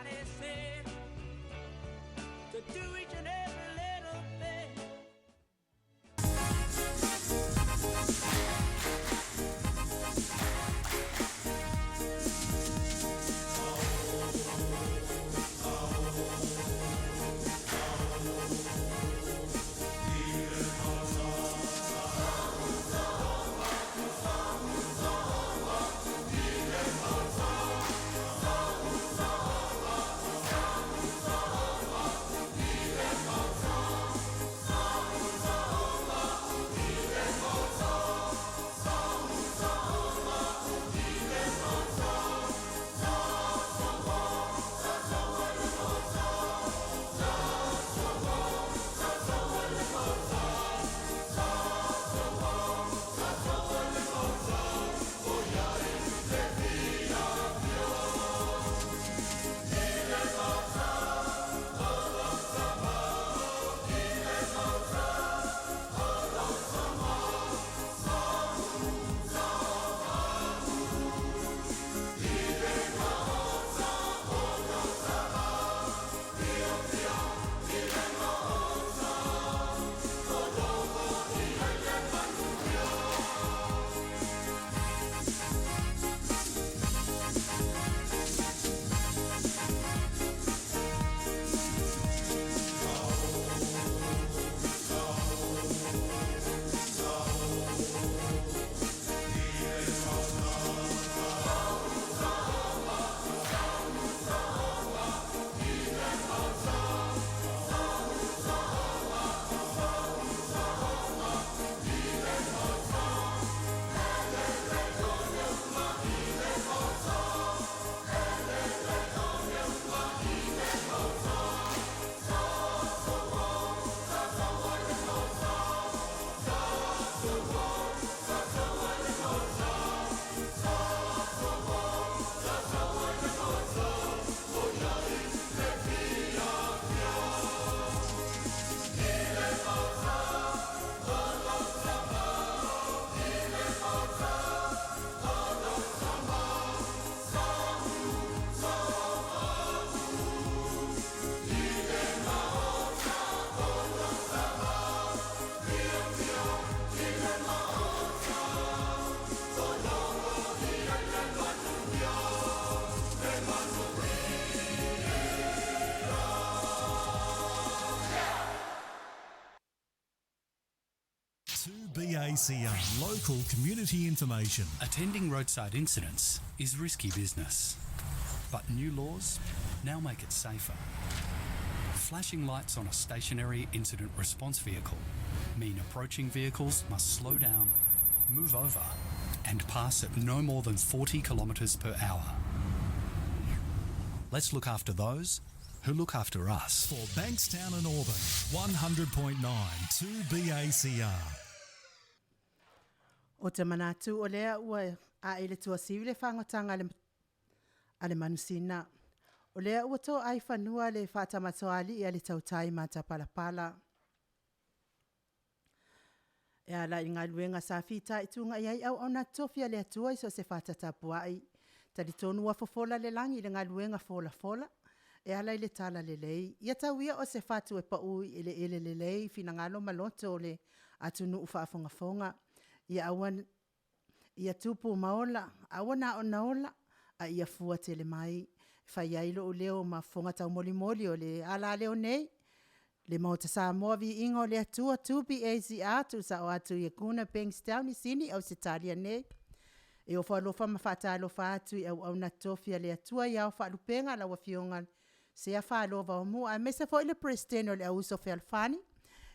parecer to do each and every little thing. ACR, local community information. Attending roadside incidents is risky business, but new laws now make it safer. Flashing lights on a stationary incident response vehicle mean approaching vehicles must slow down, move over, and pass at no more than 40 kilometres per hour. Let's look after those who look after us. For Bankstown and Auburn, 100.9 2BACR. O te manatu o lea ua a ele tua siwile whangotanga ale manusina. O lea ua tō ai whanua le whatamatoali i ale tautai mata palapala. E ala i ngā luenga sa whita i tunga i ai au na TOFI le Atua i so se whatatapuai. Tali tonu wa fofola le langi le ngā luenga fola. E ala i le tala le lei. Ia tauia o se whatu e pau i le lei fina ngalo maloto le ATUNU'U whaafongafonga. Ia awan, ia tupu maola, awana o naola, a ia fua tele mai. Whaiailo o leo ma fonga tau moli o le ALALEO nei. Le Maota Samoa VIVIIGA o le Atua 2BACR tu sa o atu i kuna Bankstown i sini au se talia nei. E o whaalofa ma whaatalofa atu i au na TOFI le Atua i au whaalupenga la wafiongan. Se a whaalofa o mua, a mesa fo ile presidente o le auso Fealfani.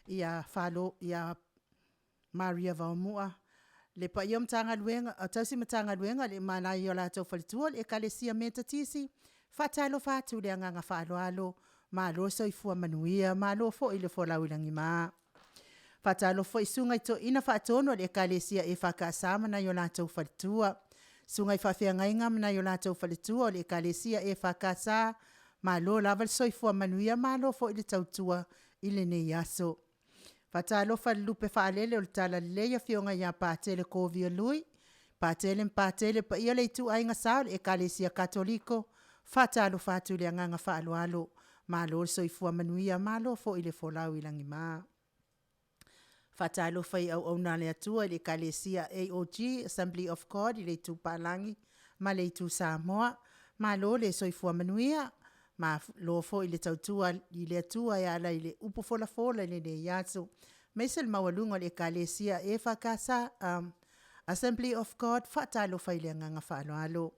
Ia whaalo, ia Maria Vaumua. Le pa iom tanga luenga, a tausi matanga luenga, le mana i o la tau whalitua, le kalesia menta tisi, whatalo whatu le anganga whaaloalo, ma lo so i fua manuia, ma lo fo i le fo lauilangi maa. Whatalo fo i sunga i to ina whaatono le kalesia e whakasama na i o la tau whalitua. Sunga i whawhia ngainga na i o la tau whalitua, le kalesia e whakasa, ma lo laval so i fua manuia, ma lo fo i le tautua i le nei aso. Fatalo fa lupe fa alele o le tala leia fionga ia pātele kōvia lui. Pātele pa ia le tu ainga sao e kalesia katoliko. Whātalo whātu le anganga whaaloalo. Malo le soifua manuia malo fo ile folau ilangi maa. Whātalo whai au nā le atua le kalesia AOG, Assembly of God, ile tūpālangi, ma le tū Samoa. Malo le soifua manuia, ma lo fo ile tautua ile atua ya ala ile upu fola fola ile le yasu. Meisel mawalunga le kalesia e whakasa Assembly of God, whātalo whai le anganga whaaloalo.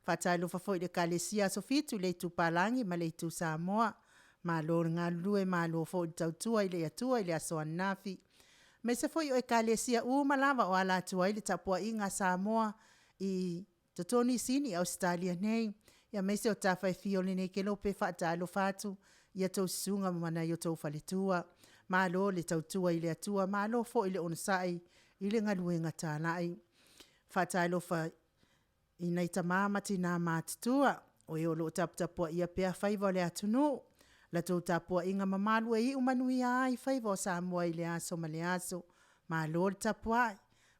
Whātalo whafo ile kalesia sofitu le tūpālangi ma le tū Samoa. Ma lo ngā lue ma lo fo ile tautua ile atua ile asoa nafi. Me se foi o ekalesia malava o ala tua ile tapua inga Samoa I totoni sini Australia nei. Ya me se o tawhai fiole nei ke lope whaatalo whatu ia tau sunga mana i o tau whaletua. Ma lo le tautua ile atua ma lo fo ile onasai ile ngaluenga tānai. Whaatalo wha I nei tamamati nā mātutua o e o lo tapua ia pia whaiva le ATUNU'U. La tau tapua inga mamalu e umanui ai whaiva o Samoa ile aso ma le aso. Ma lo le tapua.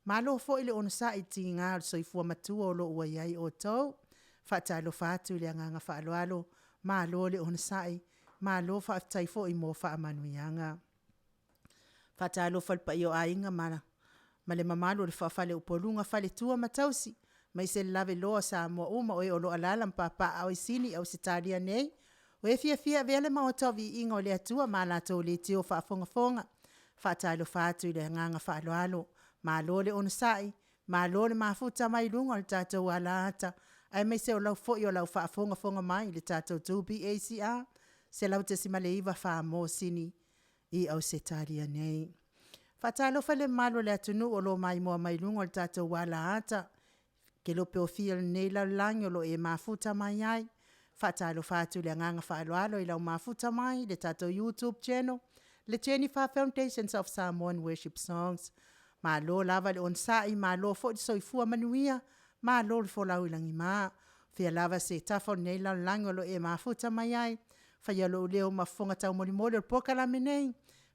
Ma lo fo ile onasa I ti ngā soifua matua o lo ua iai o tau. Whaatalo whātu ile anganga whaaloalo. Ma lo le onasa I. Ma lo whaatai fo I mo whaamanuianga. Whaatalo whalpa I o ainga mana. Ma le mamalu le whaafale upolunga whale tua matausi. Mai se lave loa Samoa uma o e o lo alala mpapa au isini au sitaria nei. O e FIAFIA vele Maota VIIGA o le atua ma la tau le teo whaafongafonga. Whaatalo whaatu le nganga whaaloalo. Ma lo le onasai. Ma lo le mafuta mai lunga le tātou alaata. Ai mai se o lau fo I o lau whaafongafonga mai le tātou tau BACR. Se lau te sima le iwa whaamo sini I au setaria nei. Whaatalo whale malo le ATUNU'U o lo MAIMOA mai lunga le tātou alaata. Ke lope o fia nei lau langi o lo e mafuta mai ai. Whaatalo whaatu le nganga whaaloalo I lau mafuta mai, le tātou YouTube channel, le Jennifer Foundations of Samoan Worship Songs. Ma lo lava le onsai, ma lo fo I soifua manuia, ma lo le folau ilangi maa. Fia lava se tafo nei lau langi o lo e mafuta mai ai. Whaia lo leo mafonga tau molimole o POLOKALAME nei.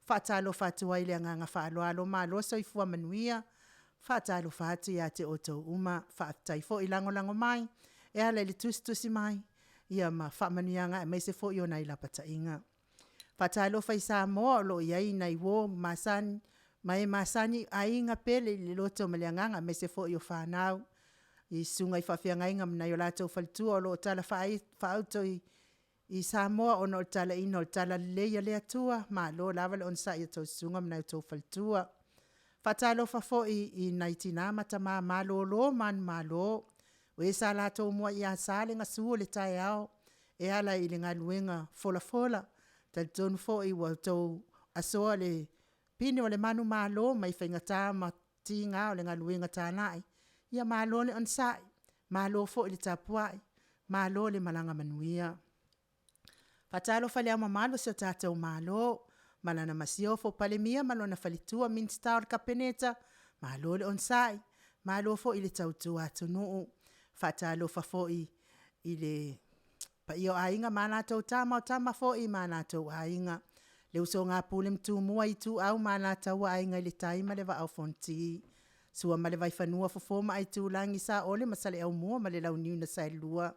Whaatalo whaatu ai le nganga whaaloalo, ma lo soifua manuia. Whaatalo whaatu ia te oto uma, whaatai fo I lango mai. E ala le tustusi mai. Ia ma whamanuianga e mai se fo I o nai lapata inga. Whaatalo whai Samoa lo iai nai wo masani, mai masani a inga pele li loto malianganga mai se fo I o whanau. I sunga I whawhianga inga mna I o lato whalitua o lo tala whaauto I Samoa o no tala ino o tala leia le atua, ma lo lava le onsa I tau sunga mna I tau whalitua. Whaatalo whafo I nai tinamata ma lo lo man ma lo. O e sa lato mua I a sale nga suo le tae ao. E ala I le ngā luenga fola fola. Tal tonu fo I wa tau asoa le pini o le manu malo mai whaingata ma ti ngā o le ngā luenga tānai. Ia malo le ansai. Malo fo I le tapuai. Malo le malanga manuia. Whaatalo whale ama malo se o tātou malo. Malana masio fo palemia malona whalitua minsta o le kapeneta. Malo le ansai. Malo fo I le tautu ATUNU'U. Whaatalo whafo I le pa I o ainga mānatou tama o tama fo I mānatou ainga. Le uso ngā pūlem tū mua I tū au mānatou ainga I le taima le wa au fonti. Sua male vai whanua fofoma ai tū langi sa ole masale au mua male lau niu na sai lua.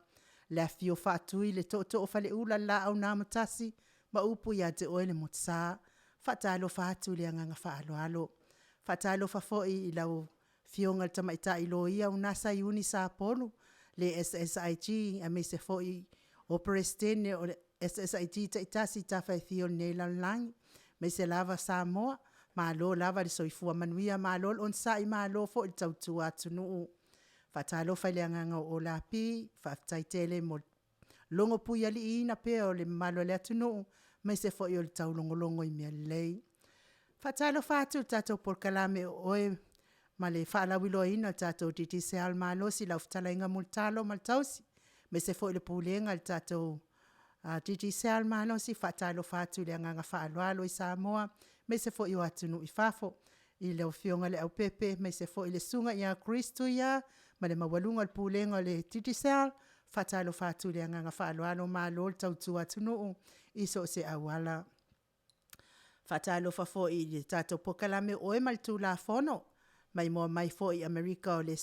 Le afio whaatui le to o whale ula la au nā matasi ma upu ia te oe le motsa. Whaatalo whaatu le anganga whaaloalo. Whaatalo whafo I lau fionga tamaita I lo ia unasa I uni sa polu. Le SSIG a me se fo I o prestene o le SSIG ta itasi ta whai fio nei langi. Me se lava Samoa. Ma lo lava le soifua manuia ma lo on sa I ma lo fo I tautu ATUNU'U. Whaatalo whai le anganga o la pi. Whaftai tele mo longo pui ali ina pe o le malo le ATUNU'U. Me se fo I o le tau longo I mea lei. Whaatalo whatu tatou POLOKALAME oe ma le whaalawilo ina tātou titi se almalo si lau whtala inga multalo maltausi. Me se fo I le pūlenga le tātou titi se almalo si whaatalo whatu le anganga whaaloalo I Samoa. Me se fo I o ATUNU'U I whafo. I leo fionga le au pepe. Me se fo I le sunga I a Kristu ia. Ma le mawalunga le pūlenga le titi se al. Whaatalo whatu le anganga whaaloalo ma lo le tautu ATUNU'U. Iso se awala. Whaatalo whafo I le tātou POLOKALAME oe maltu la fono. MAIMOA mai fo I Amerika o le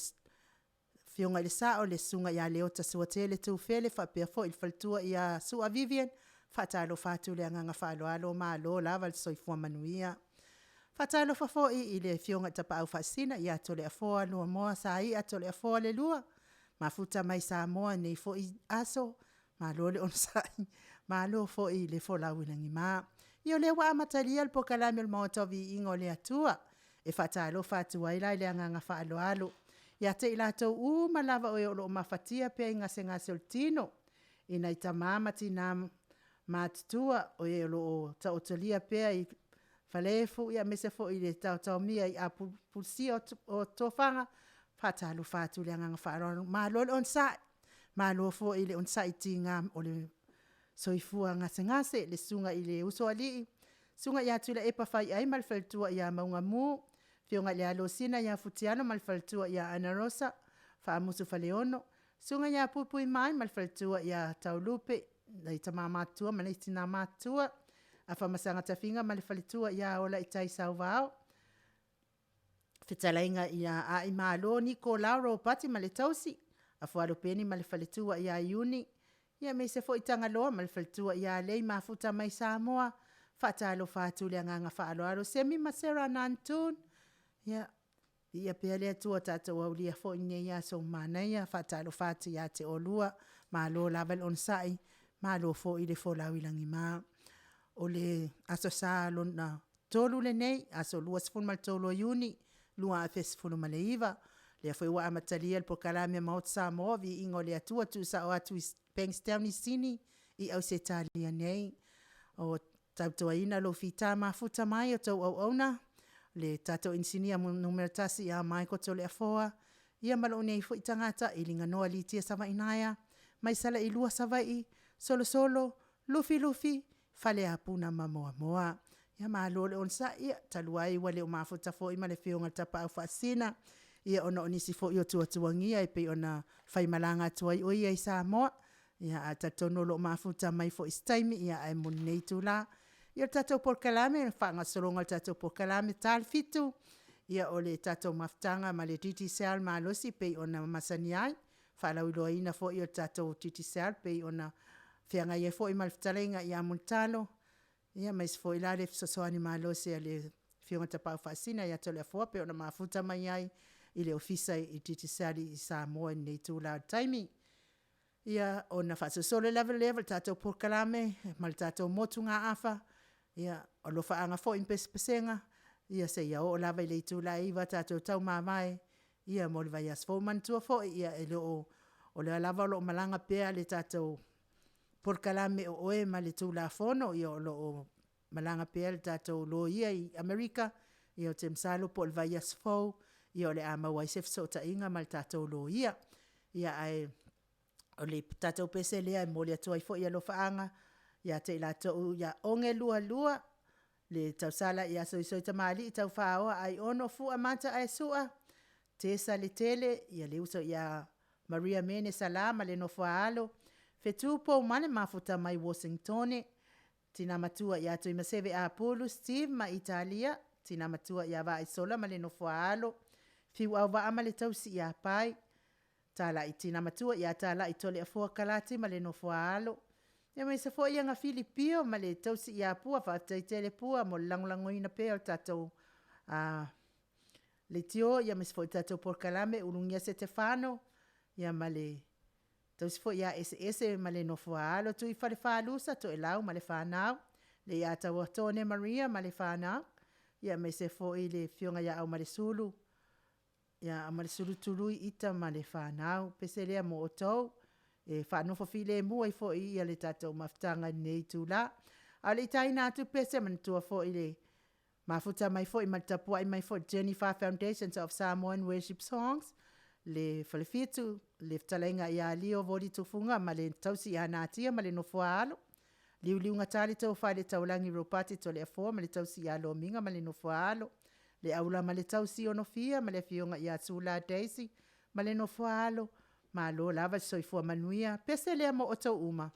fionga i le sa o le sunga ia leo ta sua tele tu fele fa pe fo il faltua ia sua Vivian fatalo fatu le anga falo alo malo lava le soifua manuia fatalo fa fo i le fionga ta pa fasina ia tole afo no mo sa i atole afo le lua mafuta mai Samoa nei fo i aso malo le on sai malo fo i le fo la winangi ma io le wa matalia po kalame Maota Viiga le Atua e fatalo fatu ai le anga falo alo ia te ilato malava o lo mafatia pe ngase ultino ina itamama tina matutua o lo taotalia pe i falefu ia mesefo i le taumia i apulsi o tofanga fatalu fatu le anga falo malo on sa malo fo i le on sa tinga o le soifua ngase le sunga i le uso ali sunga ia tula e pa fai ai mal faltua ia maunga mu fionga le alo sina ia futiano mal faltua ia Ana Rosa fa musu faleono sunga ia pupui mai mal faltua ia taulupe na itamama tua ma tina matua afa masanga tafinga mal faltua ia ola itai sauvao fitalainga ia ai malo ni ko lauro pati mal tausi afa alo peni mal faltua ia yuni ia me se fo itanga loa mal faltua ia lei mafuta mai Samoa fatalo fatu le nganga falo alo semi masera nantun ia PELE Atua tatou au lia fo ine ia so manaia fatalo fatu ia te olua malo lavel on sai malo fo i le fo lawilangi ma o le aso sa lona tolu LENEI aso lua sifun mal tolu yuni lua afes fulu maleiva le foi wa amatalia el POLOKALAME Maota Samoa Viiga le Atua tu sa o atu Bankstown i sini i au se talia nei o tautoaina lo fita mafuta mai o tau au auna le tato insinia numeratasi ia mai ko tole afoa ia malo nei fu itangata ilinga noa litia sama inaya mai sala ilua savai solo lufi fale apuna moa ia malo le onsa ia taluai wale o mafuta fo ima le fionga tapa au fasina ia ona onisi fo io tuangia e pe ona fai malanga tuai o ia i Samoa ia atatono lo mafuta mai fo TAIMI ia ai monei tula ia tatou POLOKALAME whanga soronga tatou POLOKALAME tal fitu ia ole tatou maftanga ma le titi sel ma losi pe ona masani ai whalau iloaina fo ia tatou titi sel pe ona whianga ia fo i malftalenga ia muntalo ia mais fo ilare sosoani ma losi ale whianga tapau fasina ia tole fo pe ona mafuta mai ai i le ofisa i titi sel i Samoa nei tula TAIMI ia ona fasosole level tatou POLOKALAME mal tatou motunga afa ia o lo faanga fo impesenga ia se ia o lava le tula iva tatou tau mamae ia mo le vai as fo man tua fo ia ele o le lava lo malanga pe le tatou POLOKALAME o e ma le tula fono ia lo malanga pe le tatou lo ia i America ia o temsalo po le vai as fo ia le ama wai se so ta inga mal tatou lo ia ai o le tatou pese le ai mo le toi fo ia lo faanga ia te la to ia onge lua le tausala ia so tamali i tau faaoa ai ono fu amata ai sua te le tele ia le uso ia Maria Mene Salama le no faalo fetu po mane mafuta mai Washington tina matua ia to imaseve a Polo Steve ma Italia tina matua ia va isola ma le no faalo fiu au va amale tausi ia pai tala itina matua ia tala itole afo kalati ma le no faalo ia mai se fo ia nga Filipio ma le tausi ia pua fa taitele pua mo langolangoina pe o tatou le tio ia mai se fo tatou POLOKALAME ulungia Stefano ia ma le tausi fo ia ese ma le no faalo tu i fale falusa to elau ma le fanau le ia tau tone Maria ma le fanau ia mai se fo i le fionga ia au ma le sulu ia ma le sulu tului ita ma le fanau pese lea mo otou e whanau fo file mua i fo i le tatou maftanga nei tula. A le tai nātu pese mantua fo i le mafuta mai fo i matapua i mai fo Jennifer Foundations of Samoan Worship Songs. Le whalefitu, le ftalenga i a lio voli tufunga ma le tausi i hanatia ma le nofua alo. Liu ngatali tau whai le taulangi ropati to le afoa ma le tausi i a lo minga ma le nofua alo. Le aula ma le tausi o nofia ma le fionga i a tula Daisy ma le nofua alo. Ma lo lava soifua manuia, pese lea mo o tau uma.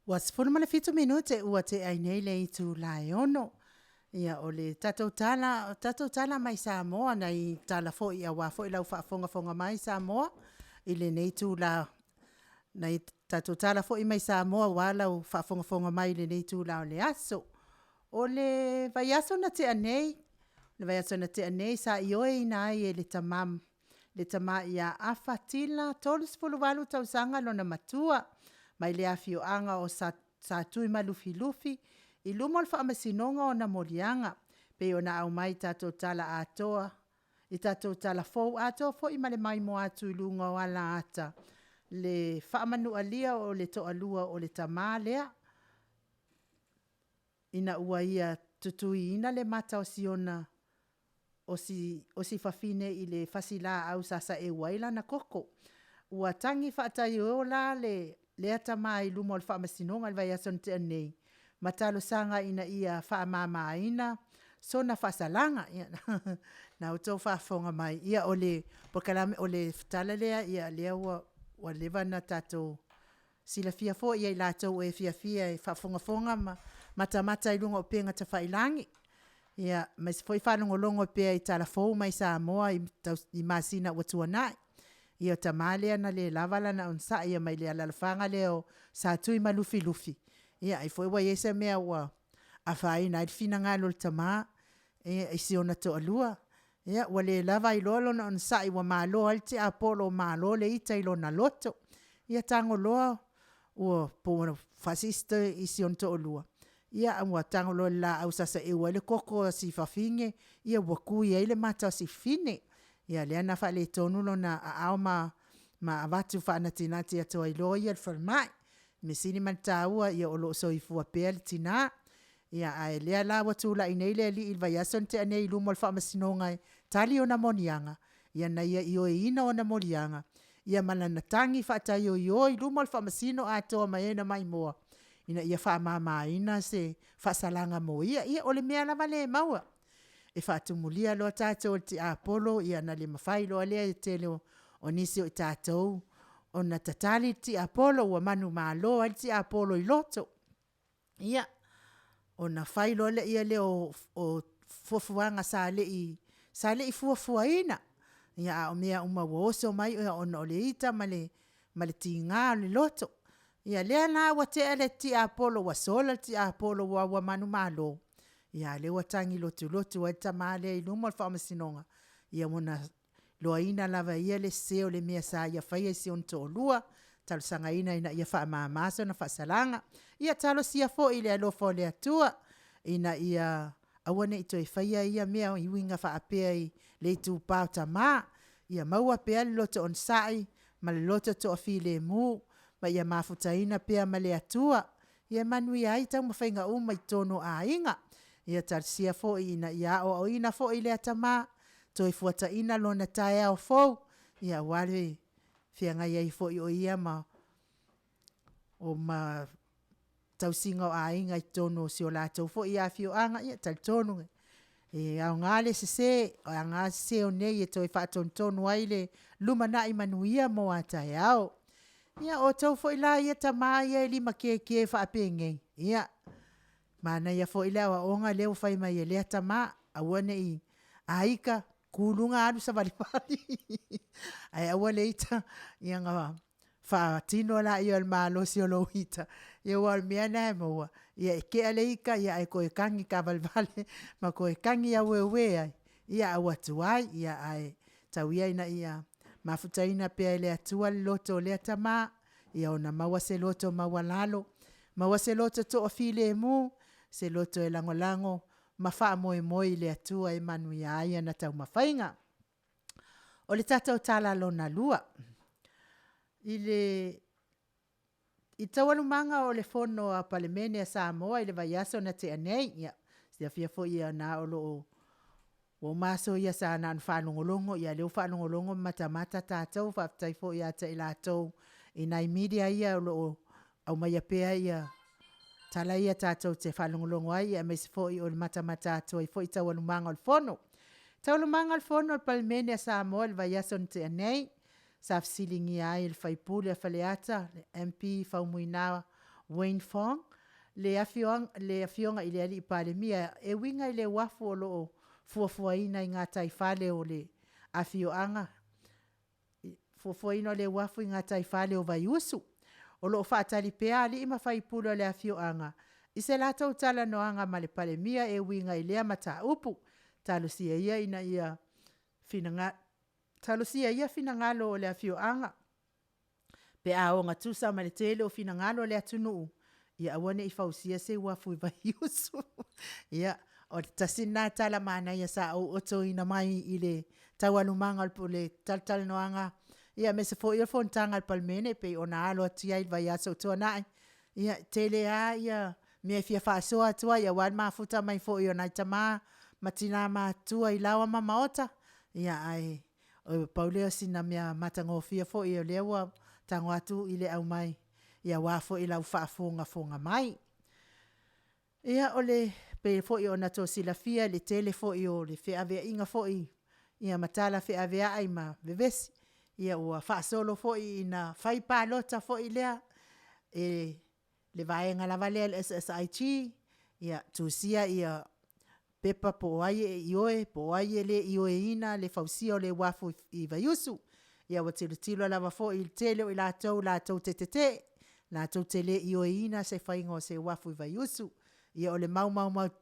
Was fulu mana fitu minute ua te ai nei le itu lai ono. Ia o le tatou tala mai Samoa na i tala fo i awa fo i lau whaafonga mai Samoa. I le nei tu la na i tatou tala fo i mai Samoa wa lau whaafonga mai le nei tu la o le aso. O le vai aso na te anei. Le vai aso na te anei sa i oe ina ai e le tamam. Le tama ia afatila tolus fuluwalu tau sanga lona matua. Mai le afio anga o sa tui malufi lufi. I lumol wha amasinonga o na molianga. Pe o na au mai tatou tala atoa. I tatou tala fou atoa fo i male MAIMOA atu ilunga o ala ata. Le wha amanu alia o le toalua o le tamalea. Ina ua ia tutui ina le mata o siona. O si fafine i le fasila au sasa e waila na koko. Ua tangi whaatai o la le atama i lumol wha amasinonga vai ason te anei. Matalo sanga ina ia wha mama ina. So na whasalanga. Na uto whaafonga mai. Ia ole POLOKALAME ole talalea ia lea wa lewa na tato. Sila fia fo ia i lato e FIAFIA e whaafonga mata i lunga o penga ta whailangi. Ia mas foi whanongolongo pia i tala fo mai Samoa i masina watua nai. Ia tamalea na le lavala na unsa ia mai le alalafanga leo sa tui malufi lufi. Ia ai foi wa yesa mea wa afai na fina ngalo tama e si ona to alua. Ia wa le lava i lolo na unsa i wa malo alti apolo malo le ita i lona loto. Ia tango loa ua po fasista i si on to alua. Ia amua tango loa la au sasa e wale koko si fafinge. Ia wakui e le mata si fine. Ia lea na fa le tonu lo na au ma avatu fa na tinati atoa i loa ia alfarmai. Mesini man taua ia olo so i fua pea le tina. Ia ai lea la watu la ineile li il vayason te ane i lumol wha masinonga tali o na monianga. Ia na ia i oe ina o na monianga. Ia malana tangi wha ta i o i lumol wha masino atoa maena MAIMOA. Ina ia wha mama ina se wha salanga mo. Ia ole mea lava le maua. E wha tumulia loa tātou o ti Apolo. Ia na le mawhai loa lea i tele o nisi o i tātou. O na tatali ti Apolo ua manu malo al ti Apolo i loto. Ia. O na whai loa le ia le o fuafuanga sa le i fuafuaina. Ia o mea uma woso mai o na ole ita male ti ngā le loto. Ia lea na wa te ale ti Apolo wa sola ti Apolo wa manu malo. Ia le wa tangi lotu wa tamale i lumol wha masinonga. Ia mona loa ina lava ia le seo le mea sa ia whaia si on to lua. Talo sanga ina ia wha maamaso na wha salanga. Ia talo sia fo i le alofa le atua. Ina ia awane ito i whaia ia mea i winga wha apea i le tu pao tama. Ia maua pea le loto on sai. Ma le loto to afi le mu. Ma ia mafuta ina pea ma le atua. Ia manui ai tau mawhainga uma i tono a inga. Ia talo sia fo ina ia o ina fo i le atama. Toi fuata ina lona tae au fo. Ia wale whianga iai fo i o ia ma. O ma tausinga o a inga i tono si o lātou fo i afio anga. Ia tal tonu. E au ngale se o ngā se o nei e toi whaaton tonu aile. Luma na i manuia mo a tae au. Ia o tau fo i la ia tama ia i lima ke whaapenge. Ia. Mana ia fo i la wa onga leo whai mai e lea tama. Awane i aika. Kulunga anu sa walipali. Ai awale ita. Ia ngā whaatino la i al malo si o lo ita. Ia wal mea na moa. Ia e ke ale ika. Ia ai koe kangi ka valvale. Ma koe kangi a wewe ai. Ia awatu ai. Ia ai tau ia ina ia. Mafuta ina pia ele atua loto le atama. Ia ona maua se loto maua lalo. Maua se loto to o file mu. Se loto e lango lango. Mawha moe le atua e manu ia aia na tau mawhainga. O le tatau tala lona lua. I tawalumanga o le fono a palemene a Samoa i le vaiaso na te anei. Ia, sia fia fo ia na olo o maso ia sa na whanongolongo. Ia leo whanongolongo mata tātou. Whaftai fo ia ta ilatou. I nai media ia olo au mai apea ia. Tala ia tātou te whanongolongo ai. Ia meisi fo i o le mata tātou. I fo i tawalumanga o le fono. Tawalumanga o le fono o palemene a Samoa i le vaiaso na te anei. Sa fsilingi ai il faipule a faleata, le MP faumuina Wayne Fong, le afionga i le ali i palemia e winga i le wafu o loo fuafuaina i ngā taifale o le afioanga. Fuafuaina o le wafu i ngā taifale o vai usu. O loo whaatali pea ali i mawhai pula le afioanga. I se lātou tala noanga ma le palemia e winga i lea mata upu. Talusia ia ina ia finanga. Talusia ia finangalo o le afioanga. Pe a o ngatusa ma le tele o finangalo le ATUNU'U. Ia awane i fausia se wafu i vai usu. Ia o te tasina tala mana ia sa o oto ina mai i le taualumanga alpo le tal noanga. Ia me se fo ia fontanga al palmene pe ona alo atia i vai aso toa nai. Ia tele a ia me fia faso atua ia wan mafuta mai fo ia nai tama matina ma tua i lawa ma Maota. Ia ai o Pauleo sina mea matangofia fo ia lewa tango atu i le au mai. Ia wafo i lau fonga mai. Ia ole pe fo i ona to sila fia le tele fo i o le fea vea inga fo i. Ia matala fea vea ai ma vevesi. Ia ua whaasolo fo i ina whai pālota fo i lea. Le vaenga lava lea le SSIG. Ia tūsia ia pepa po ai e ioe, po ai e le ioe ina le fausia o le wafu i vaiusu. Ia wa tilo lava fo i tele o i lātou te. Lātou tele ioe ina se whaingo se wafu i vaiusu. Ia o le mau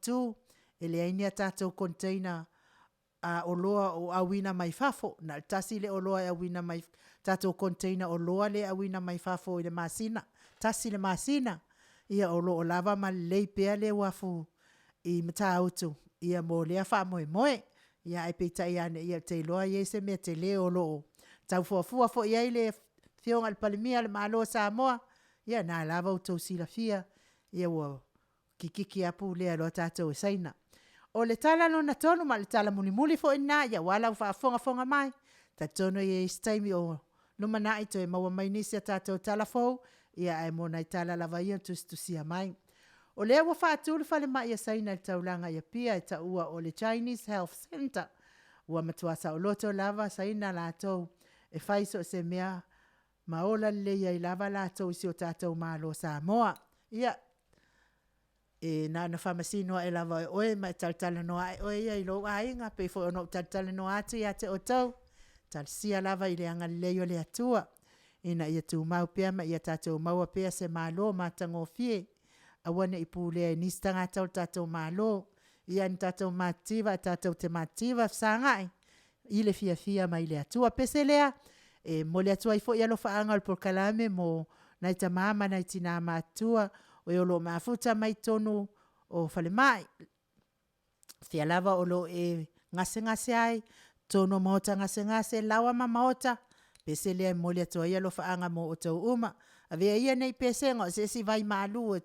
tū, e le ainia tātou container o loa o awina mai fafo. Na tasi le o loa e awina mai tātou container o loa le awina mai fafo i le masina. Tasi le masina. Ia o loa o lava ma lei pea le wafu i mata autu. Ia mo lea wha moe. Ia e peita ia ne ia te loa ia se mea te le o loo. Tau fuafua fo ia i le fionga le palimia le maaloa Samoa. Ia nā lava o tau sila fia. Ia ua kikiki apu lea loa tātou e saina. O le tala no na tonu ma le tala muli fo ina. Ia wala ufa fonga mai. Ta tono ia i staimi o luma na ito e maua mai nisi a tātou tala fo. Ia ai mona i tala lava ia tusia mai. O lea wa whaatulu fale mai ia saina i taulanga ia pia e ta ua o le Chinese Health Center. Ua matuasa o loto lava saina lātou e whaiso se mea maola le ia i lava lātou isi o tātou malo Samoa. Ia e nana whamasino e lava e oe mai taltala noa e oe ia i lo ainga pe fo ono taltala noa ati ia te o tau. Talsia lava i le anga leo le atua. Ina ia tu mau pia ma ia tātou maua pia se malo matango fie. Awane i pūlea i nista ngā tau tātou malo. Ia ni tātou mativa, tātou te mativa sangai. I le fia mai le atua pese lea. E mo le atua i fo ia lo whaanga al POLOKALAME mo nai ta mama nai tina matua. O e olo mafuta mai tonu o whale mai. Fia lava olo e ngase ai. Tono Maota ngase lawa ma Maota. Pese lea mo le atua ia lo whaanga mo o tau uma. A vea ia nei pese ngo se si vai maalu.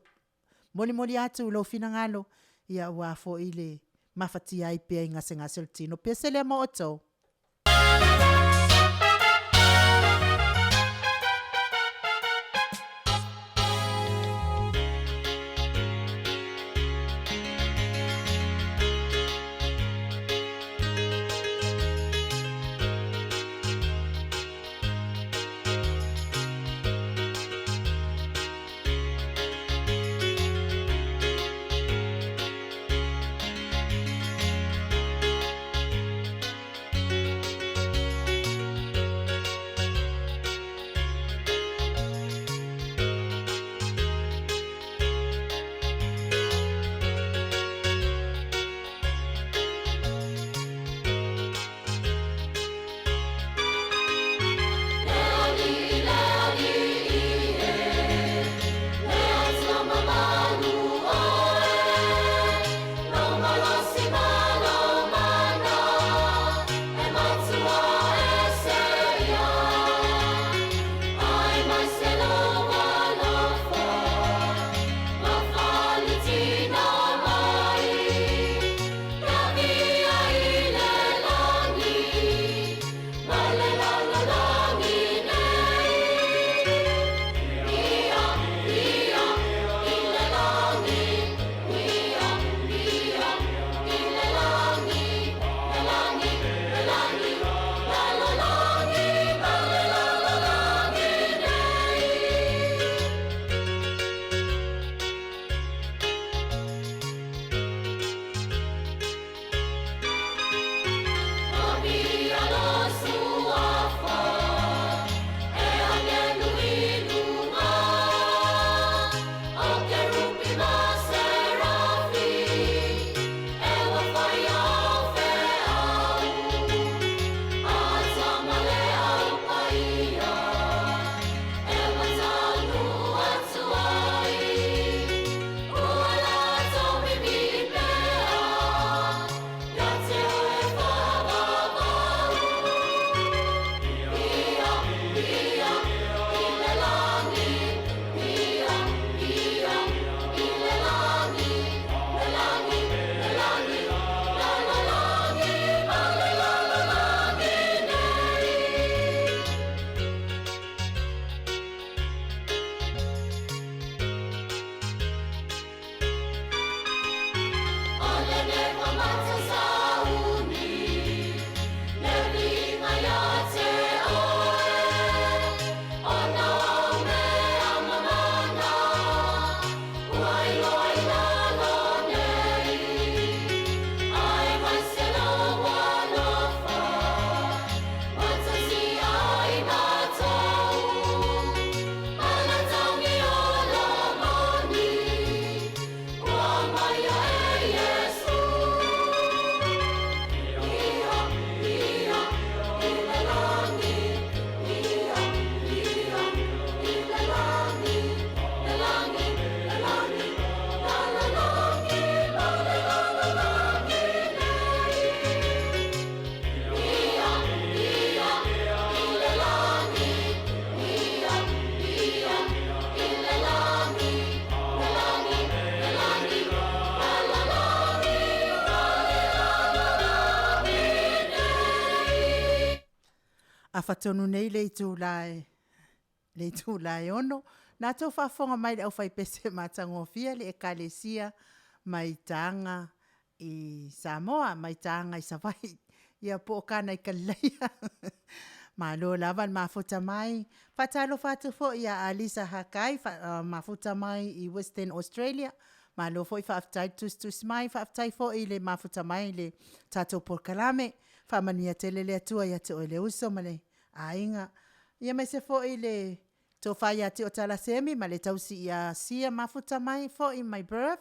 Moli atu lo fina ngalo. Ia wafo ile mafati ai pia ngase le tino. Pese lea mo o tau. whatonu nei le tu lai ono. Nā tō whaafonga mai le au whai pese mātangofia le ekalesia mai tanga I Samoa, mai tanga I Savai. Ia po kana I kaleia. Malo lava mafuta mai. Fatalo fatu fo ia Alisa Hakai mafuta mai I Western Australia. Malo fo I whaaftai tus mai. Whaaftai fo I le mafuta mai le tatou POLOKALAME. Whamania tele le atua ia te oile uso male. Ainga. Ia mai se fo I le tofai ati o talasemi. Ma le tausi ia sia mafuta mai fo I my birth.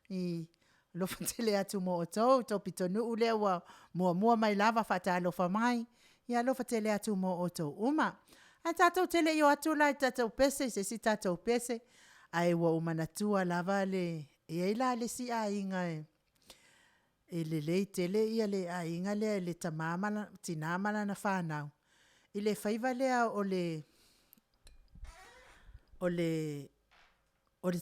I lofa tele atu mo o tau. Tau PITONU'U lea wa mua mai lava whata lofa mai. Ia lofa tele atu mo o tau uma. A tatou tele yo atu lai tatou pese. Se si tatou pese. Ai wa umanatua lava le. Ia ila le si a inga e. E le lei tele ia le a inga le tamamala. Tinamala na whanau. I le whaiva lea o le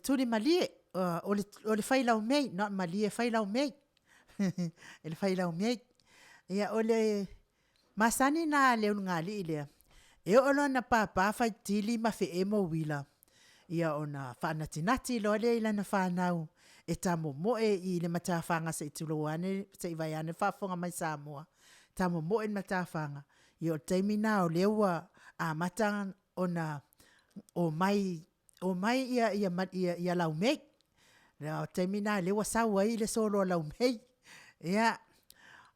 turi malie. O le whailau mei. Not malie, whailau mei. E le whailau mei. Ia o le masani na leo ngali ilea. E olo na papa whai tili ma fe emo wila. Ia o na whanatinati lo le ila na whanau. E tamo moe I le matawhanga sa ituluane. Sa iwaiane whafonga mai Samoa. Tamo moe matawhanga. Ia o taimi na o lewa a matanga o na o mai ia lau mei. Ia o taimi na lewa sawa I le solo lau mei. Ia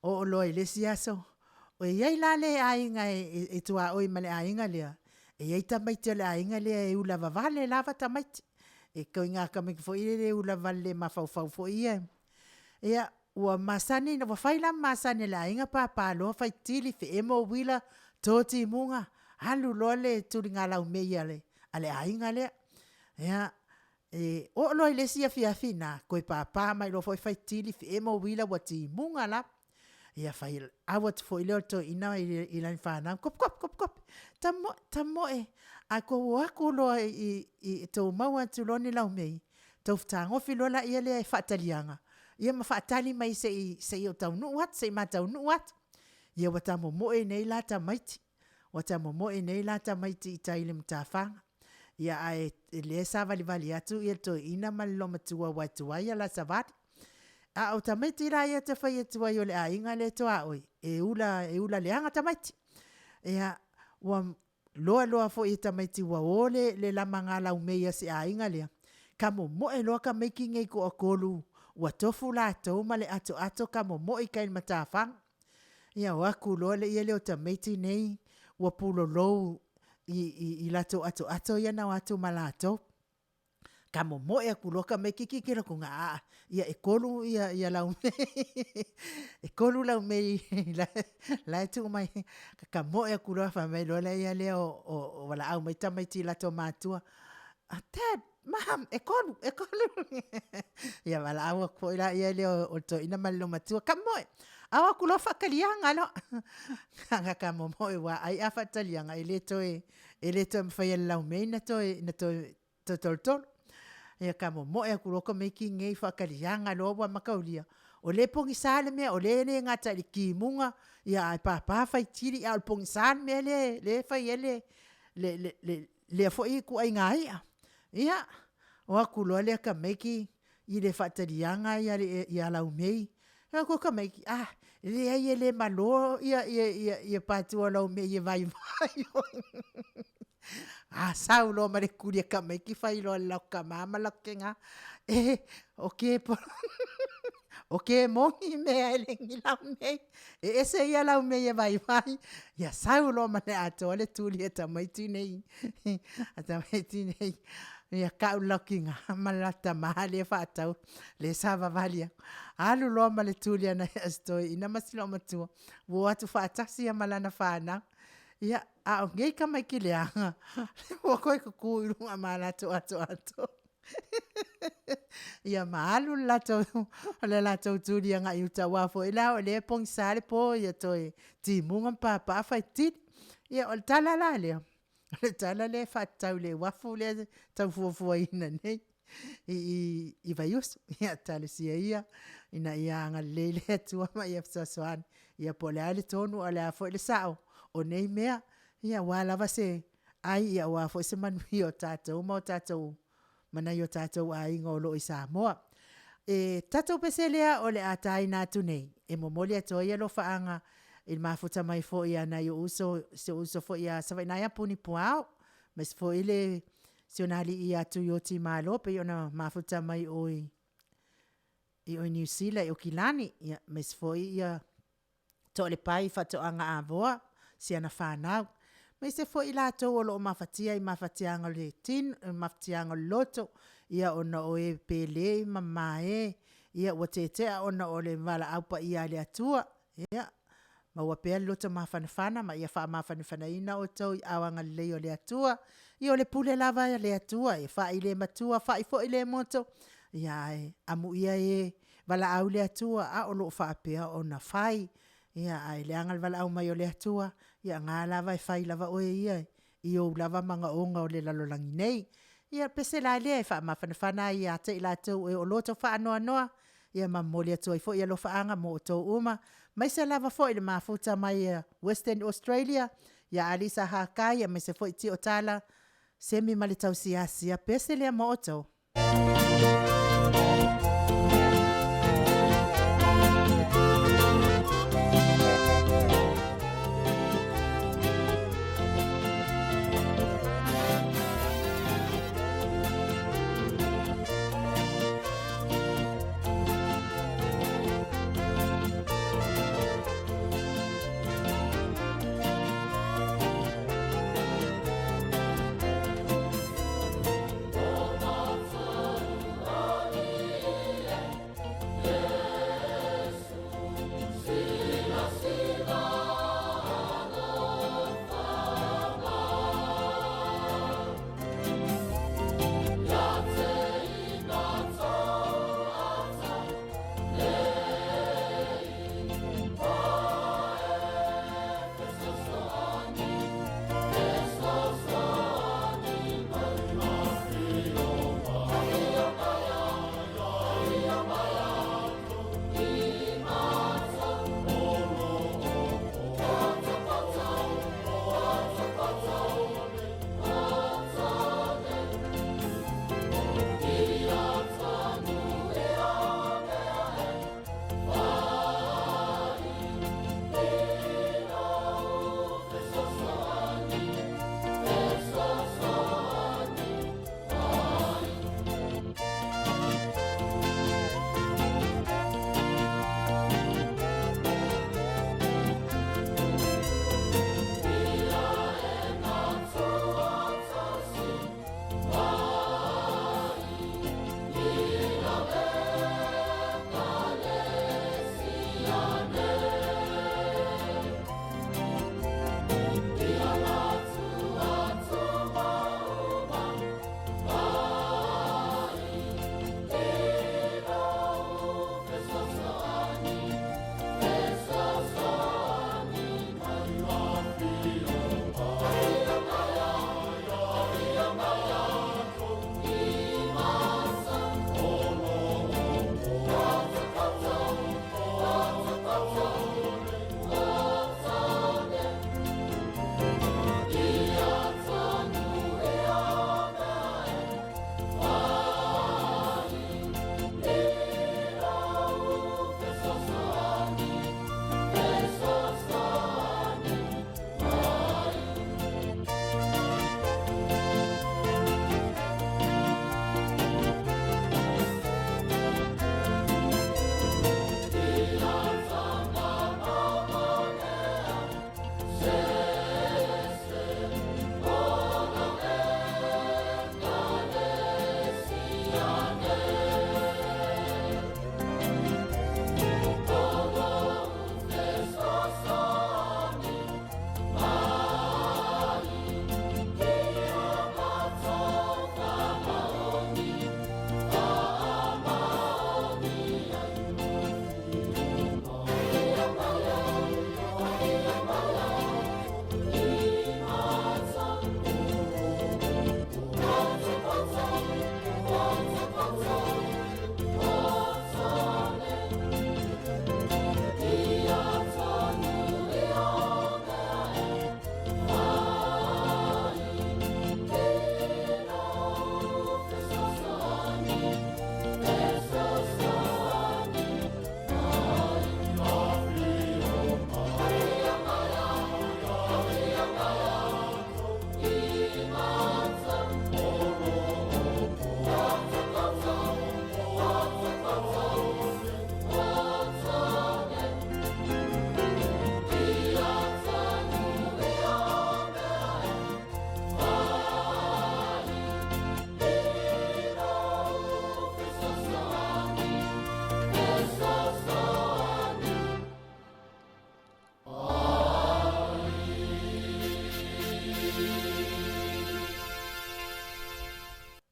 o loi le siaso. O iei la le ainga e tua oi male ainga lea. E iei tamaiti le ainga lea e ula vavale lava tamaiti. E kau inga kamiki fo ile le ula vale mafau fo ia. Ia ua masani na wafaila masani le ainga pa loa fai tili fe emo wila toti munga. Halu loa le tuli ngā lau meia le. Ale ainga lea. Ia o loi le sia fiafi na koe pa mai lo fai tili fe emo wila wati munga la. Ia fai awat fo ile to ina I lan whanau. Kop. Tamo e. A ko wako loa I tau maua tuloni lau mei. Tau whangofi lola ia lea whaatalianga. Ia ma whaatali mai se I o TAUNU'u at. Se ma TAUNU'u at. Ia watamo moe nei la tamaiti. Watamo moe nei la tamaiti I taile mtawhanga. Ia ai le sa vali atu ia to ina malilo matua watuai la savati. A o tamaiti la ia te whai atua I o le a inga le toa oi. E ula leanga tamaiti. Ea wa loa fo I tamaiti wa ole le lamanga lau meia se a inga lea. Kamo moe loa ka meiki ngei ko akolu. Wa tofu la tau ma le ato kamo moe kain matawhang. Ea waku loa le ia leo tamaiti nei. Wa pulo lou I lato ato ia na watu malato. Kamo moe aku loka me kikira ko ngā ia e kolu ia lau mei. E kolu lau mei la tu mai ka moe aku loa fa mai lola ia leo o wala au mai tamaiti lato matua. Dad, Mom, e kolu. Ia wala au ko ila ia leo o to ina malilo matua. Ka moe. Au aku loa whakalianga no. Ka moe wa ai a whatalianga e leto mwhai lau mei na to toltolo. Ia kamo moe aku loko meiki ngei whakarianga loa makaulia. O le pongi sale mea, o le ne ngata li ki munga. Ia ai papa whai tiri, au pongi sale mea le whai ele. Le fo I ku ai ngai. Ia, o aku loa le ka meiki I le whatarianga ia lau mei. Ia ko ka meiki, le ai ele malo ia patua lau mei ia vai. Sau lo mare kuria ka mai ki fai lo la ka mama la kenga okay mongi me ele ngi la me ese ia la me ia vai ya sau lo mare ato le tuli eta mai tinei ata mai tinei ya ka la kinga malata mahale fatau le sava valia alu lo male tuli na sto ina masilo matu wo atu fatasi ya malana fana. Ia, ngei ka mai ki leanga. Wa koe kuku irunga malato ato. Ia maalu lato, le lato turi anga I uta wafo. Ila o le pong sare po, ia toi ti munga papa fai tit. Ia o tala la leo. Le tala le fatau le wafo le tau fuafua ina nei. I vaius, ia tala sia ia. Ina ia anga le tua ma ia fsaswan. Ia po le ale tonu o le afo le sao. O nei mea, Ia wala vase ai ia wa fo se manui o tatou mo tatou mana yo tatou ai ngolo i Samoa. Tatou peselea o le atai na tunei. E momoli ato ia lo faanga il mafuta mai fo ia na yo uso fo ia savainaya puni puao. Mas fo ile sionali ia tu yo ti malo pe yo na mafuta mai oi New Zealand o kilani ia mas fo ia to le pai fato anga avoa si ana whanau. Mai se fo ila to o lo mafatia i mafatianga le tin, mafatianga loto, ia ona o e PELE, mamae, ia o te ona o le wala aupa ia le atua, ia. Ma ua pea loto mafanafana, ma ia wha mafanafana ina o tau i awanga leo le atua, ia o le pule lava le atua, e wha i le matua, wha i fo i le moto, ia e amu ia e wala au le atua, a o lo wha pea o na whai, ia ai le angal wala au mai o le atua, ia ngā lava e whai lava oe ia, i o lava manga onga o le lalolangi nei. Ia pese la lea e wha mawhanawhana ia te ila tau e o loto wha anoa noa, ia mamoli atua i fo ia lo whaanga mo o tau uma. Mai se lava fo i le mafuta mai Western Australia, ia alisa hakai, ia mai se fo i ti o tala, semi mali tau siasi, ia pese lea mo o tau.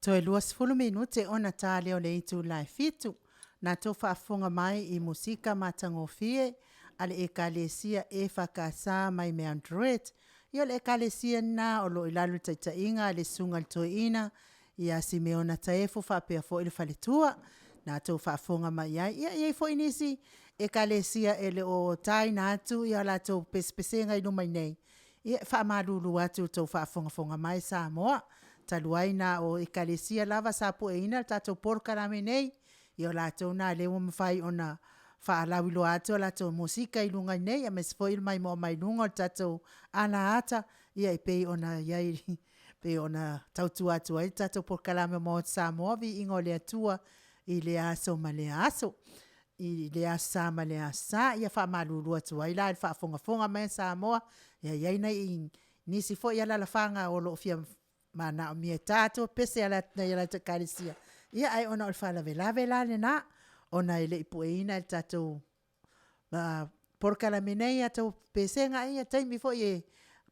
Toe luas fulu minute ona tāleo le itu lai fitu. Na tō whaafonga mai I musika matangofie, ale e kalesia e whakasā mai me Android. Ia le e kalesia na o lo ilalu taitainga le sunga to ina, ia si me ona taefu whapea fo ili whaletua. Na tō whaafonga mai ai, ia fo inisi e kalesia ele o tai na atu, ia la tō pespesenga inu mai nei. Ia whaamalulu atu tō whaafonga mai Samoa. Taluaina o ekalesia lava sapo eina tato POLOKALAME nei io lato na lewa mfai ona whaalawi lo ato lato musika ilunga nei a mes foi MAIMOA mai lunga tato ana ata ia pei ona iai pe ona tautu atu ai tato POLOKALAME mo Samoa vi ingo le atua I le aso ma le aso I le asa ma le asa ia wha malulu atu ai la wha fonga mai Samoa ia iai nei nisi foi ia la whanga o lo fia mana o mia tātou pese ala te karisia. Ia ai ona o whala vela na ona ele ipueina el tātou POLOKALAME nei atau pesenga ia taimi fo e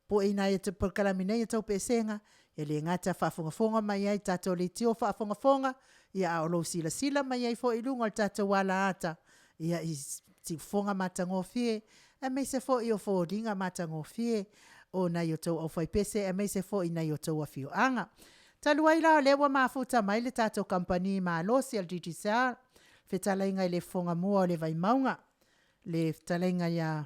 pueina e te POLOKALAME nei atau pesenga ele ngata whafonga mai ai tātou le tio whafonga ia o lo sila mai ai fo ilunga el tātou wala ata ia I fonga matangofie e me se fo I o fo ringa matangofie o na yo tau au fai pese e meise fo I na yo tau a fio anga. Taluai la lewa mafuta mai le tato company ma losi al DGCR fetalainga I le fonga mua o le vai maunga le fetalainga ya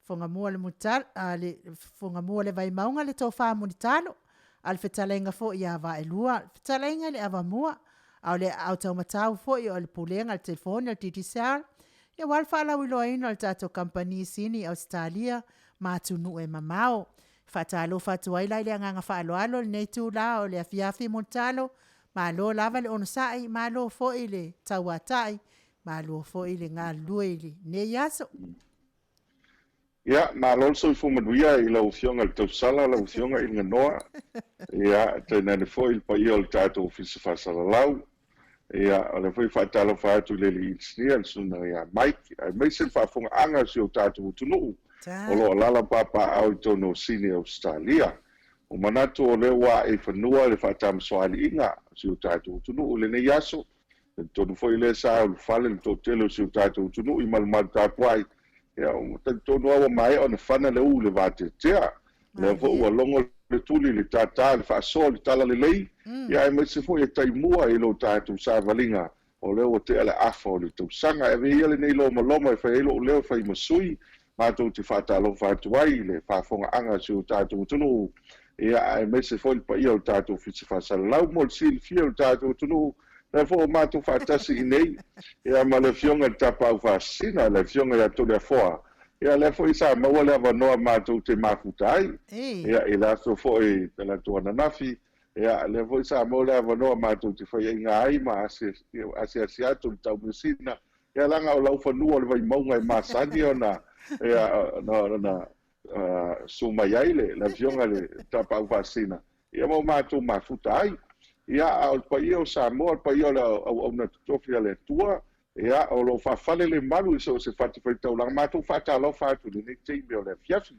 fonga mua le mutal le fonga mua le vai maunga le tau wha munitalo al fetalainga fo I ava elua fetalainga le ava mua au le au tau matau fo I o le pulenga al telefoni al DGCR ia walfa la wiloaina al tato company sini Australia ma ATUNU'U e mamao. Fatalo fatuai lai le anganga whaaloalo le nei tū la o le AFIAFI montalo. Ma lo lava le onosai, ma lo fo I le tauatai, ma lo fo I le ngā lue I ne yaso. Ia, ma lo so I fumanuia I la ufionga le tausala, la ufionga I nganoa. Ia, tēnā ne fo I pa I o le tātou ofisi whasala lau. Ia, o le fo I whaatalo whaatu le li itsnia, le suna ia Mike. Ai meisen whaafonga anga si o tātou ATUNU'U. O lo lala papa au I tono sini Australia. O manatu o le wa e whanua le whaatam soali inga si o tātou ATUNU'U le nei aso. Le tonu foi le sa o le whale le tōtelo si o tātou ATUNU'U I malumalu tāpuai. Ia, o tonu awa mai o na whana le u le vāte tea. Le fo ua longo le tuli le tātā le whaasoa le tala le lei. Ia, e mai se foi e taimua I lo tātou sa valinga. O leo o te ale afa o le tausanga. E vei ele nei loma e whai elo o leo whai masui. Mātou te whātalo whātuai le whaafonga anga si o tātou ATUNU'U. Ia ai mese foi pa ia o tātou fiti whasala lau mo sil fia o tātou ATUNU'U. Le fo mātou whātasi I nei. Ia ma le fionga le tapau whasina, le fionga le atole a foa. Ia le fo isa maua le avanoa mātou te mafutai. Ia I la so fo I te la tua nanafi. Ia le fo isa maua le avanoa mātou te whai inga ai ma asi atu le tau mesina. Ia langa o lau whanua le vai maunga I masani o na na suma yaile la vionga le tapa uvasina ia mo mātou mafuta ai ia au paia o Samoa paia o na TOFI le tua ia o lo whawhale le malu I so se whatiwhaitau lang mātou whatalo whatu le nei TAIMI o le FIAFI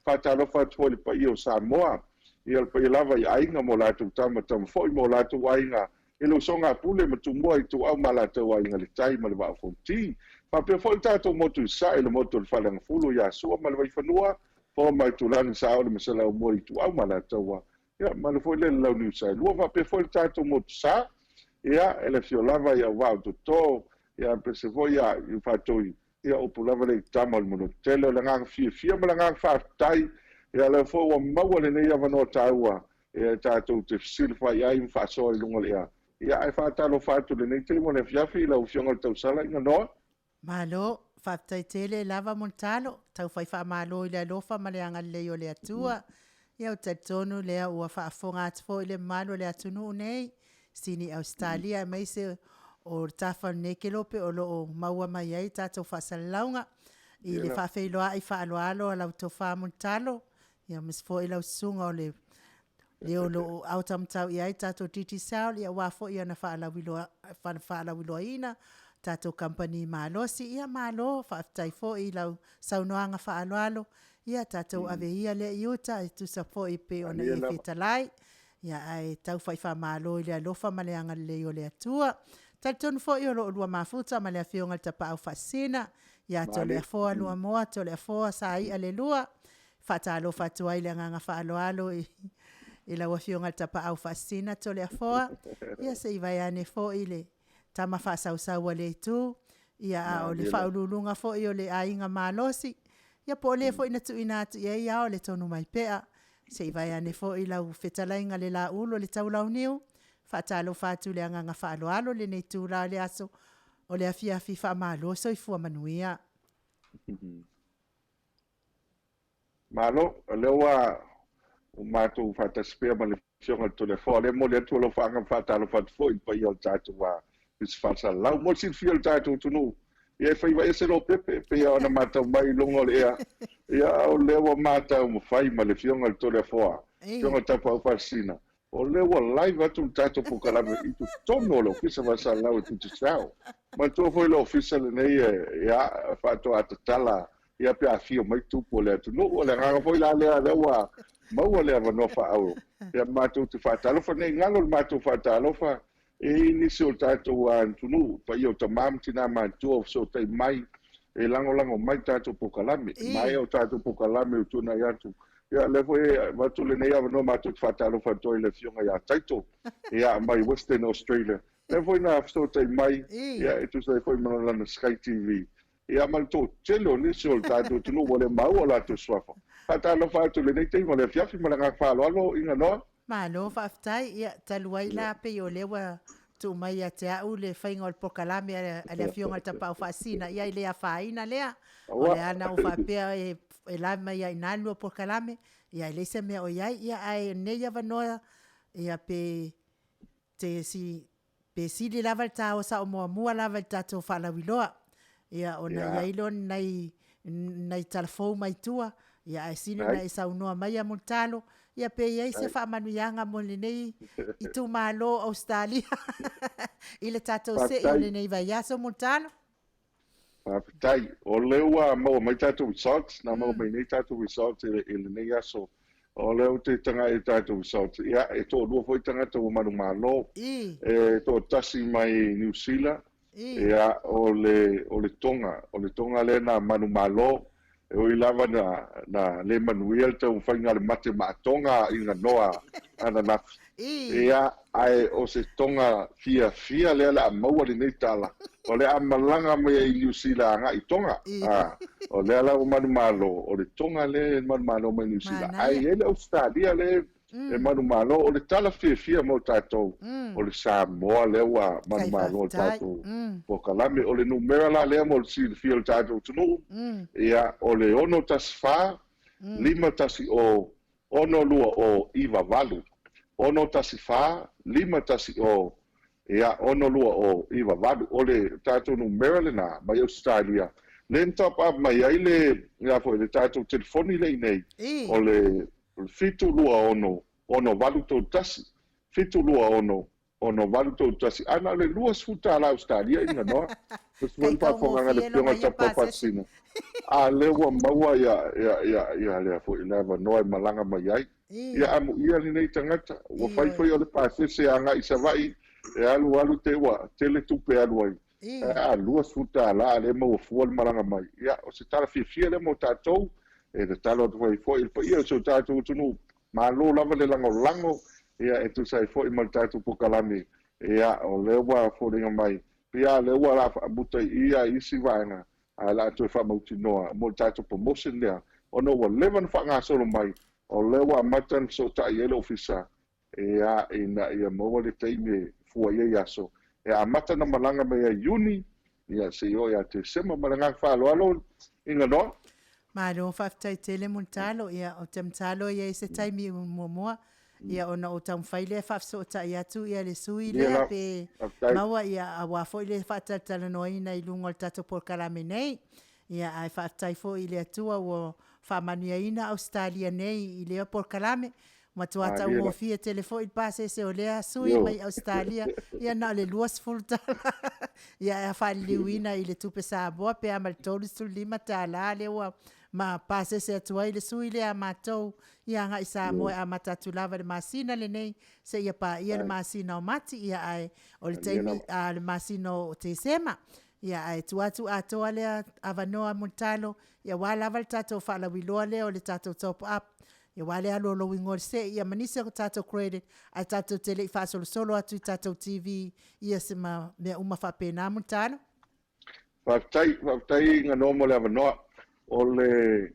whatalo whatu le paia o Samoa ia le paia lava I ainga mo lātou tamatam foi mo lātou ainga e lo songa pule matumua I tu au malātou ainga le taima le wā fonti pa pe foi tātou motu sa le motu le whalang fulu ia sua ma le vai whanua po mai tulani sa o le masala o mo I tu au malātou ia ma le foi le lau niu sa lua pa pe foi tātou motu sa ia ele fio lava ia wau to to ia pe se foi ia I whatoi ia o pulava le tama le monotelo le ngang fia ma le ngang whaatai ia le foi o maua le nei avanoa tāua ia tātou te silfa ia I whaasoa I lunga le ia ai whaatalo whatu le nei te mo le FIAFI la ufionga le tausala inga noa. Malo, whaftaitele lava montalo, tau whai wha malo I le alofa ma le anga leo le atua. Ia o tatonu lea ua whaafonga atfo I le malo le ATUNU'U nei. Sini Australia meise o tafa nekelope o lo maua mai ai tātou whasalaunga. I le whawheiloa I whaaloalo a lau tau wha montalo. Ia misfo I lau sunga o le leo lo autamtau I ai tātou titi sao. Ia wafo I ana whaalawiloa ina. Tātou company mālosi, ia mālo, whaafitai fo I lau saunoanga whaaloalo, ia tātou ave ia le iuta, I tusa fo I pe ona I whetalai, Ia ai tau fai whamalo i le alofa ma le anga le o le atua. Taitonu fo i o lo lua mafuta ma le afionga te pa au fasina. Ia to le afoa lua moa, to le afoa sa i ale lua. Fata alo fatua i le nganga fa alo alo i la wafionga te pa au fasina to le afoa. Ia se i vai ane fo i le tama fa sau sau le tu. Ia o le fa ululunga fo i o le ainga malosi. Ia po le fo ina tu ina atu ia o le tonu mai pea. Se i vai ane fo i lau fetalainga le la ulo le tau lau niu. Fata alo fatu le anganga fa alo alo le nei tu la le aso. O le afiafi fa malo so i fua manuia. Malo, lewa o matou fataspea ma le fionga telefone le mo le tu lo fanga fata lo fat foi pa yo tatu wa is falsa lau mo sin fiel tatu tunu e fai vai se lo pepe pe yo na mata mai longo le ya o lewa mata mo fai ma le fionga telefone fionga tapa fascina o lewa live atu tatu POLOKALAME i tu tono lo fisa falsa lau tu tsao ma tu foi lo fisa le nei ya fato atatala ia pe afio mai tupu le ATUNU'U o le nganga foi la le wa mau le no fa au ia matu tu fatalo fa nei ngalo matu fatalo fa e ni so tato wa ATUNU'U pa io tamam tina ma tu so tai mai e lango mai tato POLOKALAME mai o tato POLOKALAME tu na yatu ia le foi matu le nei no matu fatalo fa to le fionga ia taito ia mai Western Australia le foi na so tai mai ia e tu sai foi mana na Sky TV ia mal to telo ni so tato ATUNU'U le mau la tu swafa Fata lo fa tu le nei te mo le fiafi mo le nga fa lo inga no. Ma lo fa aftai ia taluai la pe yo lewa tu mai a te au le whainga o le POLOKALAME a le fionga ta pau fasina ia le a faina lea. O le ana o fa pea e la mai a inalu o POLOKALAME ia le se mea o iai ia ai nei ava noa ia pe te si li lava ta o sa o mua lava ta to fa la wiloa. Ia ona ia ilo nei telefou mai tua. Ia ai sine na isa unua mai a multalo. Ia pe ia se fa manuianga mo le nei i tu malo Australia. I le tatou se i le nei vai aso multalo. Tai o lewa mo mai tatou results na mo mai nei tatou results i le nei aso. O leo te tanga e tatou results. Ia e to lua foi tanga to manu malo. E to tasi mai New Zealand. Ia o le tonga le na manu malo. O i lava na le manuel te whainga le mate maatonga i ngā noa ana nafi. Ia ai o se tonga FIAFIA le ala maua le nei tala. O le amalanga mea i liusila anga i tonga. O le ala o manu malo. O le tonga le manu malo mai liusila. Ai ele Australia le manu malo. O le tala FIAFIA mo tatou. O le Samoa le ua manu malo o tatou. POLOKALAME o le numera la lea mo le sili fia o tatou ATUNU'U. Ia o le ono tasi fa, lima tasi o ono lua o iwa walu. Ono tasi fa, lima tasi o ia ono lua o iwa walu. O le tatou numera le na mai Australia. Le top up mai ai le tatou telefoni le nei. O le fitu lua ono walu tau tasi. Fitu lua ono walu tau tasi. Ana le lua suta la Australia inga noa. Kai pa fonga le pionga tapa pasina. A lewa maua ia lea fo i lewa noa i malanga mai ai. Ia amu ia ni nei tangata. Wa fai fai o le pasese anga i savai. E alu te wa tele tupe alu ai. A lua suta la le maua fua le malanga mai. Ia o se tala fia le mo tatou. E le talo tu fai fo i pa ia so tatou ATUNU'U. Ma lo lava le lango. Ia e tu sai fo i mal tatou POLOKALAME. Ia o lewa fo ringa mai. Ia lewa la abuta ia isi vaina. Ala tu fa mauti noa mo tatou promotion lea. Ono wa levan fa nga solo mai. O lewa matan so ta yelo ofisa. Ia ina ia mo le TAIMI fua ia yaso. Ia matan na malanga me ia Juni. Ia se yo ia te sema malanga fa alo inga no. Ma lo fa tai tele multalo ia o temtalo ia se TAIMI mo ia ona o tam faile fa so ta ia tu ia le sui le pe maua ia awa fo ile fa tala no ina i lungo tatou POLOKALAME nei ia ai fa tai fo ile tu o fa mania ina Australia nei ile POLOKALAME ma tu ata o fie telefone passe se o le sui mai Australia ia na le luas fulta ia fa liwina ile tu pe sa bo pe amal tolu sul lima tala le wa ma pase se atua i le sui le a mātou ia nga i Samoa a matatu lava le masina lenei se ia pa ia le masina o mati ia ai o le taimi a le masina o te sema ia ai tuatu atoa lea avanoa montalo ia wala le tatou whaalawiloa lea o le tatou top up ia wale alo lo wingor se ia manise ko tatou credit a tatou tele i whaasolo atu i tatou TV ia se ma mea uma whapena montalo Whaftai ngā nomo le avanoa o le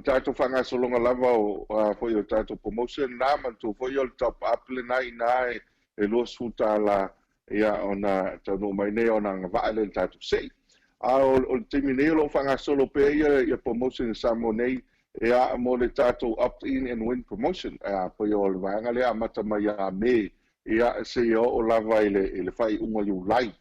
tatou whangasolonga lava o foi o tatou promotion nā mantu foi o le top up le nai nā e lua suta la ia ona tanu mai nei ona ngā le tatou sei. O le timi nei lo whangasolo pe ia promotion Samoa nei ia mo le tatou opt-in and win promotion. Foi o le vanga le amata mai a me ia se o lava i le whai unga liu lai.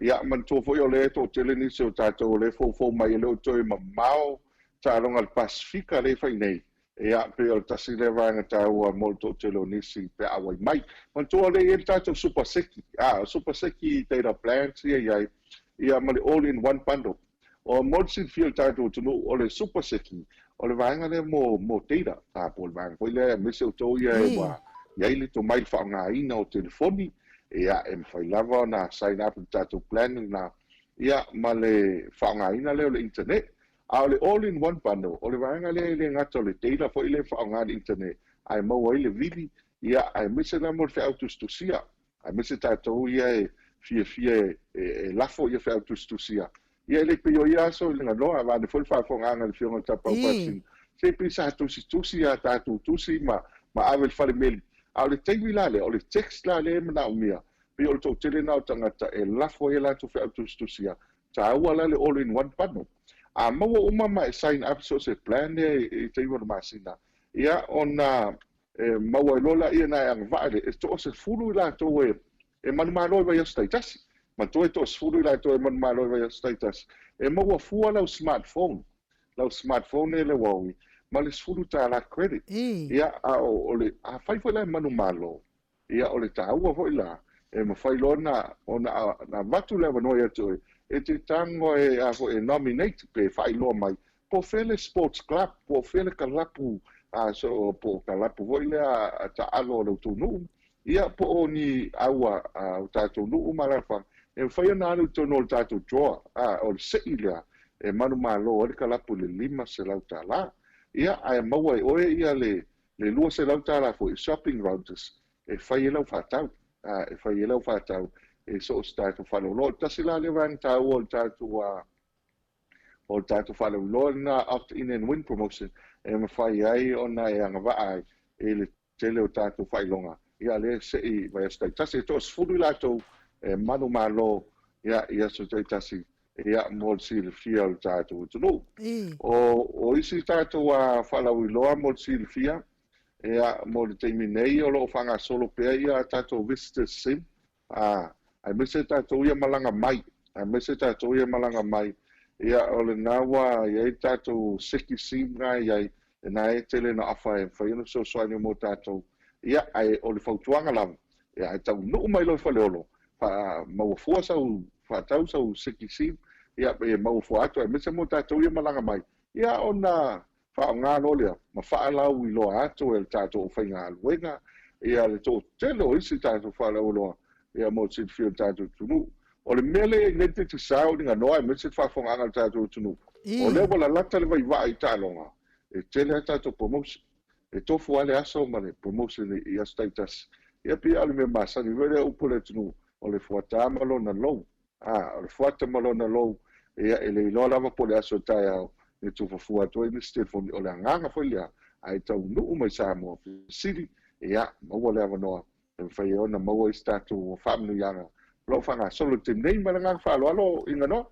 Ia mantua foi o le to tele ni se o tatou le fo mai le o toi mamao talonga le Pasifika le fai nei. Ia pe o tasi le vanga tau a molto tele o nisi pe awai mai. Mantua le e tatou super seki. Super seki data plans ia ma le all in one bundle. O molsin fiel tatou tunu o le super seki. O le vanga le mo data. Po le vanga foi le mese o to ia e wa. Ia ili to mai whaonga ina o telefoni. Ia e mwhai lava na sign up in tatou planning na ia ma le whaongaina leo le internet. A le all in one bundle, o le vaenga le ngata o le data fo i le whaonga le internet. Ai maua i le vili, ia ai mise na mo le whaautustusia. Ai mise tatou ia e fia e lafo ia whaautustusia. Ia le pio ia so i le nganoa, vane fo le whaafonganga le fionga tapau pasin. Se pisa tusi a tatou tusi ma awe le whare meli. A le taimi la le, o le text la le mana o mia. Pi o le tau tele nao tangata e lafo e la tu whaautustusia. Ta ua la le all in one bundle. A maua umama e sign up so se plan e teiwa na masina. Ia ona maua lola ia na ang vaale e to se fulu la to e manumalo vai status. Ma to e to fulu la to e manumalo vai status. E maua fua la smartphone. La smartphone e le wawi. Ma le fulu ta la credit. Ia o le a fai foi la manumalo. Ia o le taua foi la e ma fai lona ona na vatu le vanoia to e te tango e nominate pe fai loa mai po fele sports club po fele kalapu so po kalapu voi le a ta alo le tunu ia po oni aua o tatou nuu marafa e fai na alo tono o tatou draw o se ilia e manu malo o le kalapu le lima se lau tala ia ai maua e oe ia le lua se lau tala fo i shopping routers e fai lau fatau e fai lau fatau e so statu falo lo tasila le van ta o tatu falo lo na opt in and win promotion e ma fai ai ona e anga va ai e le tele o tatu fai longa ia le se i vai sta tasi to sfulu lato e manu malo ia so te tasi ia mol sil fia o tatu tulu o isi tatu a falo lo mol sil fia ia mol terminei o lo fanga solo pe ia tatu visitor sim ai mese tatou ia malanga mai. Ai mese tatou ia malanga mai. Ia o le nawa ia tatou seki simga ia e na e tele na afa e whaino so soani mo tatou. Ia ai o le fautuanga lam. Ia ai tau nuu mai lo whaleolo. Maua fua sau whatau sau seki sim. Ia e maua fua atu ai mese mo tatou ia malanga mai. Ia o na whaonga lolea. Ma whaalau i loa atu e tatou whainga aluenga. Ia le tō tele o isi tatou whalau loa. Ia mo sit fio tatou tunu. O le mele e nete te sao ni nganoa e mese whawhonganga tatou tunu. O leo wala lata le vai vai tālonga. E tele a tatou promotion. E tofu ale aso ma le promotion i a status. Ia pia ale me masani vele upo le tunu. O le fuata malo na lou. O le fuata malo na lou. Ia e le iloa lava po le aso tai au. E tu fuata i ni stelfoni. O le anganga foi lea. Ai tau nuu mai Samoa. Siri. Ia maua le avanoa. Fai ona maua i statu o whamnu yanga. Lo whanga solo te nei maranga whalo alo inga no?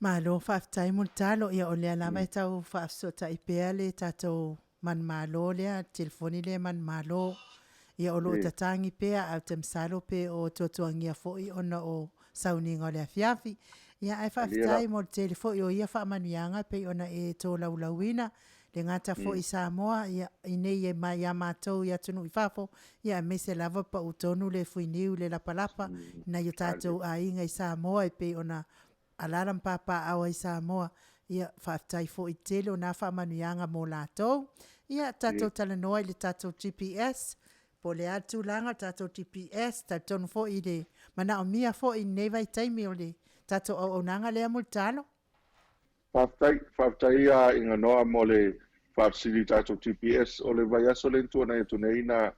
Malo whaftai multalo ia o lea lama e tau whafsota i pea le tatou man malo lea, telefoni le man malo. Ia o lo tatangi pea au te msalo pe o totuangia foi ona o sauninga o lea fiafi. Ia ai whaftai mo telefoni o ia whamanu yanga pe ona e tō laulauina. Le ngata fo i Samoa ia nei e mai ia mātou ia tunu i whafo ia mese lava pa utonu le fuiniu le lapalapa na i tātou a inga i Samoa e pe ona alaram papa awa i Samoa Ia whaftai fo I tele o nā whamanuianga mō lātou. Ia tātou talanoa I le tātou GPS. Po le atu langa tātou GPS. Tātou fo I le mana o mia fo I neva I taimi o le tātou au nanga lea multalo. Whaftai inga noa mo le whafsiri tātou TPS o le vai aso le ntua nei tu nei na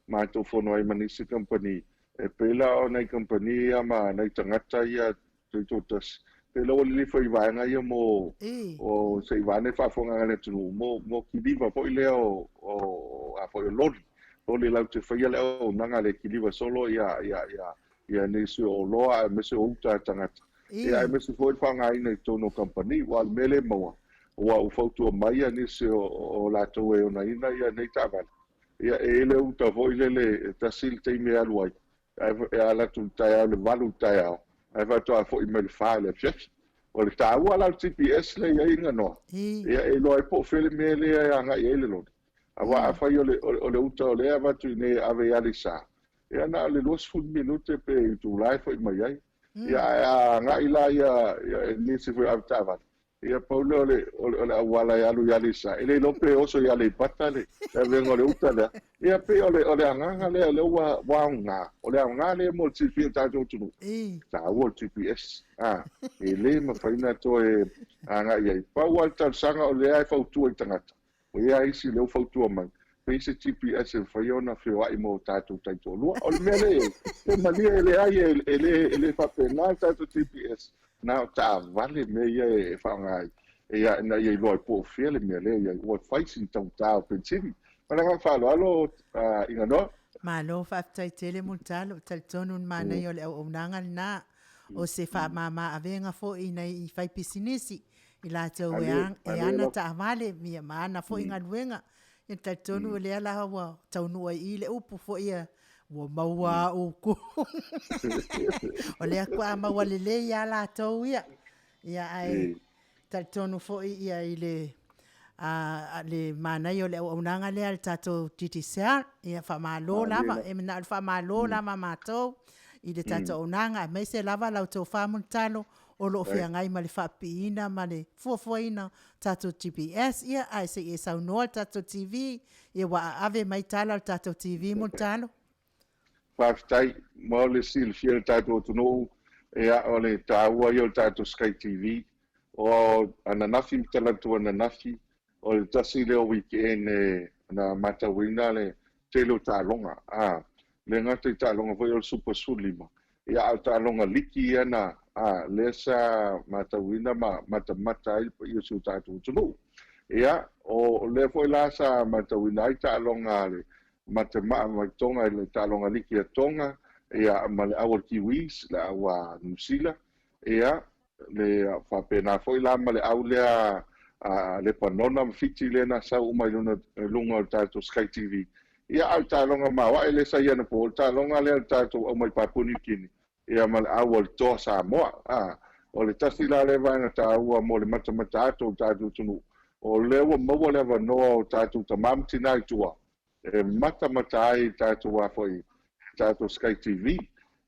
mātou whono ai manisi company e pela o nei company ma nei tangata ia tuitotas pela o li foi vaanga ia mo o sei vane whafonga ngane tunu mo kiliva po I leo o a foi o lori o le lau te whaia leo nanga le kiliva solo ia nisi o loa e mese o uta tangata ia e mese foi whanga ina I tono company wa mele maua wa u fautu mai nisi o lato e ona ina ia nei tavan ia ele uta foi le tasil te me aluai e ala tu tai le valu tai au ai va to foi me le file check o le tau ala TPS le ia inga no ia e loi po fele me le anga ele lo awa a fai o le uta o le ava tu ne ave alisa ia na le 2 minute pe tu live foi mai ai ia nga ila ia ni se foi avtava ia paulo le wala ya lu yalisa ele lo pe oso ya le patale e vengo le utale ia pe ole anga le wa nga ole anga le mo tifi ta jo tu ta wo TPS ele ma faina to e anga ia pa walta sanga ole ai fautu I tangata o ia isi le fautu man pe se TPS e faiona fe wa mo ta tu ta to lu ole mele e mali ele ai ele fa pena ta tu TPS na ta vale me ia whangai ia na ia loi po fele me le ia o faisi tau tau pensini mana nga falo alo inga no malo whaftai tele multalo tal tonu mana i o le au nanga na o se wha mama avenga fo I nei I whai pisinisi I la tau e ana ta vale mia maana fo inga luenga i tal tonu le ala hawa tau nua I le upu fo ia wa maua uku o le akua maua lele ia la tau ia ai tal tonu fo ia I le manai o le aunanga le al tatou titisea ia fa malo lava e mena fa malo lava matou I le tatou aunanga mai se lava lau tau fa multalo o lo fia ngai ma le fa piina ma le fuafuaina tatou GPS ia ai se e saunoa tatou TV ia wa ave mai tala tatou TV multalo whaftai mo le sil fiel tātou ATUNU'U ea o le tāua I o tātou Sky TV o ananafi mtalantu ananafi o le tasi leo weekend na matawina le telo tālonga le ngata I tālonga foi o le super sulima ea o tālonga liki ia na le sa matawina mata ai I o su tātou ATUNU'U ea o le foi la sa matawina ai tālonga le matema tonga le talonga liki a tonga ia ma le awa kiwis le awa nusila ia le whapena foi la ma le au lea le panona mawhiti le na sau mai lunga o tātou Sky TV ia au talonga mawa e le sa iana po talonga le tātou au mai papuni kini ia ma le awa le toa Samoa o le tasi la le vanga ta aua mo le matamata ato tātou ATUNU'U o lewa maua le vanoa o tātou tamamtina I tua e mata ai tātou a foi tātou Sky TV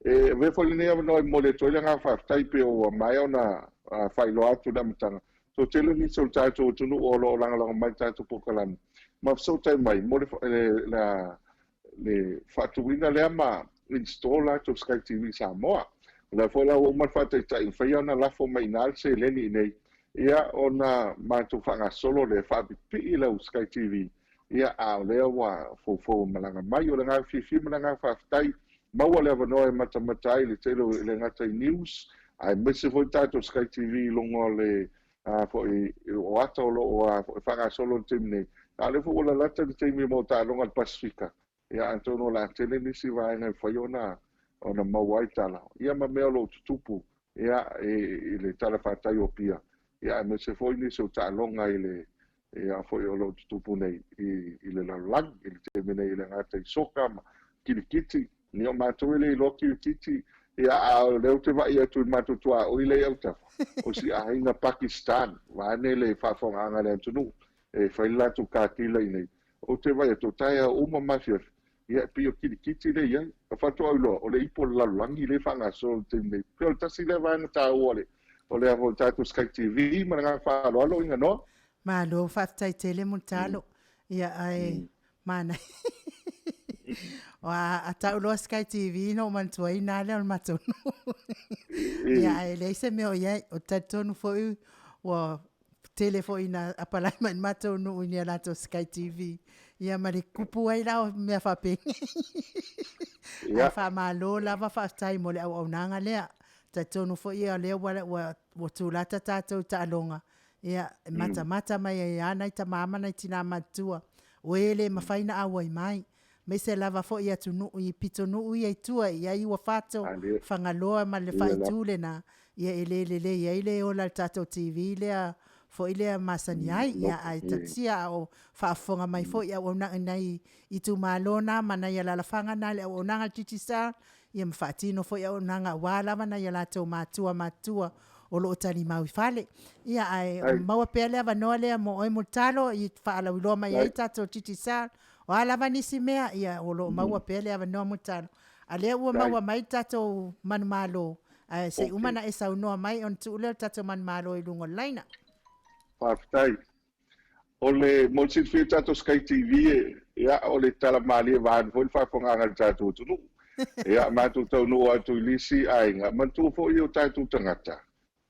e ve foi nei no mo le toile nga fa taipe o mai ona failo atu da mtanga so tele ni so tātou ATUNU'U o lo langa mai tātou POLOKALAME ma so tai mai mo le fatuina le ama install to Sky TV Samoa la foi la o mal fatai tai fai ona la fo mai nal se leni nei ia ona ma tu fanga solo le fa pi la Sky TV ia a lea wa fo malanga mai o le ngā whiwhi malanga whaftai maua lea wanoa e matamata ai le telo le ngata I news ai mese foi tātou Sky TV longo le o ata o lo o whanga solo timne a le fo la lata le teimi mo tā longa le Pasifika ia antono la tele nisi vaenga I whaiona ona maua I tala ia ma mea lo tutupu ia le tala whatai o pia ia mese foi nisi o tā longa I le ia foi o lo tupu nei I le lalang I le teme nei le ngata I soka ma kilikiti ni o mātou le I lo kilikiti ia a leo te vai atu mātou tua o I le au tafa o si a hinga Pakistan wane le whawhonganga le ATUNU'U e whailatu kātila I nei o te vai atu taia uma mafiaf ia pio kilikiti le ia a whatua uloa o le ipo lalangi le whanga so te nei pio tasi le vana tā ua le o le avo tātou Sky TV, mana ngā whaaloalo inga no. Malo whaftai tele mutalo. Ia ai mana. Wa ata ulo Sky TV no mantua ina le on matonu. Ia ai le se me o ia o tatonu foi wa tele foi ina apalai man matonu ina lato Sky TV. Ia mari kupu ai la me fa pe. Ia fa malo la va fa tai mo le au nanga le. Tatonu foi ia le wa tulata tatou talonga. Ia mata mai ana ita mama na tina matua. Wele mafaina awai mai. Me se lava fo ia tunu I pitonu ia tua ia I wa fato fangaloa ma le faitule na ia ele ia ile o la tato TV le fo ile masani ai ia ai tatsia o fa fonga mai fo ia ona nai I tu malona mana ia la fanga na le ona titisa ia mfatino fo ia ona wala mana ia la to matua o lo tani mau fale ia ai mau pele va no le mo mo talo I fa ala lo mai ai tato titisa o ala vanisi mea ia o lo maua pele ava no mutano. Ale ua maua mai tato man malo. Se umana e sau noa mai on tu leo tato man malo I lungo laina. Whaftai. O le molsit fia tato Sky TV ia o le tala mali e vaan fo il whafonga tato tunu. Ia matu tau no atu ilisi ainga. Mantu fo I o tato tangata.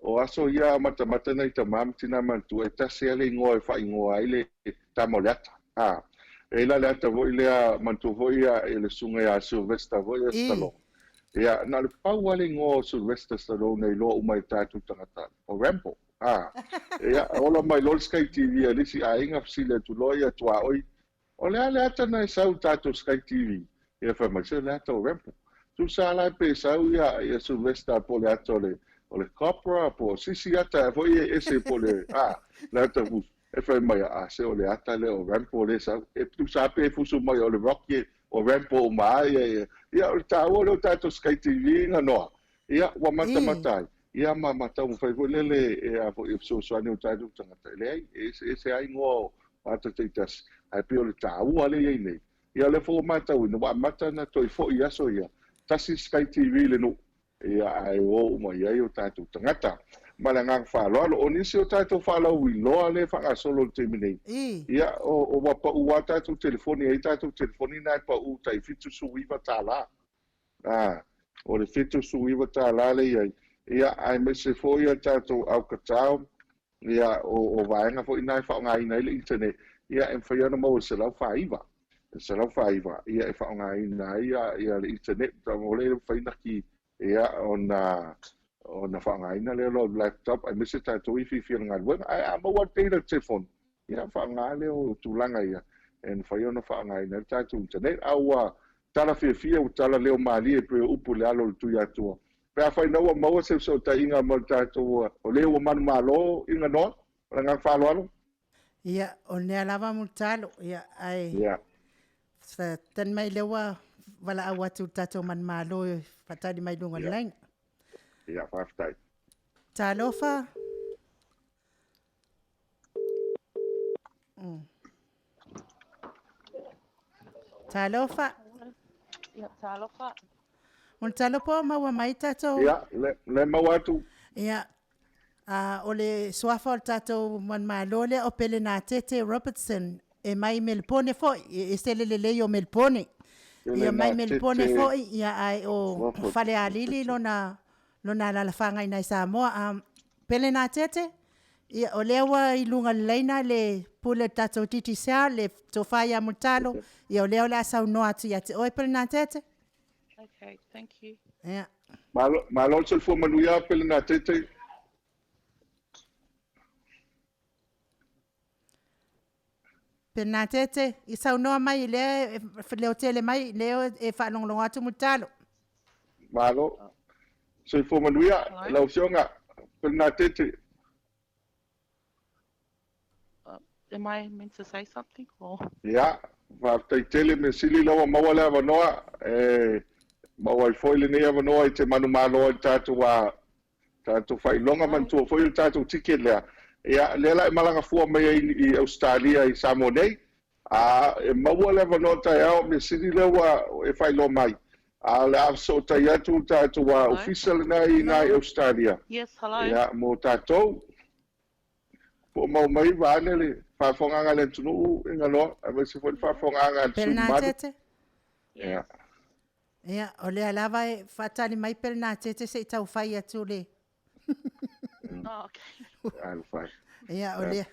O aso ia mata nei tamam tina mantu e tasi ale ingoa e wha ingoa ai le tamoleata. Ela le ata voi le mantu voi le sunga ya Sylvester voi stalo. Ya na le pau ale ngo Sylvester stalo nei lo umai tatu tangata. O rampo. Ya ola mai lo Sky TV ali si ainga fsile tu loia tua oi. O le ata na sau tatu Sky TV. Ya fa mai se le ata o rampo. Tu sala pe sau ya Sylvester po le ata o le copra po sisi ata voi ese po le le ata bus. E fai mai se o le ata le o rampo le sa e tu sape fusu mai o le rocky o rampo mai ia o tau o tato Sky TV na no ia wa mata ia mata mo fai lele e a fo so so ani o tato tangata le e ai ngo ata titas ai pe o le tau ale ia nei ia le fo mata no mata na toi fo ia so ia tasi Sky TV le no ia ai o mai ia o tato tangata malangang falo o nisi o tato falo wilo ale fa solo terminate ia o wa pa u tato telefoni ai tato telefoni na pa u tai fitu suiva tala o le fitu suiva tala le ia ai me se foi ia tato au katao ia o vaenga fo ina fa ngai na le internet ia en fa yana mo se la faiva ia e fa ngai na ia le internet ta mo le fa ina ki ia ona whangaina leo lo laptop ai mese tatou I fifia ngai weng ai maua teira telefon ia whanga leo tulanga ia en whaiona whangaina tatou internet aua tala fia o tala leo mali e pre upu le alo tu Atua pe a whainaua maua se so ta inga mo tatou o leo manu malo inga noa o ngang whalo alo ia o nea lava mutalo ia ai sa tan mai lewa wala awatu tatou man malo fatali mai lunga lain ia whaftai. Talofa. Talofa. Ia talofa. Un talopo maua mai tatou. Ia le maua atu. Ia o le swafa o tatou man malole o pele na tete Robertson e mai melpone fo e sele le o melpone. Ia mai melpone fo ia ai o fale alili lona la fanga ina Samoa pele na tete ia o lewa I lunga leina le pule tatou titisa le tofai a mutalo ia o lewa la sau no atu ia te oi pele na tete. Okay, thank you. Yeah. Malo se fo manuia pele na tete. Pele na tete I sau no mai le hotele mai leo e fa long atu mutalo. Malo se fo manuia la opcionga pele na tete. Am I meant to say something? Or? Yeah, va tai tele me sili lawa mawala va noa mawai foi le nei va noa te manu malo tatu wa tatu fai longa man tu foi tatu ticket le ya le la malanga fu me I Australia I Samoa nei e mawala va noa ta ya me sili lawa e fai lo mai ala so tayatu tatu wa official ngai Australia Yes, hello. ya mo tatou po mau mai vale le fa fonga le tunu ingalo ave se foi fa fonga Pelna tete. ya Ia, o le alava e whatani mai pelna tete se tau whai atu le. Oh, okay. al fai Ia, o le.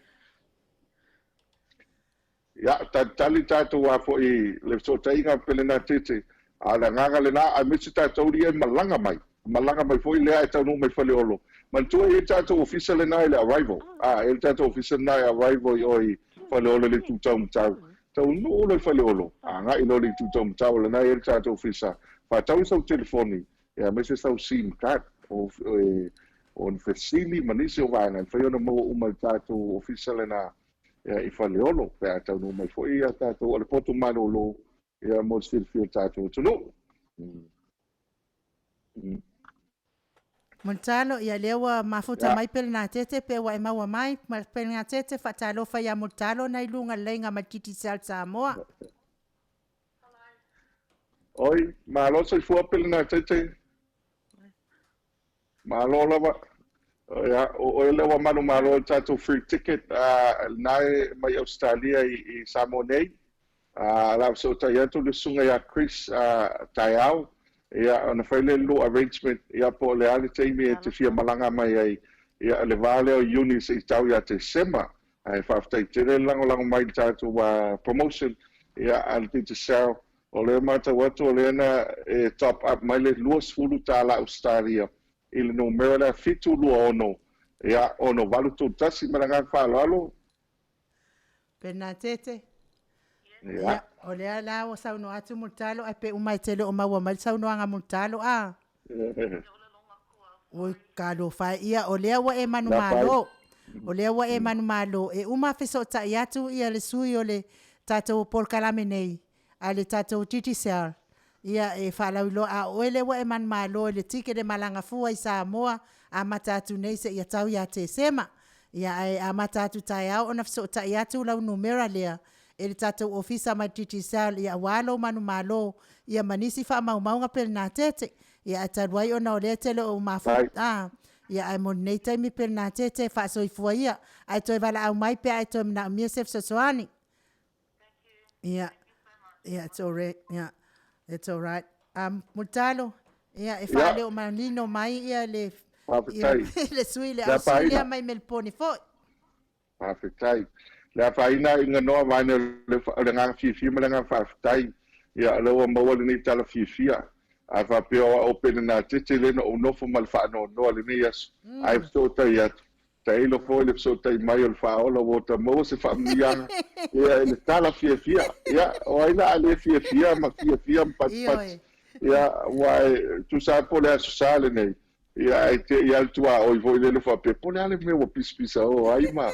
ya tali tatu wa fo I le so tainga pelena tete ala nganga le na a misi tatou ri malanga mai fo I le ai tanu mai fale olo man tu e tatou official na ile arrival el tatou official na arrival I fale olo le tu tau tau no le fale olo nga ilo le tu tau le na el tatou official fa tau so telefoni ya misi so sim card o on fesili manisi o vanga fa yo no mo uma tatou official na ya I fale olo pe tau no mai fo ia tatou o le poto malolo ia mo fil tatou tunu Montalo ia lewa mafuta mai pelna tete pe wa maua mai pelna tete whatalo whai a montalo na ilunga lenga matiti sal Samoa. Oi, malo so fu pelna tete malo lava ya o lewa manu malo tatou free ticket nai mai Australia I Samoa la so tayatu le sunga ya Chris tayau ia ona faile lo arrangement ia po le ale TAIMI te fia malanga mai ai ia le vale o uni se tau ia te sema ai fa ftai te lango mai tatu wa promotion ia al te sell o le mata watu le na top up mai le luas fulu tala Australia il numero la fitu lu ono ia ono valu tu tasi malanga fa lalo Penatete. Ya, o le ala o sauno atu multalo ai pe umai tele o maua mai sauno anga multalo o kalo fa ia o le wa e manu malo o le wa e manu malo e uma feso ta yatu ia le sui o le tatou POLOKALAME nei a le tatou titisel ia e fala lo a o le wa e manu malo le tike de malanga fua I Samoa a matatu nei se ia tau ia te sema ia a matatu tai au ona feso ta yatu la numero lea ele tatou ofisa mai titisal ia walo manu malo ia manisi fa maunga pelna tete ia ataruai ona o le tele o mafu ia ai mo nei TAIMI pelna tete fa so ifua ia ai toi vala au mai pe ai toi na mia sef soani ia it's all right it's all right mutalo ia e fa le o manino mai ia le le suile a suile mai melponi fo perfect la faina inga no vane le ngang fi malanga fa tai ya lo mo le ni tala fi a fa pe o pelna tete le no fo mal fa no le ni yes I so tai tai lo fo le so tai mai o fa o lo vota mo se fa mia ya le tala fi ya o ina ale fi ma fi pat ya wai tu sa po le sociale nei ya ya tua o vo le fa pe po le ale me o pisa o ai ma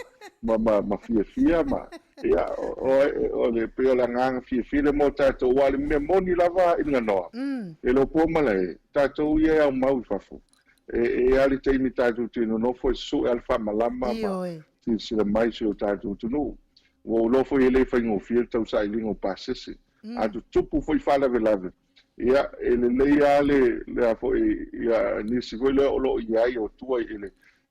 fia ma ya o le pe la ngang fia le mo tato wa le me moni lava ina no e lo po male tato ia o mau fafu e ali TAIMI tato tino no foi su alfa malama ma ti se le mai su tato tino o lo foi ele foi no fia tau sai lingo pasese a tu tupu foi fala velave ia ele le foi ia ni si foi lo ia o tua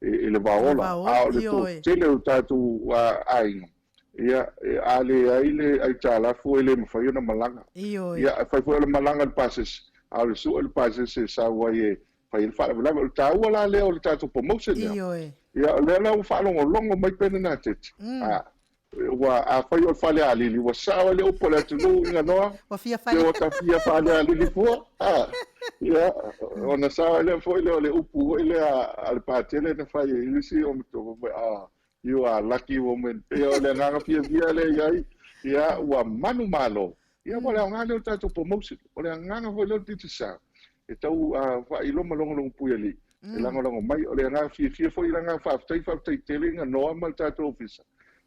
ele vaola a le tele o tatu ai ia ale ai tala fo ele me foi na malanga ia foi le malanga passes a le su el passes sa waie foi ele fala la o tau la le o tatu promotion ia le la o fala longo mai pena na tet wa a foi o fala ali wa sa le o pola tu nga no o FIAFI o ta fala ali fo ia ona sa le foi le upu ele al patele na fai isi o mito you are lucky woman yo le nga FIAFIA le ai ia wa manu malo ia wala nga le tatu promotion wala nga foi le titisa e tau fa ilo malongo pueli e lango mai o le nga FIAFIA foi nga fa tai tele nga normal tatu office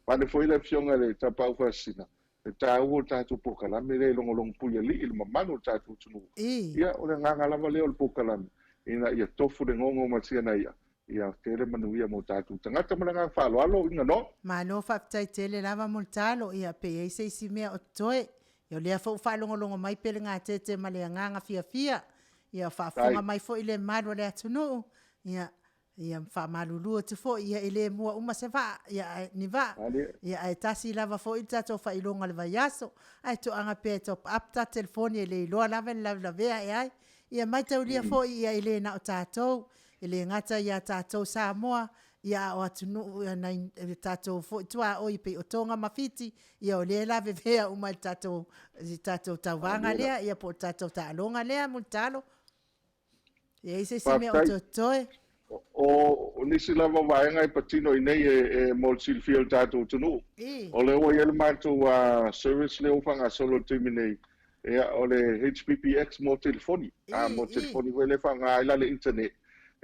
Pane foi le fionga le tapau fasina. E tau tatu POLOKALAME le longo pueli il mamano tatu tunu. Ia o le nganga lava le o POLOKALAME. Ina ia tofu le ngongo matia na ia. Ia tele manuia mo tatu. Tangata malanga falo alo inga no. Mano fa tai tele lava multalo ia pe se simea o toe. Ia lea fo whaalonga mai pele ngā tete ma le nganga fia. Ia whaafunga mai fo ile malu le ATUNU'U. Ia whaamalulua te fo ia ile mua uma se wha. Ia ni wha. Ia ai tasi lava fo i tato whailonga le vaiaso. Ai to anga pe top apta telefoni ile iloa lava la vea e ai. Ia mai tau lia fo ia ile na o tatou. Ile ngata ia tatou Samoa. Ia o ATUNU'U ia na tatou fo tua o i pe o tonga mafiti. Ia o lea lave vea uma tatou tauwanga lea. Ia po tatou taalonga lea multalo. Ia ise si me o totoe. O nisi lava vaenga I patino I nei e Molsil Fiel tatou ATUNU'U. O le o ele mātou service le ufanga solo timi nei. Ia o le HPPX mo telefoni. Mo telefoni wele whanga ila le internet.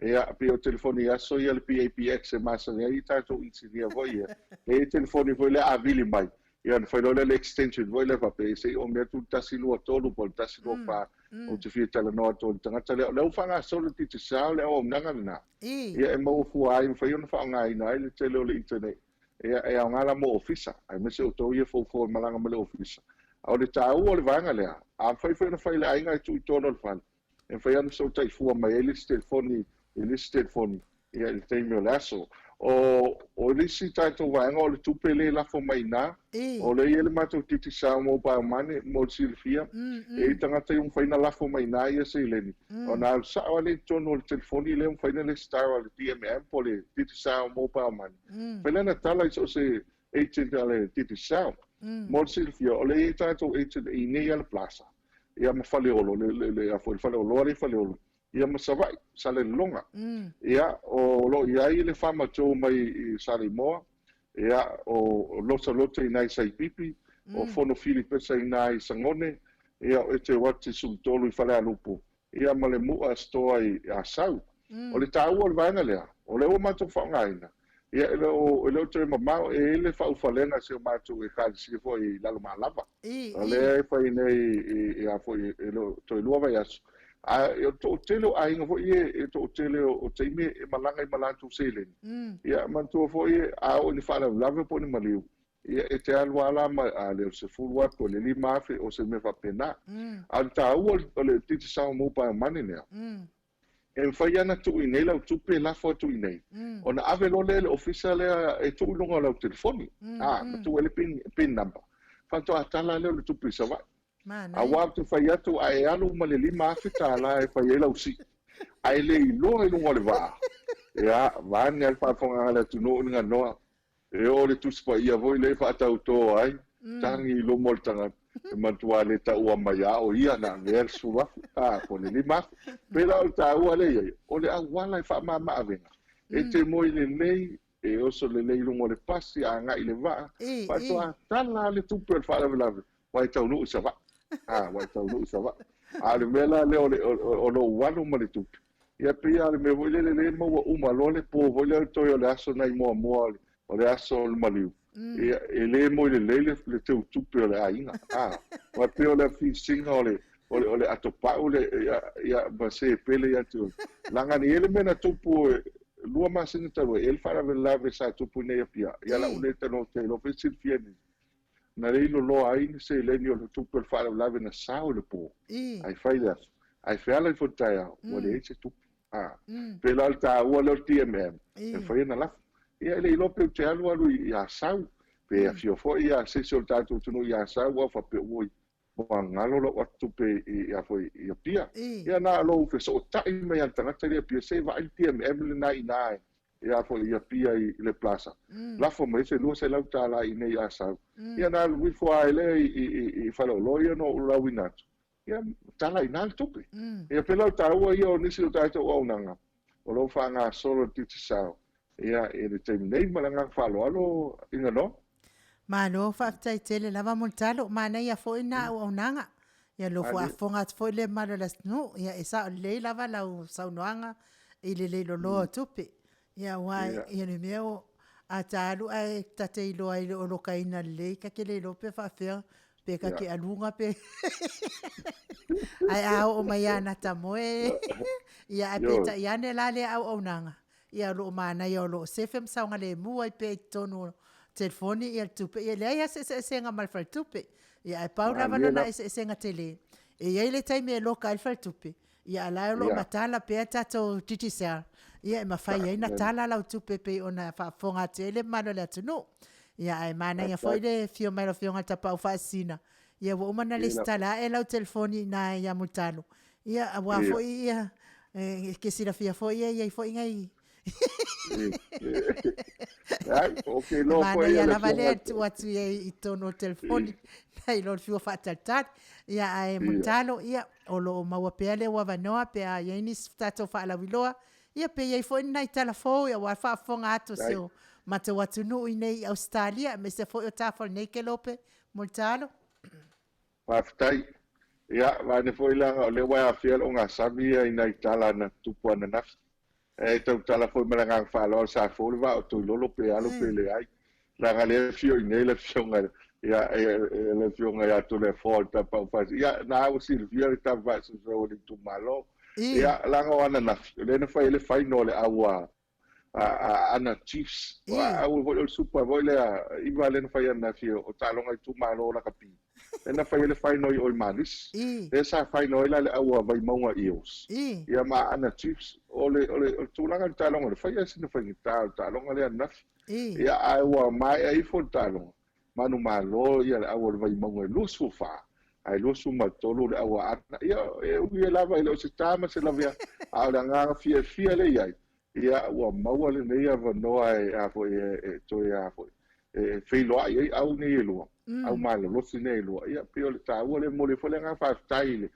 Ia pe o telefoni aso ia le PAPX e masa ia I tatou insinia voi ia. E telefoni wele a vili mai. Ia na whailole le extension wele pape. Se o mea tu tasi lua tolu pol tasi lua pa. O te fia tala noa tolu tangata leo. Leo whanga solo titi sao leo o mnanga na. Ia e mau fua ai whaiona whanga ina ai le tele o le internet. Ia e au ngala mo ofisa. Ai mese o tau ia fo malanga ma le ofisa. Au le tāu o le vanga lea. A whaiwhaina whaile ainga I tu I tono le whana. E whaiana so tai fua mai elis telefoni. Ia le teimi o le aso. O lisi tātou vanga o le tupele la fo mai nā. O le ia le mātou titi sao mo pa mane mo silfia. E tangata yung whaina la fo mai nā ia se ileni. O nā sao le tono le telefoni le yung whaina le star o le DMM po le titi sao mo pa mane. Whaina tala iso se agent ale titi sao. Mo silfia o le ia tātou agent I nei ala plaza. Ia ma whaleolo le a fo whaleolo le whaleolo. Ia masawai sale longa ia o lo ia I le fama tō mai I Samoa ia o losa I nai sai pipi o fono Filipesa I nai sangone ia o te wati sumtolu I whale alupu ia ma le mua stoa I asau o le tāu o le vanga lea o le o mātou whaongaina ia ele o te mamau e ele whauwhalenga se o mātou e kāsi fo I lalo malava o le e whai nei ia fo I to I lua vai asu o to tele ai ngo e to tele o TAIMI e malanga I malantu selen ia mantu fo a o ni fala lave po ni maliu ia e te alwala ma ale se fulwa po le lima fe o se me fa pena al tau o le titi sa mo pa manene e faiana tu I nei la tu pe la fo tu I nei ona ave lo le official e tu longa la telefoni tu ele pin number fa to atala le tu pe sa va a watu fai atu a e alu ma le lima afita la e fai e lausi. A e le ilo e lunga le waa. Ia, vani al whaafonga ala ATUNU'U nga noa. E o le tuspa ia voi le whaatau tō ai. Tangi ilo moltanga. E mantua le ta ua mai a o ia na ngel suwafu. Po le lima afita. Pela o ta ua le ia. O le awala e wha maa avenga. E te moi le lei. E oso le lei lunga le pasi a ngai le waa. Whaatoa tala le tupu el whaalawe. Wai TAUNU'U sa waa. Wai TAUNU'U sa wa. Ale mela le o lo wanu ma le tupi. Ia pia ale me voile le mo uma lo le po voile to yo le aso nai mo o le aso le maliu. Ia ele mo le te tupi o le ainga. Wa pe o le fi singa o le atopa o le ia ba se pele ia tu. Langa ni ele mena tupu lua masini talo el fara ve lave sa tupu ne pia. Ia la uneta no te lo fe silfieni. Na reilo lo ai se leni o tupu el fara lave na sao le po ai fai le ai fai le fotaia o le ese tupu pela alta o le TMM e fai na la ia le lo pe te alu ia sao pe a fio fo ia se se o tatou tunu ia sao wa fa pe oi mo ngalo lo atu pe ia foi ia pia ia na lo fe so tai me al tanga te pia se va il TMM le nai ia foi ia pia I le plaza la fo me se lo se la ta la I nei ia sao ia na lu fo ai le I falo loia no la winatu ia tala I nal tupi ia pela ta ua ia o nisi o tatou o nanga o lo fanga solo titi sao ia e le te nei malanga falo alo inga no Malo whaftai tele lava multalo mana ia fo ina o nanga ia lo fo afonga fo le malo las no ia esa le lava la saunoanga I le lo tupi ia wai ia ni meo atalu ai tatei lo ai o lo kaina le ka ke le lo pe fa fer pe ka ke alunga pe ai au o mai ana tamoe ia pe ta ia ne la le au nanga ia lo mana ia lo sefem saunga le mu ai pe telefoni ia tupe ia le ia se nga mal fal tupe ia pau lava lona se nga tele ia le taimi e loka al fal tupe ia la lo matala pe tato titisel ia ma fai ia na tala la tupe pe ona fa fonga tele malo le tunu ia ai mana ia foi le fio mai lo fio ngata pa fa sina ia wo mana le stala e la telefoni na ia mutalo ia awa foi ia que se la fia foi ia foi ngai okay, no mana ia la vale tu ia i tono telefoni ai lo fio fa tatat ia ai mutalo ia o lo maua pele wa vanoa pe ia ni stato fa la viloa ia pe ia foi na telefo ia wa fa fonga ato seo mata watu no nei Australia me se foi o tafel nei ke lope mutalo Paftai. Ya, vane foi la le wa fiel o nga sabia ina itala na tupu na naf. Tau tala foi malanga fa lo sa fo va o tu lolo pe alo pe le ai. La gale fio ina le fio nga ya le fio nga ya tu le fo ta pa fa. Ya na o Silvia ta va so le tu malo. Ya la nga wana naf. Le na fa le fai no le awa ana chiefs. Wa o vo super vo le I va le na fa ya na fio o talo nga tu malo la kapi. Ena fai le fai noi oi malis. Esa fai noi la le aua vai maunga ios. Ia ma ana chiefs ole tulanga le talonga le fai asina fai talonga le anaf. Ia aua mai ai fo talonga. Manu malo ia le aua le vai maunga lusu fa. Ai lusu matolo le aua ana. Ia ui lava ile o se tama se lavia. Au le nganga fia le iai. Ia ua maua le neia vanoa e afo e toi afo. Feiloa iai au nei e lua. Au malo losi nei lua ia pio le taua le mole fo le nga fa taile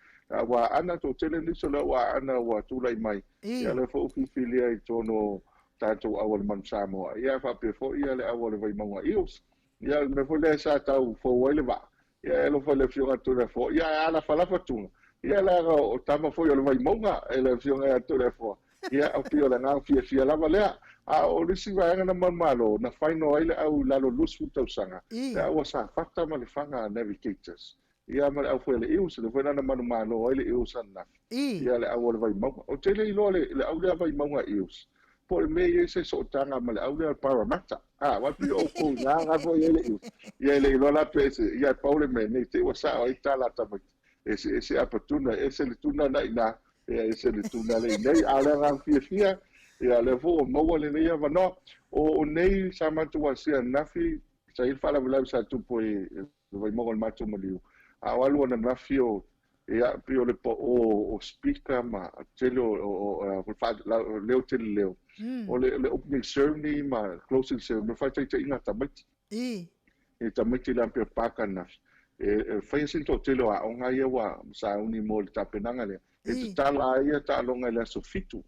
wa ana to tele ni so wa ana wa tula mai ia le fo filia I tono tato awal man Samoa ia fa pe fo ia le awal vai manga ios ia me fo le sa tau fo wele va ia lo fo le fio to le fo ia ala fala fatu ia la o tama fo le vai manga le fio nga to le fo ia o pio le nga fia la valea o lisi vai na mamalo na faino ile au lalo lusu tau sanga ia wa sa fata ma le fanga navigators ia ma au foi le ius le foi na manu malo ile ius na ia le au le vai mau o tele ilo le au le vai mau ius por me ese so tanga ma le au le paramata wa pio ko nga foi ile ius ia le ilo la pese ia paule me ne te wa sa o itala ta ese apatuna ese le tuna na ina ese le tuna le nei ala nga fia ia le vo mo le nei va no o nei sa matu wa sia nafi sa il fala vela sa tu poi vai mo el matu mo liu a walu na nafi o ia pio le po o speaker ma tele o fa leo tele leo o le opening ceremony ma closing ceremony fa te inga tamati e tamati la pe pakana fa sin to tele a onga ia wa sa uni mo ta penanga le e tala ia ta longa la sofito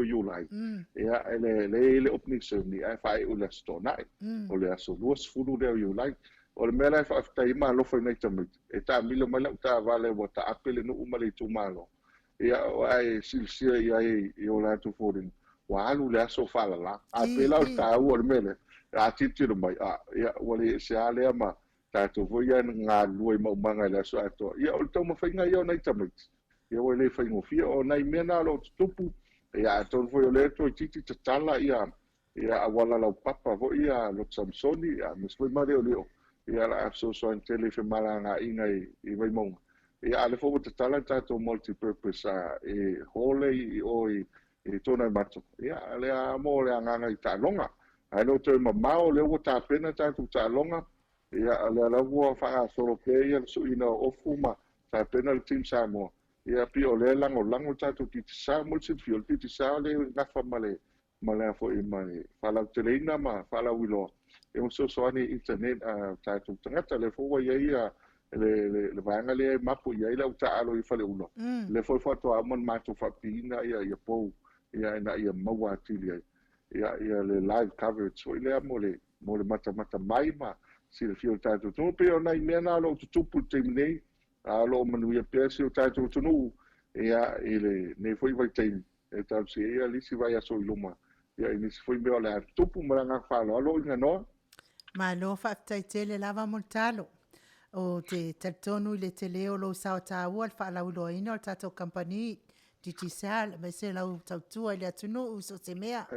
July ia le opening ceremony ai fai o la stona o le aso luas fulu le July o le mela fa tai ma lo foi nei tamit e ta milo mala ta vale wa ta apele no umale tu malo ia ai silsia ia i o la tu forin wa alu le aso fala la apela o ta o le mele a titiro mai ia o le se ale ma ta tu voia nga lui mo manga le aso ato ia o to mo fai nga ia nei tamit ia o le fai ngo fia o nei mena lo tupu ia to foi le to titi tala ia awala la papa vo ia lo Samsoni ia mes foi mare o leo ia la so tele fe malanga inga I vai mong ia le fo te tala tato multi-purpose e hole I tona mato ia le mo le nganga I ta longa ai no te mamao le o ta pena tato ta longa ia le la vo fa solo ke ia so ina ofuma ta pena le team Samoa ia pio le lango tato ti sa mo se fio ti sa le na fa male fo I mai fala teleina ma fala wilo e un so ani internet tato tangata le fo ia le vanga le mapu ia la uta alo I fale uno le fo foto a mon mato fa pina ia po ia na ia mawa tilia ia le live coverage so ile mo le mata mai ma si le fio tato tu pe ona I mena lo tupu temne alo manu ia pesi o tato ATUNU'U ia ile ne foi vai tem e tal se ia lisi vai a so luma ia ni se foi me ola tupu maranga falo alo inga no ma lo fa tele lava montalo o te tatonu le tele o lo sa ta wal fa la ulo ino tato company digital ma se la tautua le ATUNU'U so se mea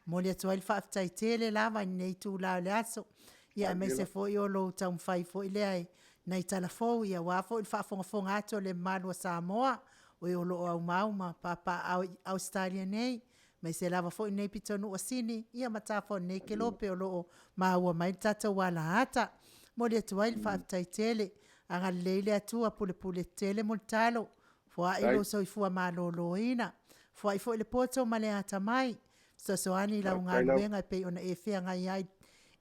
mo le toil fa tele lava nei tu la laso ia me se fo yo lo tau fai fo ile ai nei tala fo ia wa fo fa fo ato le malua Samoa o yo lo au mau ma papa au Australia nei me se lava fo nei pitonu asini ia mata fo nei ke lope o lo ma wa mai tata wala hata mo le tuai fa tai tele anga leile atua pule tele mo talo fo ai lo so fu ma lo ina fo ai fo le poto ma le ata mai so ani la unga wenga pe ona e fea ngai ai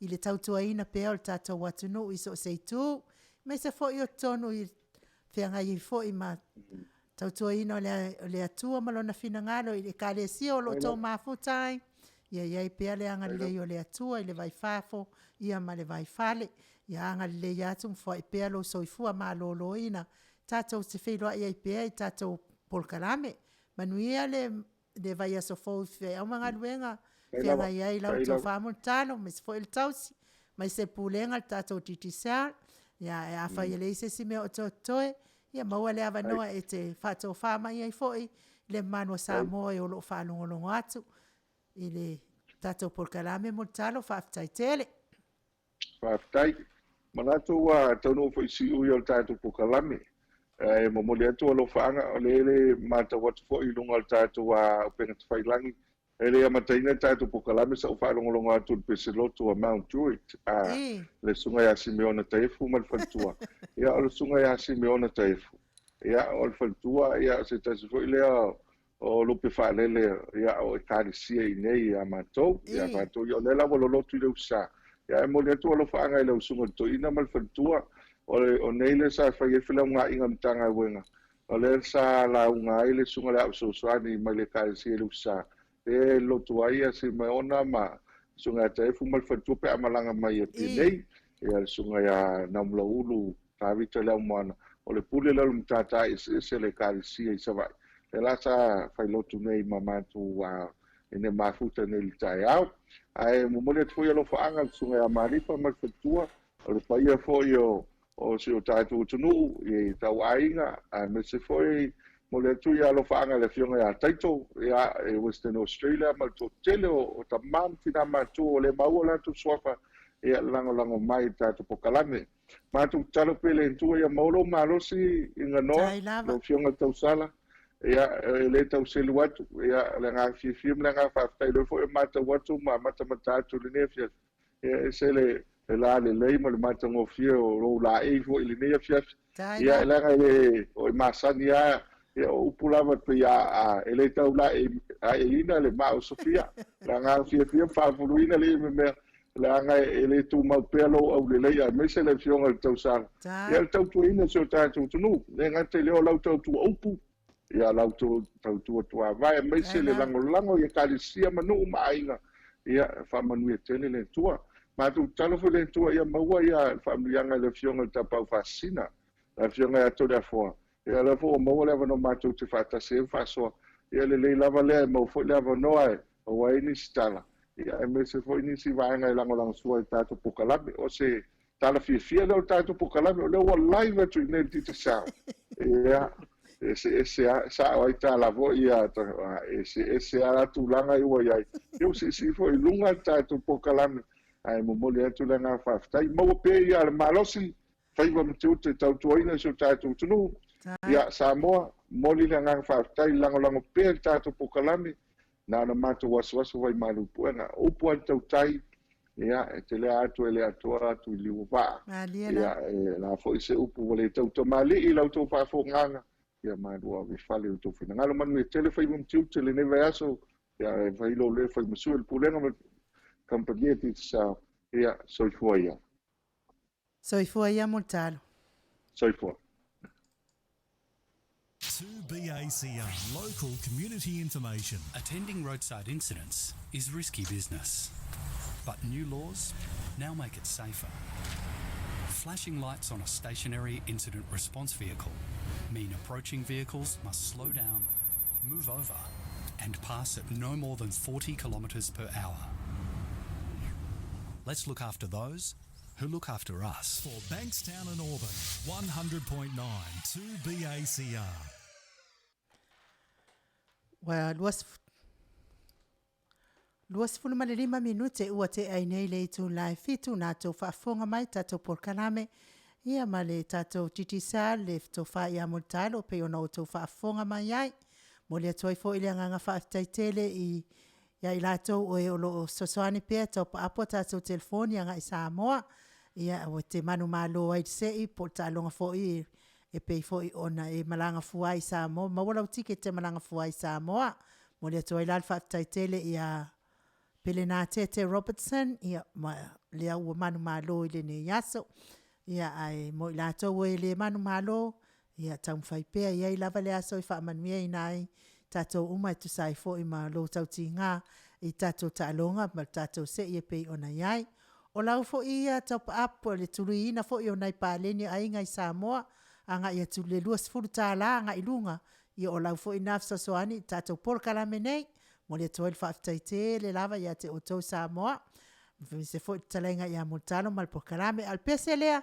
i le tautuaina pe o le tātou ATUNU'U i so se tu me se fo i o tonu i fea ngai i fo i ma tautuaina o le atua malona fina ngalo i le kare si o lo tau mafutai ia iai pe le anga le o le atua i le vai fafo ia ma le vai fale ia anga le atu fo i pe lo so i fua ma lo ina tātou se feilo iai pe i tātou POLOKALAME manuia le vai aso fo fe au manga luenga fe ngai ai lau to famo talo me se fo il tausi mai se pulenga tato titisa ya fa ile se si me o toe ya ma le ava no e te fato fama ia foi le mano Samoa o lo fa lo atu ile tato POLOKALAME mo talo fa tai tele fa tai manatu wa tonu fo si u yo tato POLOKALAME e mo mo le to lo fanga o le mata wat fo i lunga tato wa pena fai langi ele ia mataina tato POLOKALAME sa fa lo atu pe se lo to amount to it le sunga ya Simeona taifu mal fantua ia o sunga ya Simeona taifu ia o fantua ia se taso fo le o lo pe fa le ia o karisia i nei a matou ia matou yo le la lo tu le usa ia mo le to lo fanga le sunga to ina mal fantua o nei le sa fa ye fila nga inga mtanga wenga o le sa la nga ile sunga la so swani mai le karisia le usa e lo tuaia se Maona ma sunga te fu mal fatu pe amalanga mai e pinei e sunga ya namla ulu tavita le umana o le pule le mtata se le karisia i savai le la sa fai lo tu nei mamatu wa ene mafuta nei tai au ai mo mo le fu lo faanga sunga ya maripa mal fatua o le paia fo yo o se o tatu tunu e tau ainga a me se foi mo le tu ya lo faanga le fionga ya taito ya e Western Australia ma to tele o tamam fina ma tu o le maua tu swafa e lango mai tatu POLOKALAME ma tu talo pele tu ya molo malosi inga no lo fionga tau sala ya le tau selu watu ya le nga fi le nga fa tai lo fo mata watu ma mata tu le nefia e se le la le ma le mata ngo fio lo la e fo le nefia ya le nga le o masania e o pulava pe ya ele tau la e ina le ma o Sofia la nga fia fa fuluina le me la nga ele tu ma pelo o le ya me se le fionga tau sa ya tau tu ina so tatu tunu le nga te le o tau tu opu ya la tau tu vai me se le lango ya kalisia manu mainga ya fa manu tele le tua ma tu talo fo le tua ya maua ya familia nga le fionga tapa fascina la fionga ya toda fo ya la fo mo le no ma tu te fata se fa so ya le lava le mo fo le no ai o wai ni stala ya me se fo ni si vai nga lango so tato POLOKALAME o se tala fia lo tato POLOKALAME o le wa live tu ne ti sa ya ese sa o ita la vo ia ese ala tu langa i wa ia eu si fo i lunga tato POLOKALAME ai mo le tu langa fa tai mo pe ia le malosi fai wa mtu te tau tuaina so tato tunu ia Samoa moli le nga fa tai lango pe tato POLOKALAME na matu wasu vai malu puena o puan tau tai ia te le atu ele atua tu liuva ia la fo se upu le tau tomali i lau tau fa fo nganga ia madua vi fale o tau fina ngalo manu e tele fai mumtiu te le neve aso ia fai lo le fai musu el pulenga me kampania ti sa ia soifua ia multalo soifua 2BACR local community information. Attending roadside incidents is risky business, but new laws now make it safer. Flashing lights on a stationary incident response vehicle mean approaching vehicles must slow down, move over, and pass at no more than 40 kilometres per hour. Let's look after those who look after us. For Bankstown and Auburn, 100.9 2BACR. Well, 2:25 minute ua te ai nei le tu lai fitu na tau whaafonga mai tatou polokalame. Ia ma le tatou titisa le to wha ia multalo pe ona o tau whaafonga mai ai. Mo le atoi fo ili anganga whaaftaitele i ia i latou o e olo sosoani pea tau pa apo tatou telefoni anga i Samoa. Ia o te manu malo ai se i po talonga fo i e pei fo i ona e malanga fua i Samoa. Mawala utike te malanga fua i Samoa. Mo le atoi lal whaaftaitele ia PELE nā Tete Robertson, ia lea ua manu malo i le ne yaso. Ia ai mo i lātou e le manu malo, ia taum whaipea, ia i lava le aso i whaamanuia i nai, tātou uma i tusai fo i ma lo tauti ngā, i tātou tālonga, ma tātou se i e pei ona iai. O lau fo i a top up o le tulu ina fo i o nai pāleni ai ngai Samoa, anga i atu le luas furu tāla, anga i lunga, ia o lau fo i nafsa soani, tātou polokalame nei, mo le toil whaaftaite le lava ia te o tau Samoa. Se fo talenga ia multalo mal polokalame al pese lea.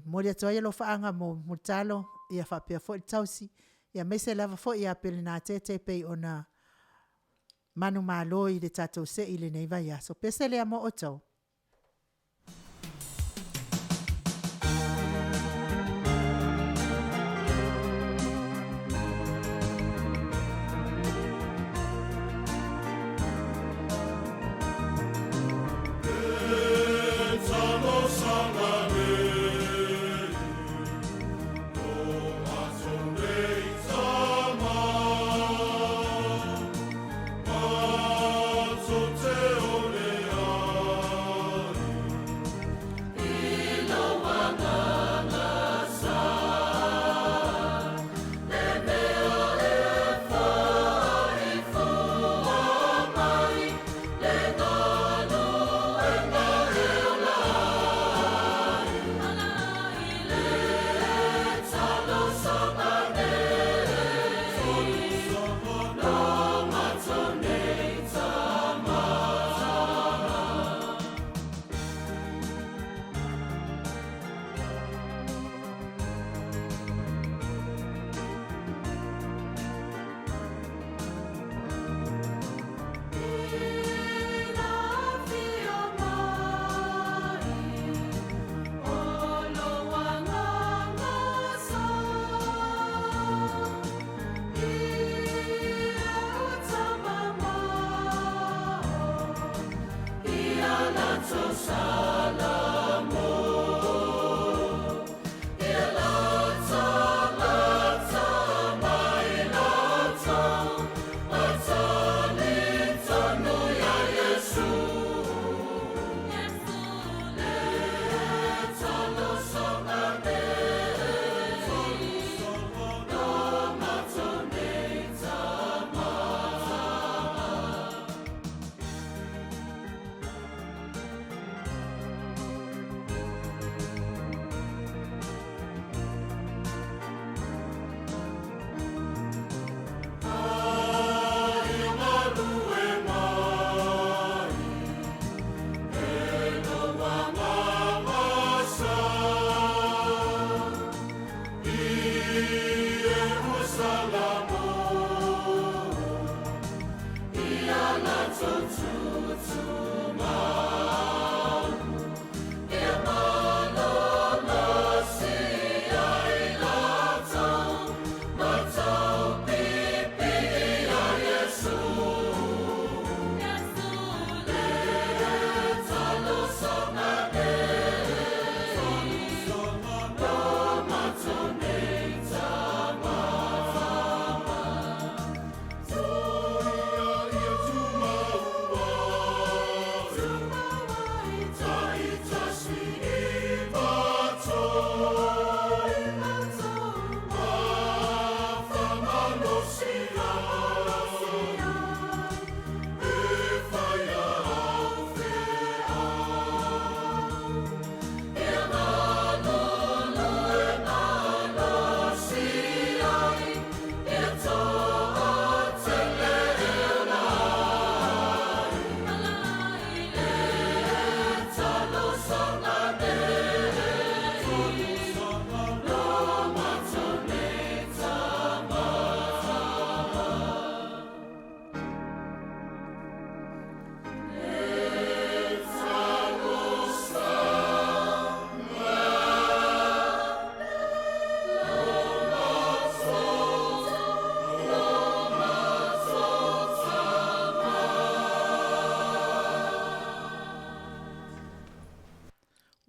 Mo le toil lo whaanga mo multalo ia whapea fo i tausi. Ia mese lava fo ia PELE nā Tete pei ona manu malo i le tatou se i le neiva ia. So pese lea mo o tau.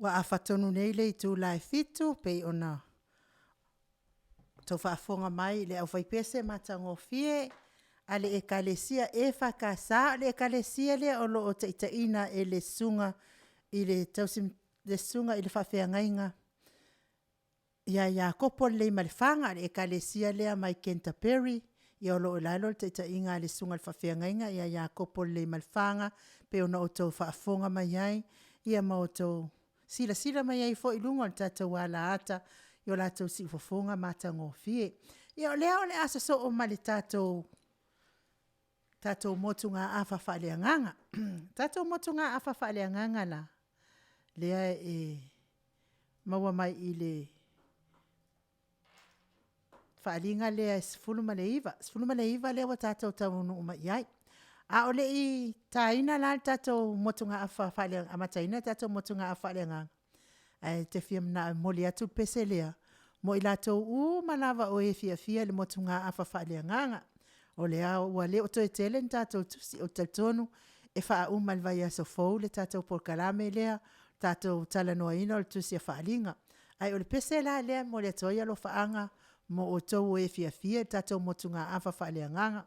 Wa afatonu nei le tu lai fitu pe ona tau whaafonga mai le au whaipese matangofie a le ekalesia e whakasa le ekalesia le o loo te itaina e le sunga i le tausim le sunga i le whawhiangainga ia kopo le malfanga le ekalesia le mai Canterbury ia o loo lalo te itainga le sunga le whawhiangainga ia kopo le malfanga pe ona o tau whaafonga mai ai ia mau tau sila mai ai fo ilunga le tatou ala ata yo la tau si fofonga matangofie ia leo le asa so o mali tatou motunga afa faleanganga tatou motunga afa faleanganga la lea e maua mai i le faalinga lea sfuluma le iva lea wa tatou taunu mai ai a ole i taina la tatou motunga afa faleanga amataina tatou motunga afa faleanganga ai te fiam na moli atu peselea mo ilatou malava o FIAFIA le motunga afa faleanganga o le au le o toe tele tatou tusi o tatonu e faa umal vai aso fou le tatou POLOKALAME lea tatou talanoaina o le tusi a faalinga ai o le pesela lea mo le toia lo faanga mo o tou o FIAFIA tatou motunga afa faleanganga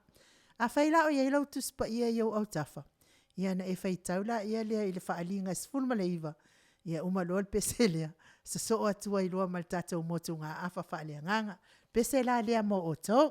a faila o ia lau tusi pa ia iau au tafa ia na e faitaula ia lea i le faalinga sfulma le iva ia umalo le peselea so o atua i loa mal tatou motunga afa faleanganga pesela lea mo o tou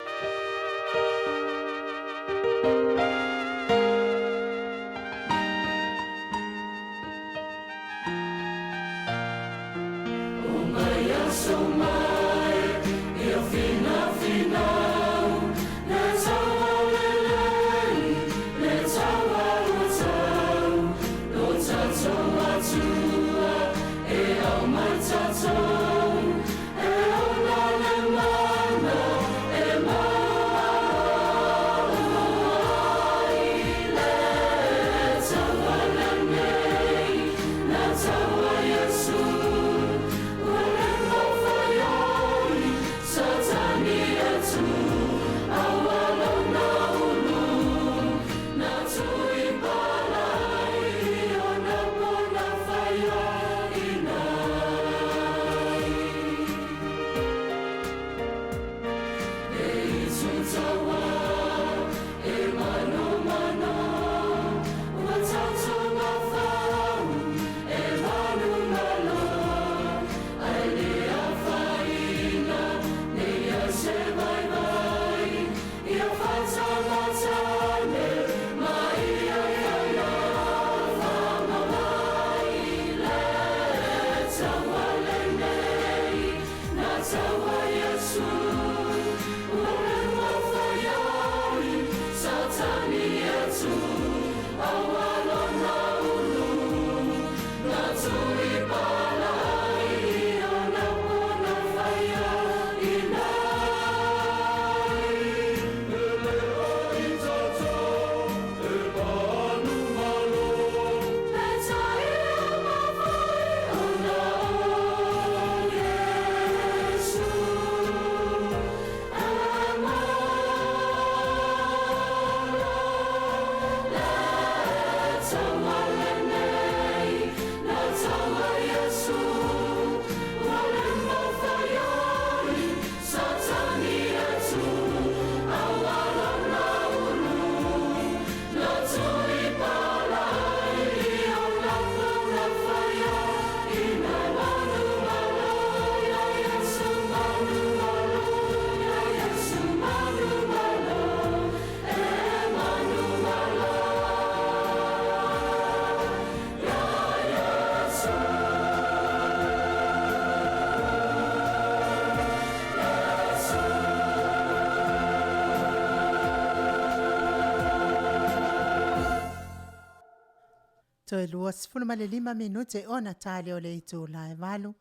Toe lua sifuna male 5 minute ona tali o le itu la evalu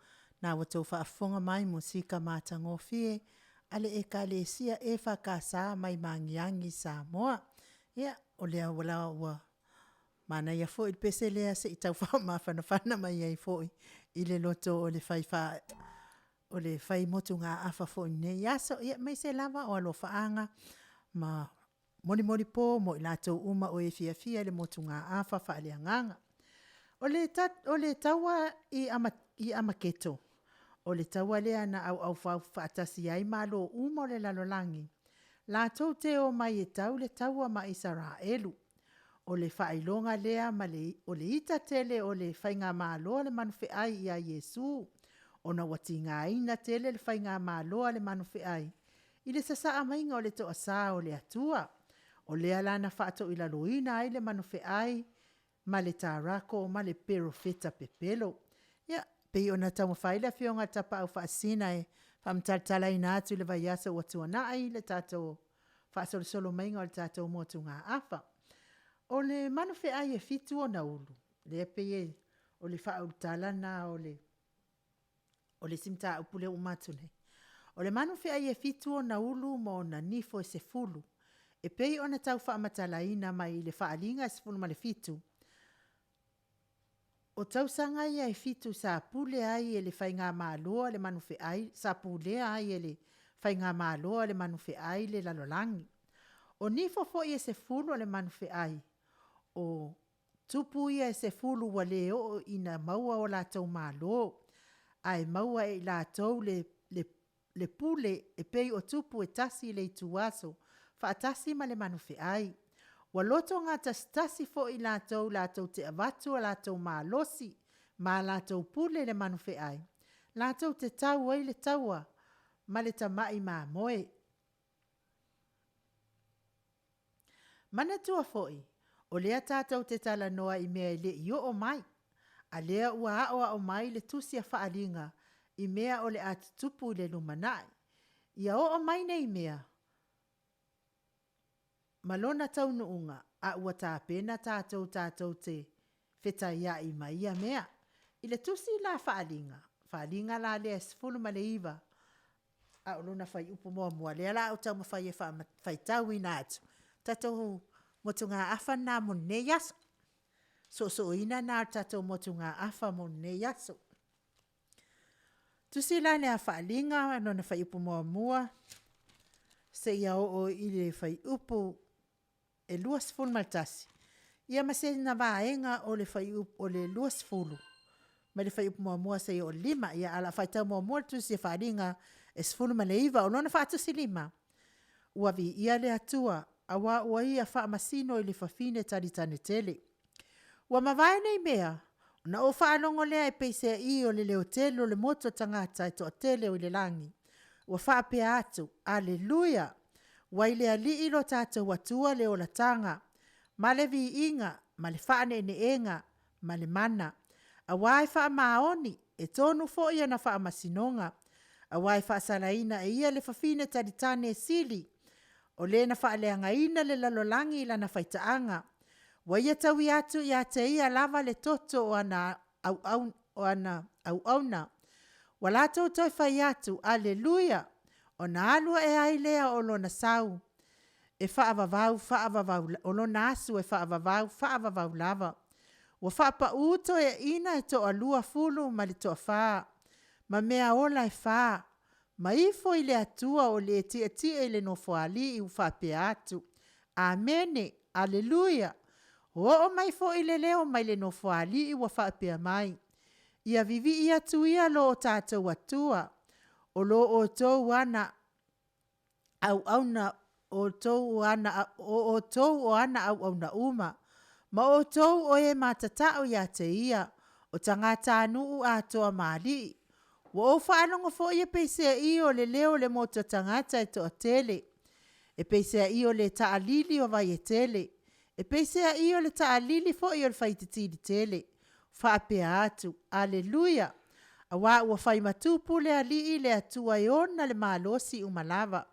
na watu whaafonga mai musika matangofie ale ekalesia e whakasa mai mangiangi Samoa. Ia, o lea wala wa mana ia fo il pese lea se itau whamawhanawhana mai ia fo i le loto o le whaifa o le whai motu ngā awha fo nei. Ia so ia mai se lava o alo whaanga ma moni po mo i lato uma o FIAFIA le motu ngā awha whaaleanganga. O le taua i amaketo. O le taua lea na au whaatasi ai malo umo le lalolangi. La tau te o mai e tau le taua ma Israelu. O le whailonga lea o le ita tele o le whainga malo le manufe ai ia Yesu. O na wati ngā ina tele le whainga malo le manufe ai. I le sasa amainga o le toa sa o le atua. O le alana whaato i la loina ai le manufe ai. Ma le tarako ma le perofeta pepelo. Ia, pei ona tau mawhaile whionga tapa au whaasina e whamtaltala ina atu le vaiasa o atuana ai le tātou whaasolo solo mainga o le tātou motu ngā awha. O le manufe ai e fitu o na ulu. Le pei o le whaautala na o le simta upule umatune. O le manufe ai e fitu o na ulu mo na nifo e se fulu. E pei ona tau whaamatala ina mai le whaalinga e se fulu ma le fitu. O tau sanga ia e fitu sa pule ai e le whainga māloa le manufe ai, sa pule ai e le whainga māloa le manufe ai le lalolangi. O nifo fo i e se fulu le manufe ai. O tupu ia e se fulu wa leo o ina maua o la tau mālo. Ai maua e la tau le pule e pei o tupu e tasi le ituaso. Whaatasi ma le manufe ai. Wa loto ngā tasi fo i la tau te avatu a la tau mālosi. Ma la tau pule le manufe ai. La tau te tau ai le taua. Ma le tamai mā moe. Mana tua foi. O lea tātou te tala noa i mea le i o mai. A lea ua aoa o mai le tusia whaalinga i mea o le atutupu le lumanai. Ia o mai nei mea. Malona taunu'unga a ua tāpena tātou te wheta ia i mai ia mea. I le tusi la whaalinga. Whaalinga la lea sifulu ma le iwa. A olona whai upo mua lea la au tau mawhai e whai tau i nātu. Tātou motu ngā awha nā mone yaso. So ina nā tātou motu ngā awha mone yaso. Tusi la lea whaalinga anona whai upo mua. Se ia o i le whai upo e luas fulu maltasi. Ia mase na vaenga o le whai upo o le luas fulu. Ma le whai upo mua se o lima. Ia ala whai tau mua tusi e whaalinga e sifulu ma le iwa. O lona whaatusi lima. Ua vi ia le atua. Awa ua ia wha masino i le whawhine taritane tele. Ua mawai nei mea. Na o whaanongo lea e peisea i o le leo tele o le moto tangata e to tele o le langi. Ua whaapea atu. Aleluia. Waile a li ilo tātou watua le o la tanga. Ma le viiga, ma le whaane ne enga, ma le mana. A wai wha maoni, e tonu fo ia na wha masinonga. A wai wha salaina e ia le whawhine taritane e sili. O le na wha leanga ina le lalolangi ila na whaitaanga. Wa ia tawi atu ia te ia lava le toto o ana au auna. Wa la tau toi whai atu, aleluia. O na alua e ailea o lona sau. E whaavavau, o lona asu e whaavavau lava. Wa whaapa uto e ina e to alua fulu ma le toa whaa. Ma mea ola e whaa. Ma ifo i le atua o le tia le no foali i whaapea atu. Amene, aleluia. O mai fo i le leo mai le no foali i whaapea mai. Ia vivi i atu ia lo o tātou atua. O lo o tou ana au auna o tou ana o tou o ana au auna uma. Ma o tou o e matatao ia te ia. O tangata ATUNU'U a toa mali. Wa o whaanongo fo ia peisea i o le leo le moto tangata e toa tele. E peisea i o le taalili o vai e tele. E peisea i o le taalili fo i o le whaititili tele. Whaapea atu. Aleluia. Awa ua whai matupu le ali le atua e ona le malosi umalava.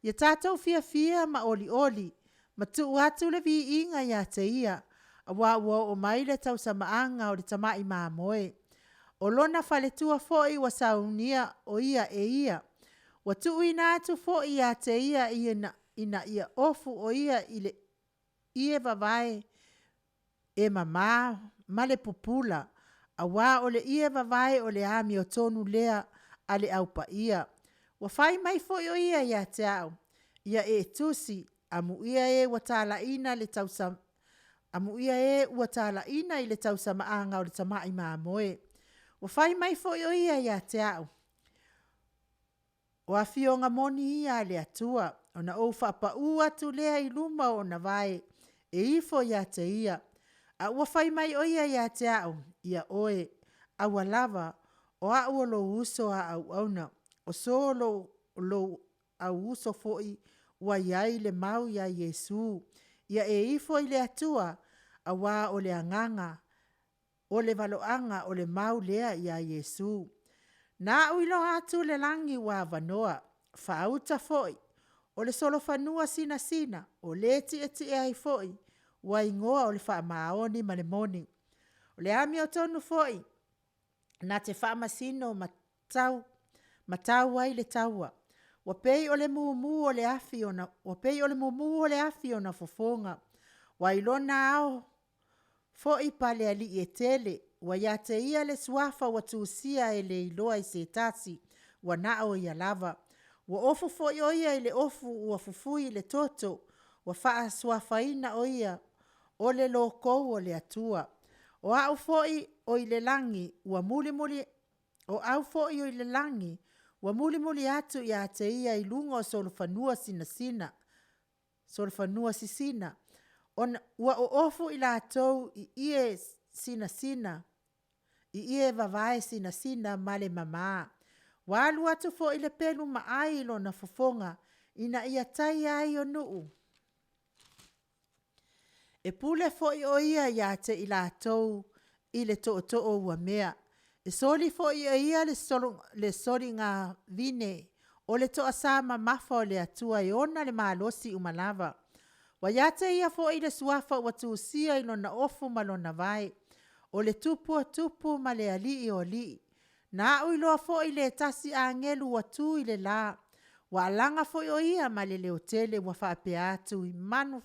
Ia tātou fiafia ma oli. Matu atu le viiga ia te ia. Awa ua o mai le tau samaanga o le tamai mamoe. O lona whaletua foi wa saunia o ia e ia. Wa tuu ina atu foi ia te ia ina ia ofu o ia ile ie vavae e mama male pupula. Awa o le ie vavae o le ami o tonu lea ale au pa ia. Wa whai mai foi o ia te au. Ia e tusi amu ia e watala ina le tau Amu ia ua tala ina i le tau samaanga o le tamai mamoe. Wa fai mai fo ia ia te au. O afionga moni ia le atua. O na ou whapa ua tu lea i luma o na vai. E ifo ia te ia. A ua fai mai o ia te au. Ia oe. A ua lava. O a ua lo uso a au auna. O so lo au uso foi. Ua iai le mau ia Yesu. Ia e ifo i le atua. A wā o le anganga. O le valoanga o le mau lea ia Yesu. Na uilo atu le langi wa vanoa. Fauta foi. O le solo fanua sina sina. O le eti ai foi. Wa ingoa o le wha maoni ma le moni. O le ami o tonu foi. Na te wha masino matau wai le taua. Wa pei o le mumu o le afi o na. Wa pei o le mumu o le afi o na fofonga. Wa ilona au. Foi pale ali e tele. Wa ya te ia le suafa wa tuusia e le iloa i se tasi. Wa nao ia lava. Wa ofu foi o ia i le ofu ua fufui le toto. Wa faa suafa ina o ia. O le loko o le atua. O au foi o i le langi. Wa muli muli. O au foi o i le langi. Wa muli muli atu ia te ia i lunga o solofanua sina sina. Solofanua sisina. Ua o ofu i la tau i ie sina sina. I ie vavae sina sina male mama. Walu atu fo i le pelu maai lo na fofonga. Ina ia tai ai o nuu. E pule fo i o ia te i la tau i le to ua mea. E soli fo i o ia le soli ngā vine. O le to asama mafa o le atua i ona le malosi umalava. Wa ya te ia fo i le suafa wa tuusia i lona ofu ma lona vai. O le tupu ma le ali i o li. Na ui loa fo i le tasi a ngelu wa tu i le la. Wa alanga fo i o ia ma le leo tele wa whaape atu i manu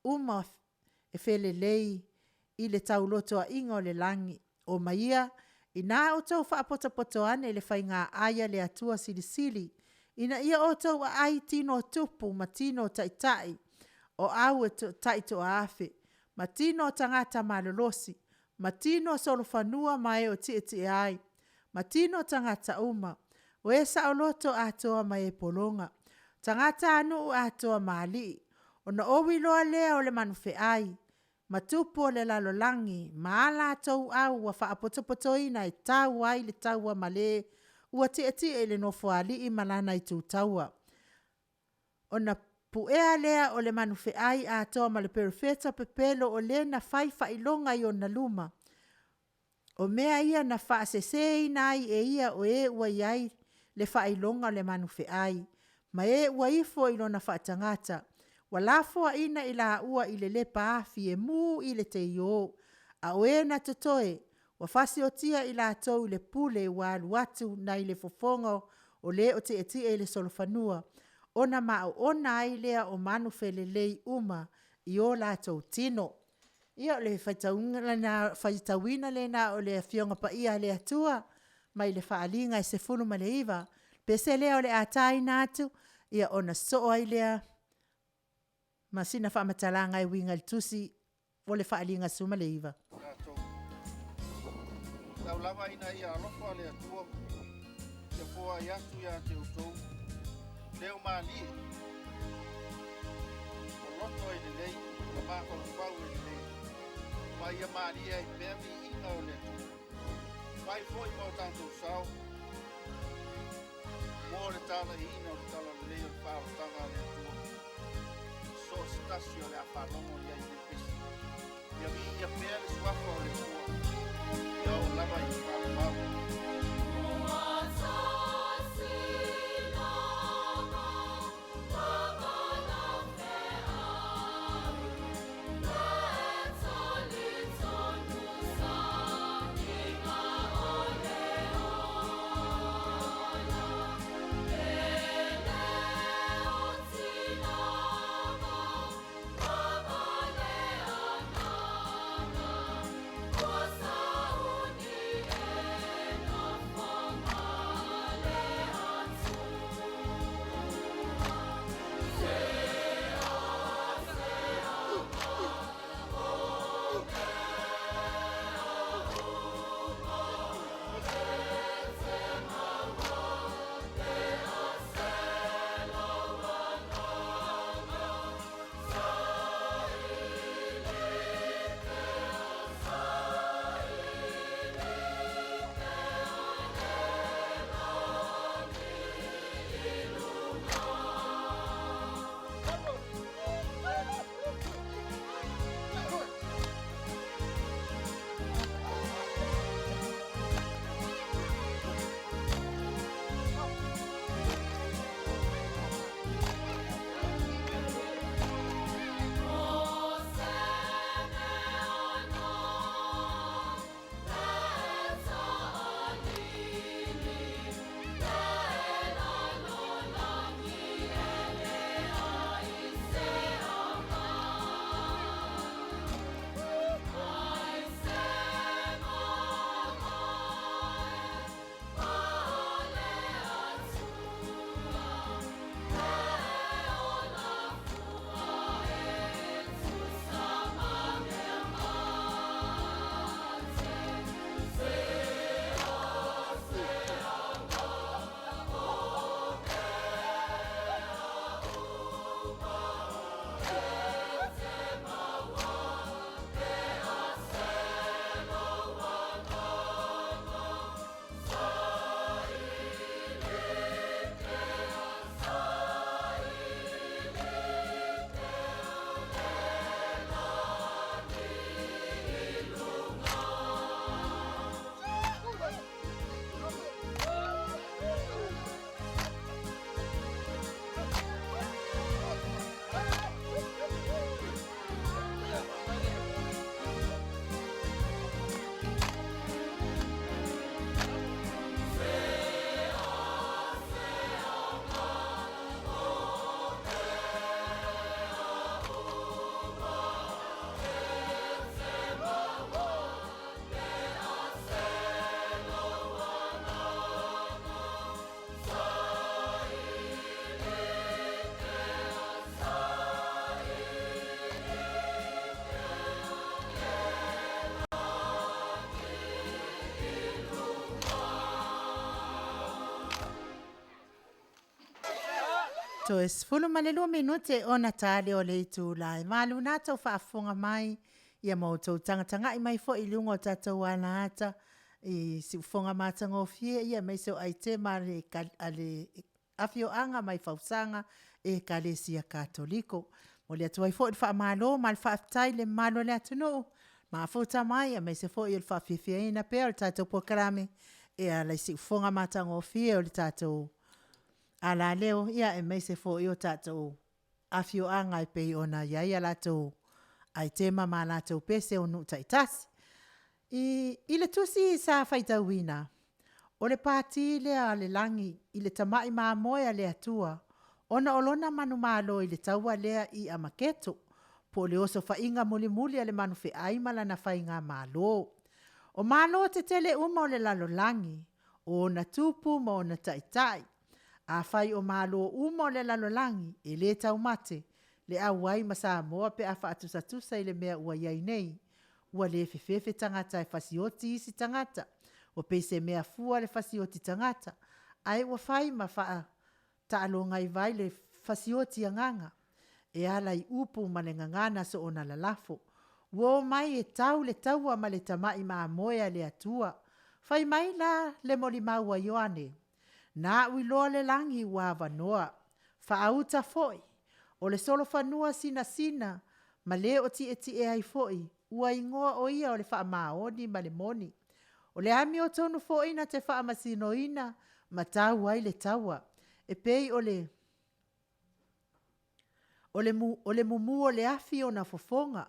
uma e fele lei i le tauloto a ingo le langi. O maia i na o tau whaapotapoto ane le whai ngā aia le atua silisili. Ina ia o tau a ai tino tupu ma tino taitai. O au e taito afe. Matino tangata malolosi. Matino solofanua mai o tie ai. Matino tangata uma. O e saoloto atoa mai e polonga. Tangata anu atoa mali. O na owi loa lea o le manufe ai. Matupu o le lalolangi. Maala atou au wa whaapotopotoina e tau ai le taua male. Ua tie le nofo ali i malana i tu taua. O na puea lea o le manufe ai a toa ma le perifeta pepelo o le na fai ilonga i o na luma. O mea ia na faa sese ina ai e ia o e ua iai le fai ilonga le manufe ai. Ma e ua ifo ilo na faa tangata. Wa lafua ina ila ua ile le paafi e mu ile te io. A o e na totoe. Wa fasi o tia ila atou le pule wa aluatu na ile fofongo o le o te e le solofanua. Ona mao ona ai lea o manu felelei uma i o lātou tino. Ia le whaitawina le na o le fionga pa ia le atua, mai le whaalinga i se funu ma le iwa. Pese lea o le atai nātu, ia ona so ai lea, ma sina whaamatalanga i winga le tusi o le whaalinga suma le iwa. Lau lava ina ia alofa le atua, ia poa iasu ia te utou. Leo mali. O loto i le lei, o mako o pau i le lei. Mai ia mali ai pevi ina o le tu. Mai foi mo tanto sao. Mo le tala ina o le tala le lei o le pao tanga le tu. So stasio le afalomo ia i le pesi. Ia vi ia pea le suafa o le tua. Ia o lava i pao pao. Samoa. to es fulu malelu minute ona tale o le tu lai. Malu na to whaafunga mai ia mautou tanga i mai fo i lungo tatou ana ata i si fonga mata ngofie ia mai so ai te mare ale afio anga mai fausanga e kalesia katoliko. Mo le atu ai fo i wha malo mal whaatai le malo le ATUNU'U. Ma fota mai a mai se fo i le whaafifia ina pea o le tatou POLOKALAME e a le si fonga mata ngofie o le tatou ALALEO ia e mai se fo i o tatou afio anga i pei ona iai a latou ai tema ma latou pese o nu taitasi. I le tusi sa faitauina. O le pati le a le langi i le tamai maamoe le atua. Ona olona manu malo i le taua lea i a maketo. Po le oso fainga muli muli a le manu fe aimala na fainga malo. O malo te tele uma o le lalo langi. O na tupu mo na taitai. A fai o malo uma o le lalo langi e le tau mate. Le awai ma Samoa pe a whaatusa i le mea ua iai nei. Ua le fefefe tangata e fasioti isi tangata. O peise mea fua le fasioti tangata. Ai ua fai ma faa taalo ngai vai le fasioti anganga. E ala i upu ma le ngangana so ona lalafo. Wo mai e tau le taua ma le tamai ma moea le atua. Fai mai la le moli maua yoane. Na uiloa le langi ua vanoa. Faauta foi. O le solo fanua sina ma le o ti e ai foi. Ua ingoa o ia o le wha maoni ma le moni. O le ami o tonu foi na te wha masino ina ma tau ai le taua. E pei o le mumu o le afi o na fofonga.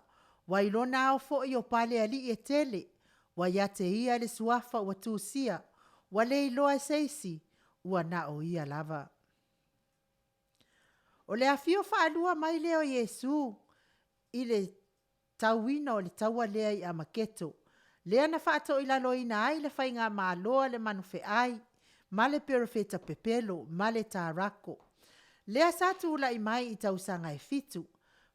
Wa ilona o foi o pale ali e tele. Wa yate ia le suafa wa tusia. Wa le iloa e seisi. Ua na o ia lava. O le afio whaalua mai leo Yesu i le tauina o le taua lea i a maketo. Lea na whaato i lalo ina ai le whainga maaloa le manufe ai, ma le perofeta pepelo, ma le tarako. Lea satu ula i mai i tausanga e fitu.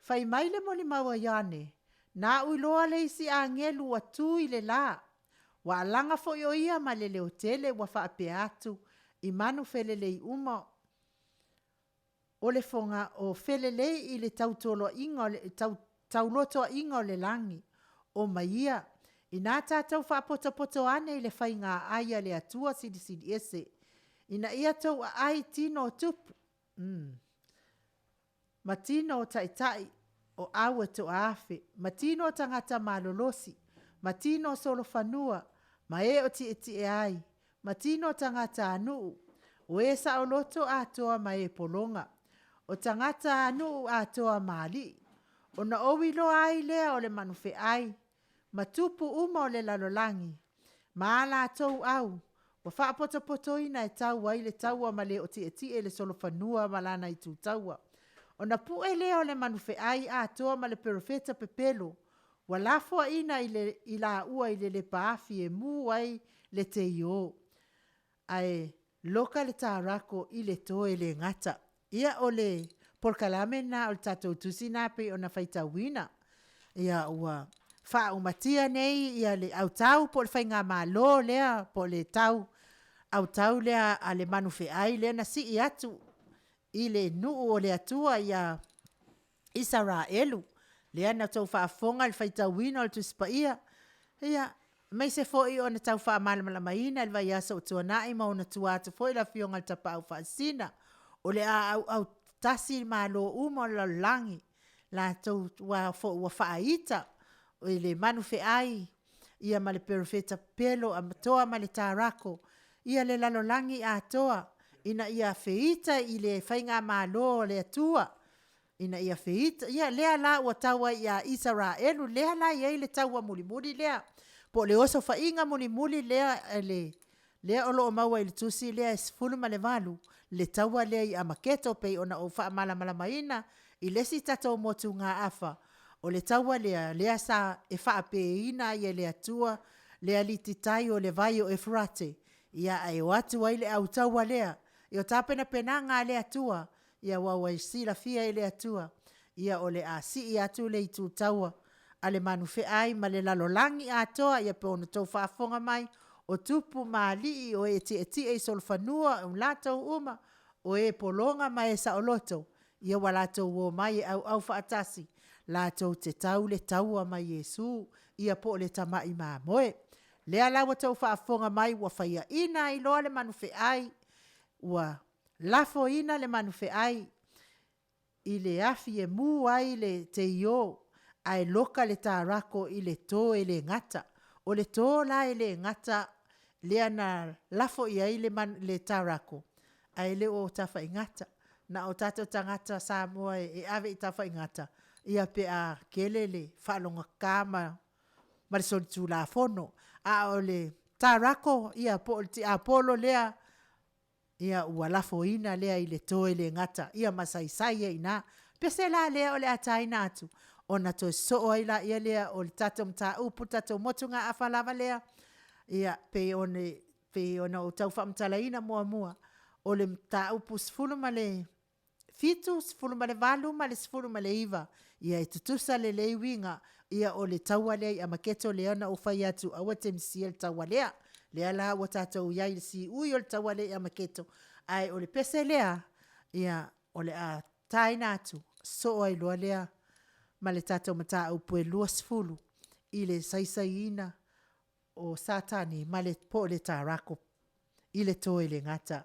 Whai mai le moni maua iane, na uiloa le isi a ngelu atu i le la. Wa alanga fo yo ia ma le leo tele wa whaape atu i manufe le lei uma o le fonga o felele i le tautolo inga tauloto inga o le langi o maia i nā tātou whaapoto ane i le whainga aia le atua sidi ese ina ia tau a ai tino tupu matino o taitai o awe to afe matino o tangata malolosi matino o solo fanua ma e o ti e ai matino o tangata anu o e sa o loto atoa ma e polonga o tangata anu atoa mali. O na owilo ai lea o le manufe ai. Matupu uma o le lalolangi. Maala tou au. Wa whaapoto ina e taua i le taua ma le o ti e le solo fanua malana i tu taua. O na pu e lea o le manufe ai atoa ma le perofeta pepelo. Wa lafua ina i la ua i le paafi e mu ai le te io. Ai loka le tarako i le toe le ngata. Ia o le POLOKALAME na o le tatou tusi na pe o na whaitauina. Ia ua wha umatia nei ia le au tau po le whainga malo lea po le tau au tau lea a le manufe ai lea na si i atu i le nuu o le atua ia Israelu. Lea na tau whaafonga le whaitauina o le tuspa ia. Ia mai se foi o na tau wha malamalamaina le vai asa o tuanai ma o na tuatu foi la fionga le tapau whaasina. O le au tasi malo uma la langi la tau wa whaaita o le manufe ai ia ma le perofeta pelo a matoa ma le tarako ia le lalo langi a toa ina ia feita i le whainga malo le atua ina ia feita ia lea la ua taua ia Israelu lea la ia le taua mulimuli lea po le oso whainga mulimuli lea olo o maua i le tusi lea esfulu ma le valu le taua lea i a maketo pei ona o wha malamaina i lesi tatou motu ngā afa o le taua lea sa e wha apeina i le atua lea li titai o le vai o Efrate ia ai o atu ai le au taua lea i o tapena penanga le atua ia wawa i sila fia i le atua ia o le a si i atu le i tu taua a le manufe ai ma le lalolangi atoa ia pe ona tau whaafonga mai o tupu maali o e solfanua o latou uma o e polonga ma e sa oloto, ia walato wo mai au whaatasi, lato te tau le taua mai Yesu, ia po le tamai ma moe. Lea lawa tau whaafonga mai, wa whaia ina i loa le manufe ai, wa lafo ina le manufe ai, i le afi e mu ai le te io, ai loka le tarako i le tō e le ngata, o le tō la e le ngata, lea na lafo i ai le tarako, ai le o tafa ingata, na o tato tangata Samoa e ave i tafa ingata, ia pe a kelele whalonga kama, marisoli tu la fono, a o le tarako, ia po ti apolo lea, ia ua lafo ina lea i le toe le ngata, ia masaisai e ina, pese la lea o le ataina atu, o na to so ai la ia lea o le tato mta upu tato motunga afalava lea, ia pe ona o tau whamtalaina mua, o le mta upu sifulu ma le fitu, sifulu ma le valu, ma le sifulu ma le iwa, ia e tutusa le leiwinga, ia o le taua lea i amaketo lea na ufai atu, awa te msia le taua lea la wa tatou iai si ui o le taua lea i amaketo, ai o le pese lea, ia o le a taina atu, so ai loa lea, ma le tatou mata upu e lua sifulu, i le saisaina o satani, ma le po le tarako, i le toe le ngata.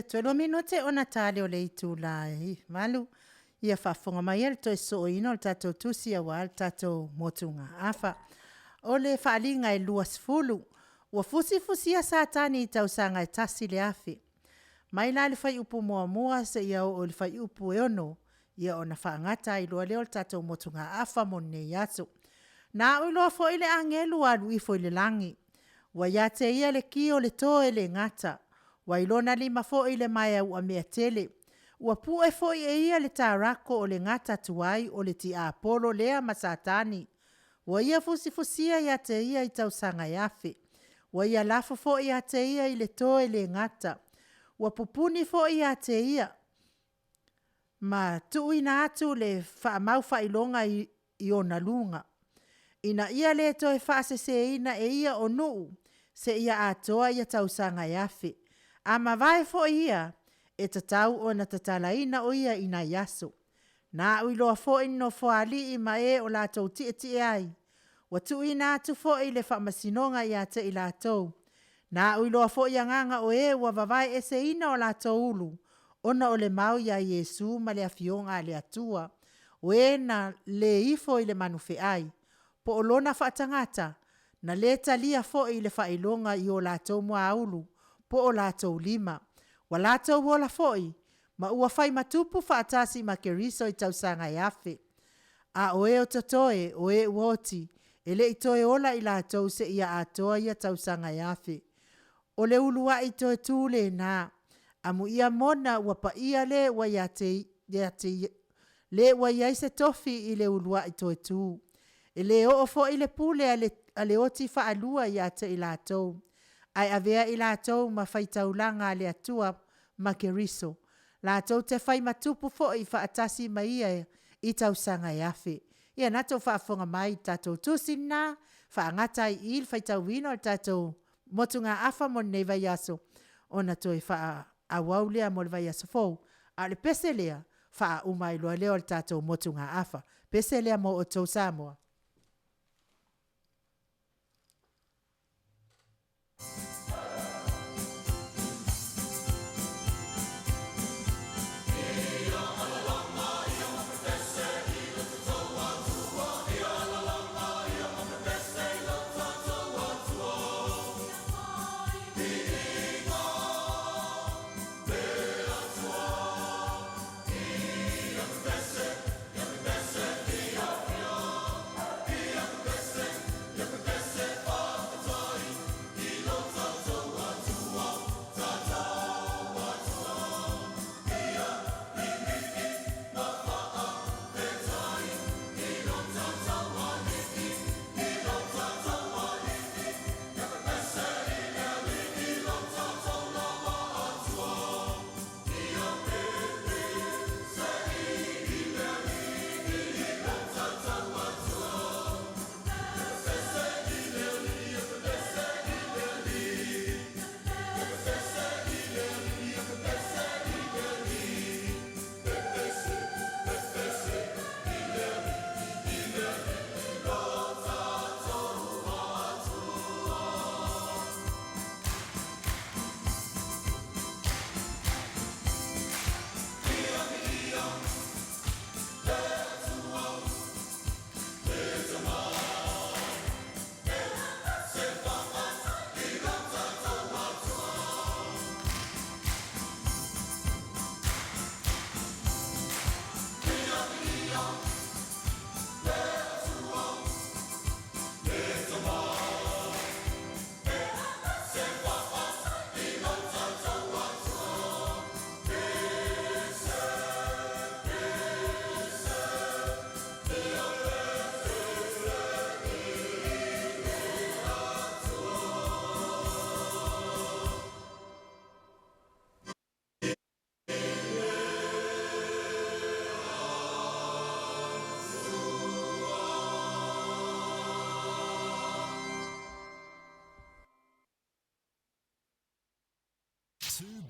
Tolu minute ona tale o le itu lai. Malu, ia whafonga mai el toi so ino, tato tusi a wal, tato motunga. Afa, o le whaalinga e luas fulu, ua fusi a satani i tau sanga e tasi le afi. Mai la le fai upu mua se ia o le fai upu e ono, ia o na whaangata i loa leo le tatou motunga afa mo nei aso. Na ui loa fo ile angelu alu i fo ile langi. Wa ia te ia le ki o le toe le ngata. Wa ilona lima fo ile mai au a mea tele. Ua pu e fo i ia le tarako o le ngata tuai o le ti a Apollo lea masatani. Wa ia fusifusia ia te ia i tausanga yafe. Wa ia lafo fo ia te ia i le toe le ngata. Ua pupuni fo ia te ia. Ma tui na atu le whaamau whailonga i o na lunga. Ina ia le toe whaase se ina e ia o nuu, se ia atoa ia tausanga yafe. Ama vai fo ia, e tatau o na tatalaina o ia ina yaso. Na uiloa fo ino fo ali i ma e o la tau tie ai. Watu ina atu fo i le whamasinonga ia te i la tau. Na uiloa fo ia nganga o e wa vavai e se ina o la tau ulu. Ona o le mau ia Yesu ma le afionga le atua. O e na le ifo i le manufe ai. Po o lona whaatangata, na le talia fo i le whailonga i o la tau mua aulu. Po o la tau lima. Wa la tau wola fo i. Ma ua whai matupu whaatasi ma ke riso i tausanga yafe. A o e o tatoe, o e uoti. E le i toe ola i la tau se ia atoa ia tausanga yafe. O le ulua i toe tūle na. Amu ia mona ua pa ia le wa ia te le wa ia se tofi i le ulua i toe tū. E le o fo i le pule a le oti wha alua ia te i la tau. Ai avea i la tau ma whai taulanga le atua ma ke riso. La tau te whai matupu fo i wha atasi ma ia i tausanga yafe. Ia nato wha afonga mai tatou tusina, wha angata i il whai tau wino tatou motunga afa mo neva yaso. Ona toi wha awau lea mo le vai aso fou. A le pese lea wha umai loa leo le tatou motunga afa. Pese lea mo o tau Samoa.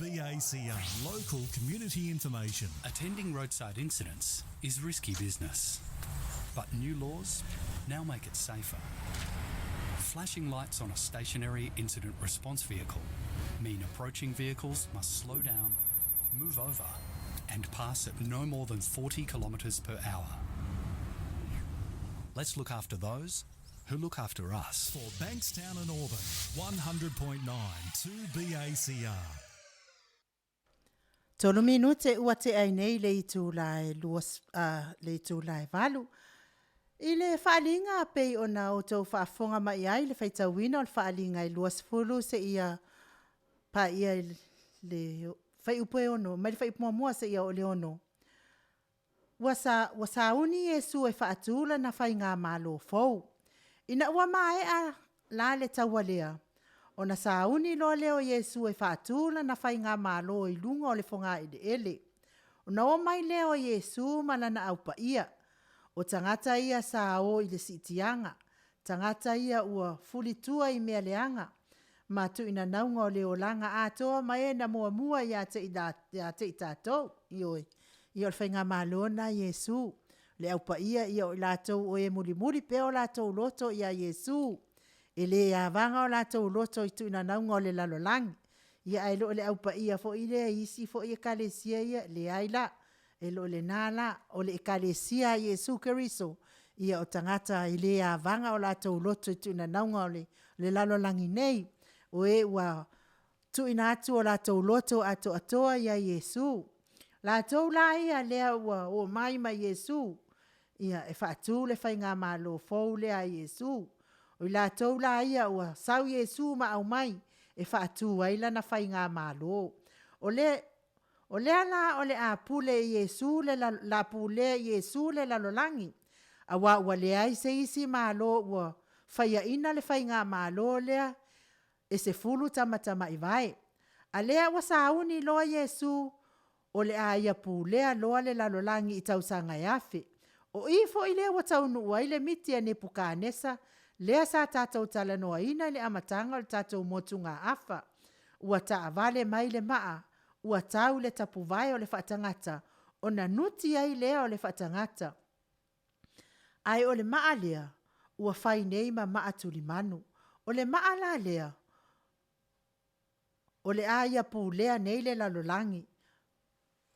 BACR local community information. Attending roadside incidents is risky business, but new laws now make it safer. Flashing lights on a stationary incident response vehicle mean approaching vehicles must slow down, move over, and pass at no more than 40 kilometres per hour. Let's look after those who look after us. For Bankstown and Auburn, 100.9 2BACR. Tolu minute ua te ai nei le i tū lai luas, le i tū lai valu. I le whaalinga pei o na o tau whaafonga mai ai le whaitawina o le whaalinga i luas fulu se ia pa ia le whai upe ono, mai le whai mua se ia o le ono. Wasa uni Yesu e whaatula na whai ngā malo fau. Ina ua mai a la le tawalea. O na sa uni lo leo Yesu e whaatula na whai ngā malo i lunga o le whonga i le ele. O na o mai leo Yesu malana au pa ia. O tangata ia sa o i le sitianga. Tangata ia ua fulitua i mea leanga. Ma tu ina naunga o leo langa atoa mai na mua ia te i tātou. Ioi. Ia o le whainga malona Yesu. Le au pa ia o lātou o e muri peo lātou loto ia Yesu. E le vanga o lātou loto i tu ina naunga o le lalolangi. Ia ai lo le au pa ia fo i le isi fo i kalesia ia le aila. E lo le nala o le kalesia Yesu Keriso. Ia o tangata i le vanga o lātou loto i tu ina naunga o le lalolangi nei. O e ua tu ina atu o lātou loto atoa ia Yesu. Lātou la ia lea ua o maima Yesu. Ia e whaatu le whai ngā malo fau lea Yesu. O lātou la ia ua sau Yesu ma au mai. E whaatu aila na whai ngā malo. O lea la o le a pule Yesu le la pule Yesu le lalolangi. Awa ua lea i se isi malo ua whaia ina le whai ngā malo lea. E se fulu tamatama i vai. A lea ua sauni loa Yesu. O le a ia pulea loa le lalolangi i tausanga i afe. O ifo i lea wa TAUNU'U ai le mitia ne pukanesa. Lea sa tātou tala noa ina le amatanga o le tātou motu ngā afa. Ua taa vale mai le maa. Ua tau le tapu vai o le whaatangata. O na nuti ai lea o le whaatangata. Ai o le maa lea. Ua whai nei ma maa tuli manu. O le maa la lea. O le a ia pulea nei le lalolangi.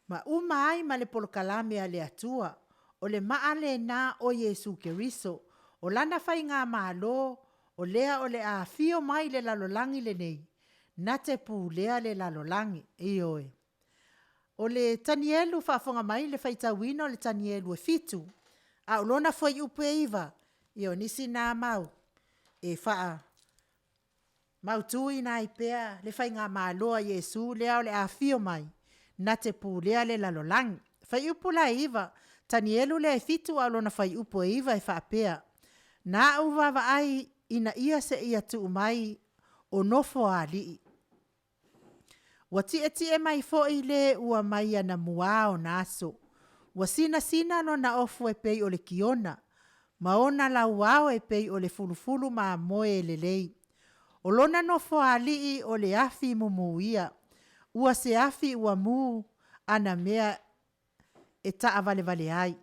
Ma umai ma le POLOKALAME a le Atua. O le maale na o Yesu Keriso. O lana whai ngā malo. O lea o le a fio mai le lalolangi le nei. Na te pu lea le lalolangi. Ioe. O le tanielu whaafonga mai le whaitawina o le tanielu e fitu. A o lona whai upe iwa. Io nisi nā mau. E whaa. Mau tui nā i pēa le whai ngā malo a Yesu lea o le a fio mai. Na te pūlea le lalolangi. Whai upu la iwa. Tanielu le fitu a lona whai upu iwa e whaapea. Nā uwawa ai ina ia se ia tu mai o nofo a lii. Wati e mai fo i le ua mai ana mua o naso. Wa sina no na ofu e pei o le kiona. Maona la uao e pei o le fulufulu ma moe le lei. O lona nofo a lii o le afi mumuia. Ua se afi ua mu ana mea e taa vale ai.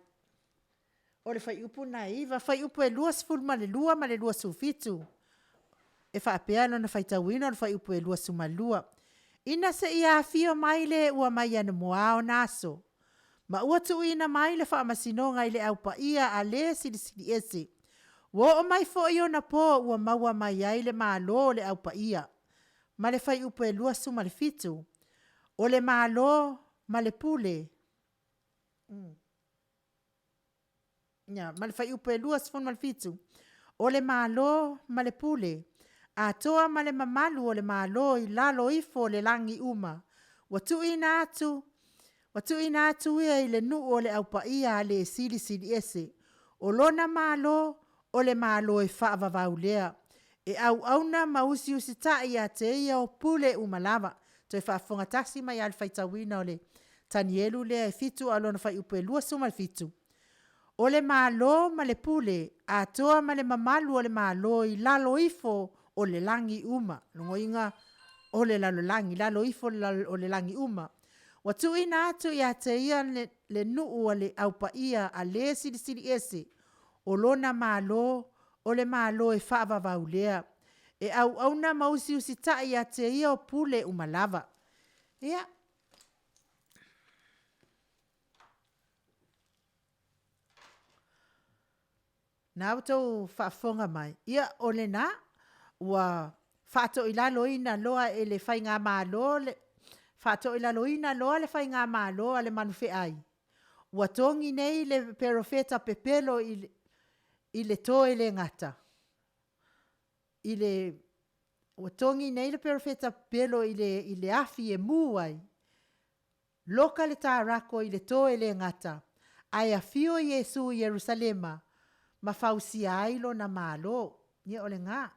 O le whai upu na iwa, whai upu e lua sifuru ma le lua sufitu. E whaapea no na whai tawina o le whai upu e lua sumalua. Ina se ia afio mai le ua mai anu moa o naso. Ma ua tu ina mai le wha masinonga i le au pa ia a le sili ese. Wo o mai fo i ona po ua maua mai ai le malo le au pa ia. Ma le whai upu e lua sumalifitu. O le malo ma le pule. Ma le whai upe lua sifon malfitu. O le malo ma le pule. A toa ma le mamalu o le malo i lalo ifo le langi uma. Watu ina atu ia i le nuu o le aupa ia le sili ese. O lona malo o le malo e whaavavau lea. E au na mausi usita ia te ia o pule umalava. Toi whaafonga tasi mai al whaitawina o le tanielu lea e fitu alona whai upe lua sumal fitu. O le malo ma le pule, a toa ma le mamalu o le malo i lalo ifo o le langi uma. Lungo inga o le lalo ifo o le langi uma. Watu ina atu ia te ia le nuu o le aupa ia a le sili ese. O lona malo o le malo e whaavavau lea. E au na mausi usita ia te ia o pule umalava. Ia. Nā tau whaafonga mai. Ia o le nā, ua whaato i lalo ina loa e le whai ngā malo, Whato ila loina loa le whai ngā māloa le manuwhi ai. Ua tongi nei le perofeta pepelo i le toe le ngata. Ua tongi nei le perofeta pepelo i le afi e muai. Loka le tārako i le toe le ngata. Ai a fio Yesu i Yerusalema. Ma fausia ai lo na mālo. Nia ole ngā.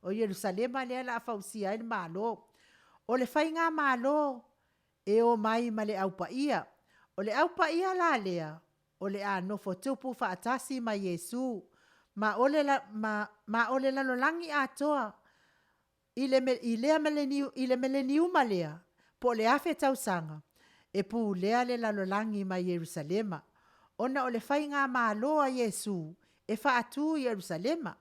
O Yerusalema lea la fausia ai le mālo. O le whai ngā mālo. E o mai ma le aupa ia. O le aupa ia la lea. O le anofo tupu whaatasi ma Yesu. Ma ole la lolangi atoa. I le meleniuma lea. Po le afe tausanga. E pu lea le la lolangi ma Yerusalema. Ona o le whai ngā māloa Yesu. E whaatu Yerusalema.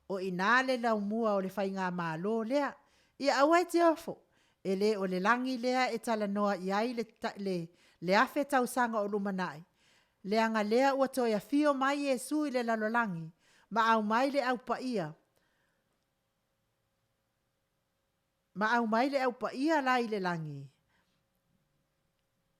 O inale la umua o le whai ngā mālo lea. Ia awai te ofo. E le o le langi lea e tala noa iai le afe tausanga o lumanai. Le anga lea ua toia fio mai Yesu i le lalolangi. Ma au mai le au paia. Ma au mai le au paia la i le langi.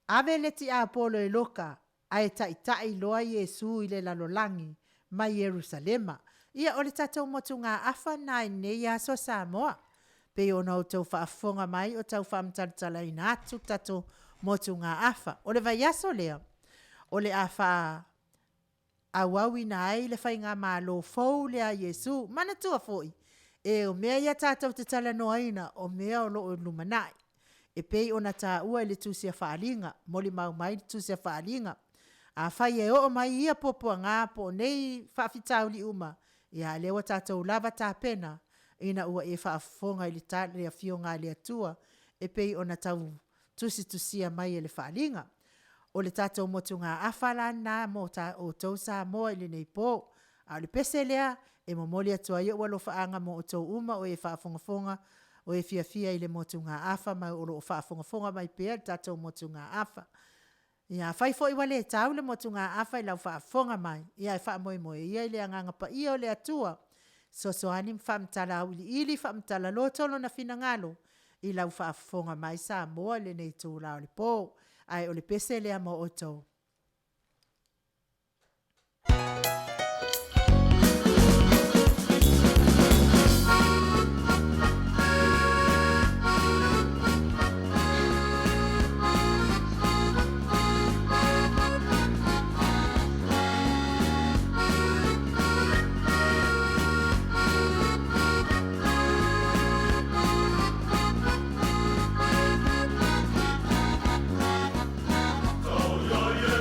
Ave le ti a polo e loka. Ai tai loa Yesu i le lalolangi. Ma Yerusalema. Ia o le tatou motu ngā afa nai nei aso Samoa. Pe ona o tau whaafonga mai o tau whaamtalatala ina atu tatou motu ngā afa. O le vai aso lea. O le afa awau ina ai le whai ngā mālo fau lea Yesu. Mana tua foi. E o mea ia tatou te tala noa ina o mea o loo lumanai. E pei ona ta ua le tusia whaalinga. Moli mau mai le tusia whaalinga. A whai e o mai ia popua ngā po nei whaafitau li uma. Ia lewa tatou lava tā pena. Ina ua e whaafonga i le tāre a fionga le atua. E pei ona tau tusia mai e le whaalinga. O le tatou motu ngā awhala nā mō o tau Samoa i le nei pō. A le pese lea e momoli atua i ua lo whaanga mo o tau uma o e whaafongafonga o e fiafia i le motu ngā awha mai o lo whaafongafonga mai pēr tatou motu ngā awha. Ia whai fo i wale e tau le motu ngā awha i lau whaafonga mai. Ia e whaamoe ia i le anganga pa ia o le atua. So anim whaamtala au ili whaamtala lo tolo na fina ngalo. I lau whaafonga mai Samoa le nei tū lao le pō. Ai o le pese lea mo o tau. Yo, yo, yo.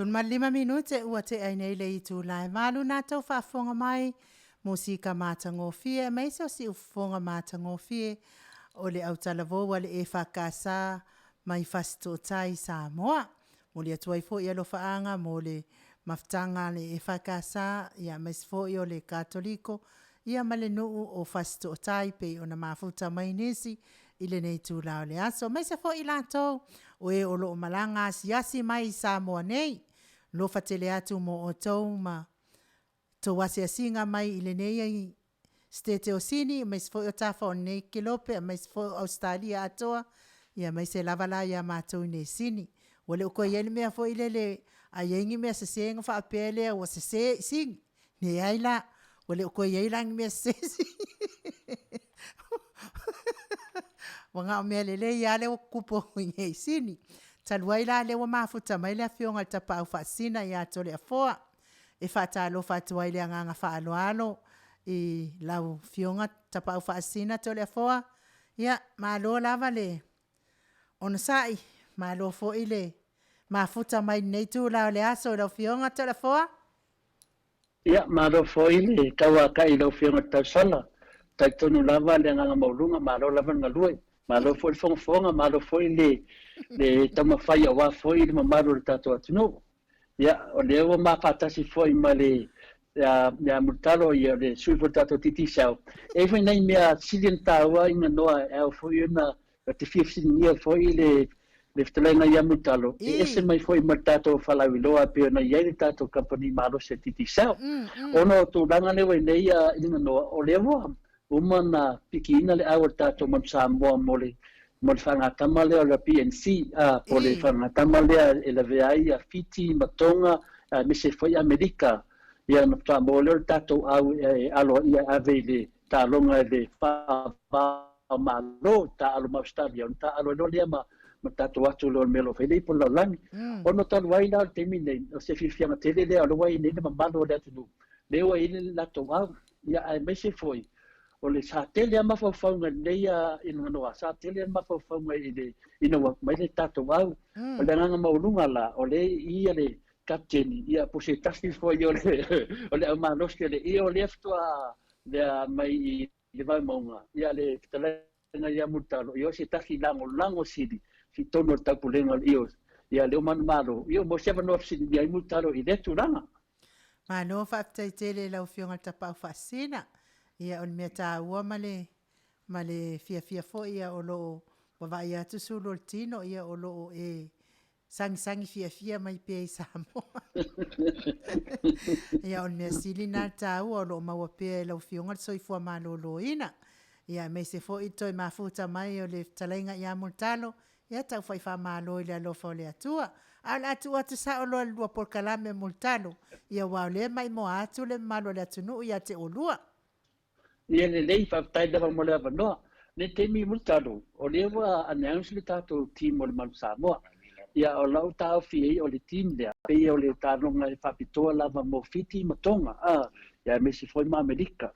5 minute ua te ai nei le i tū lai. Malu nā tau whaafonga mai, musika mātangofie, mai se o si ufonga mātangofie, o le au talavoa le e whakasa mai fasto tai Samoa. Mo le atuai fo i alo whaanga, mo le maftanga le e whakasa, ia mai fo i o le katoliko, ia male nuu o fasto tai pe o na mafuta mai nisi, i le nei tū lao le aso. Mai se fo i lātou, o e o lo malanga asiasi mai Samoa nei, lo fatele atu mo o tau ma to wasi asinga mai i le nei ai stete o sini, mai se fo i o tafa o nei kilope, mai se fo i Australia Atua, ia mai se lavala ia mātou nei sini. Wale uko ieli mea fo i le a yengi mea se senga wha apele o se se sing, ne aila, wale uko ieli langi mea se sing. Wanga o mea lele ia le o kupo i sini. Taluai la le wa mafuta mai le fionga tapa au fasina ia tole afoa. E fata alo fatu ai le anganga fa alo alo. I lau fionga tapa au fasina tole afoa. Ia malo lava le. Ona sai malo fo ile. Mafuta mai nei tu lau le aso lau fionga tole afoa. Ia malo fo ile kawa kai lau fionga tau sala. Tai tonu lava le anganga maulunga malo lava ngalue. Malo foi fonga malo foi le tama fai wa foi le mamaro le tato ATUNU'U ya o le o ma fatasi foi male ya mutalo ya le sui for tato titi sao e foi nei mea silenta wa inga noa e foi na te 15 year foi le ftelenga ya mutalo e ese mai foi matato fala wiloa pe na ya le tato company malo se titi sao ono tu danga le nei ya inga noa o le wa umana pikina le awar tato man Samoa mole mo whangata male o la PNC po le whangata male e la VIA fiti matonga me se foi Amerika ia na Samoa le tato au alo ia ave le talonga le wha malo ta alo Australia ta alo no le ma tato atu lo melo fele po la lang ono tal wai la temine o se fifianga tele le alo wai ne ma malo le ATUNU'U le wai le la to au ia me se foi o le sa tele ama faunga nei ina noa sa tele ama faunga ina wa mai le tato au o le nganga maulunga la o le ia le kapteni ia po se tasi fo yo le ama noske le io leftua le mai le vai monga ia le tele na ia mutalo io se tasi lango sidi si tono tapulenga io ia le man malo io mo se no sidi ia mutalo i le turanga ma no fa tele la fionga tapa fasina. Ia on mea tā ua male fia fo ia o lo wawai atu sulu tino ia o lo e sangi fia mai pe Samoa. Ia on mea sili nā tā ua o lo maua pe lau fionga soifua malo ina. Ia me se fo ito i mafuta mai o le talainga ia multalo. Ia tau fai wha malo i le alofa o le atua. Al atua tu sa o lo alua POLOKALAME multalo. Ia wau le MAIMOA atu le malo le ATUNU'U ia te olua. ia LENEI whaftai dawa mo le awanoa. Ne TAIMI multalo, o lewa announce le tato team o le Malu Samoa. Ia o lau tau fie o le team lea, pei o le tāronga e whapitoa lava mo fiti matonga. Ia me si foi ma Amerika.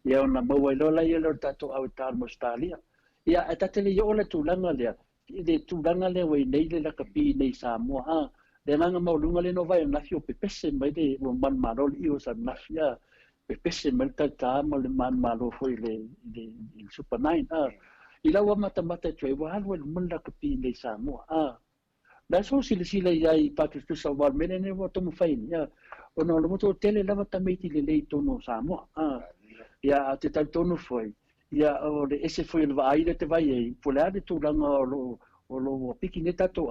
Ia o na maua ilola ia le tato au tār mo Australia. Ia e tatele i o le tūlanga lea. Le tūlanga lea wei nei le lakapi nei Samoa. Le nanga maulunga le no vai nafi o pepese mai le man maroli i o sa nafi pese melta ta mo le man malo foi le super 9 ila wa mata tue wa hal wel mun la kapi le Samoa da so sila ya I patu tu sa wal mene ne wa to mo fain ya ono lo moto tele la mata meti le tono Samoa ya te tal tono foi ya o le ese foi le vai le te vai e pola de tu langa o lo pikineta to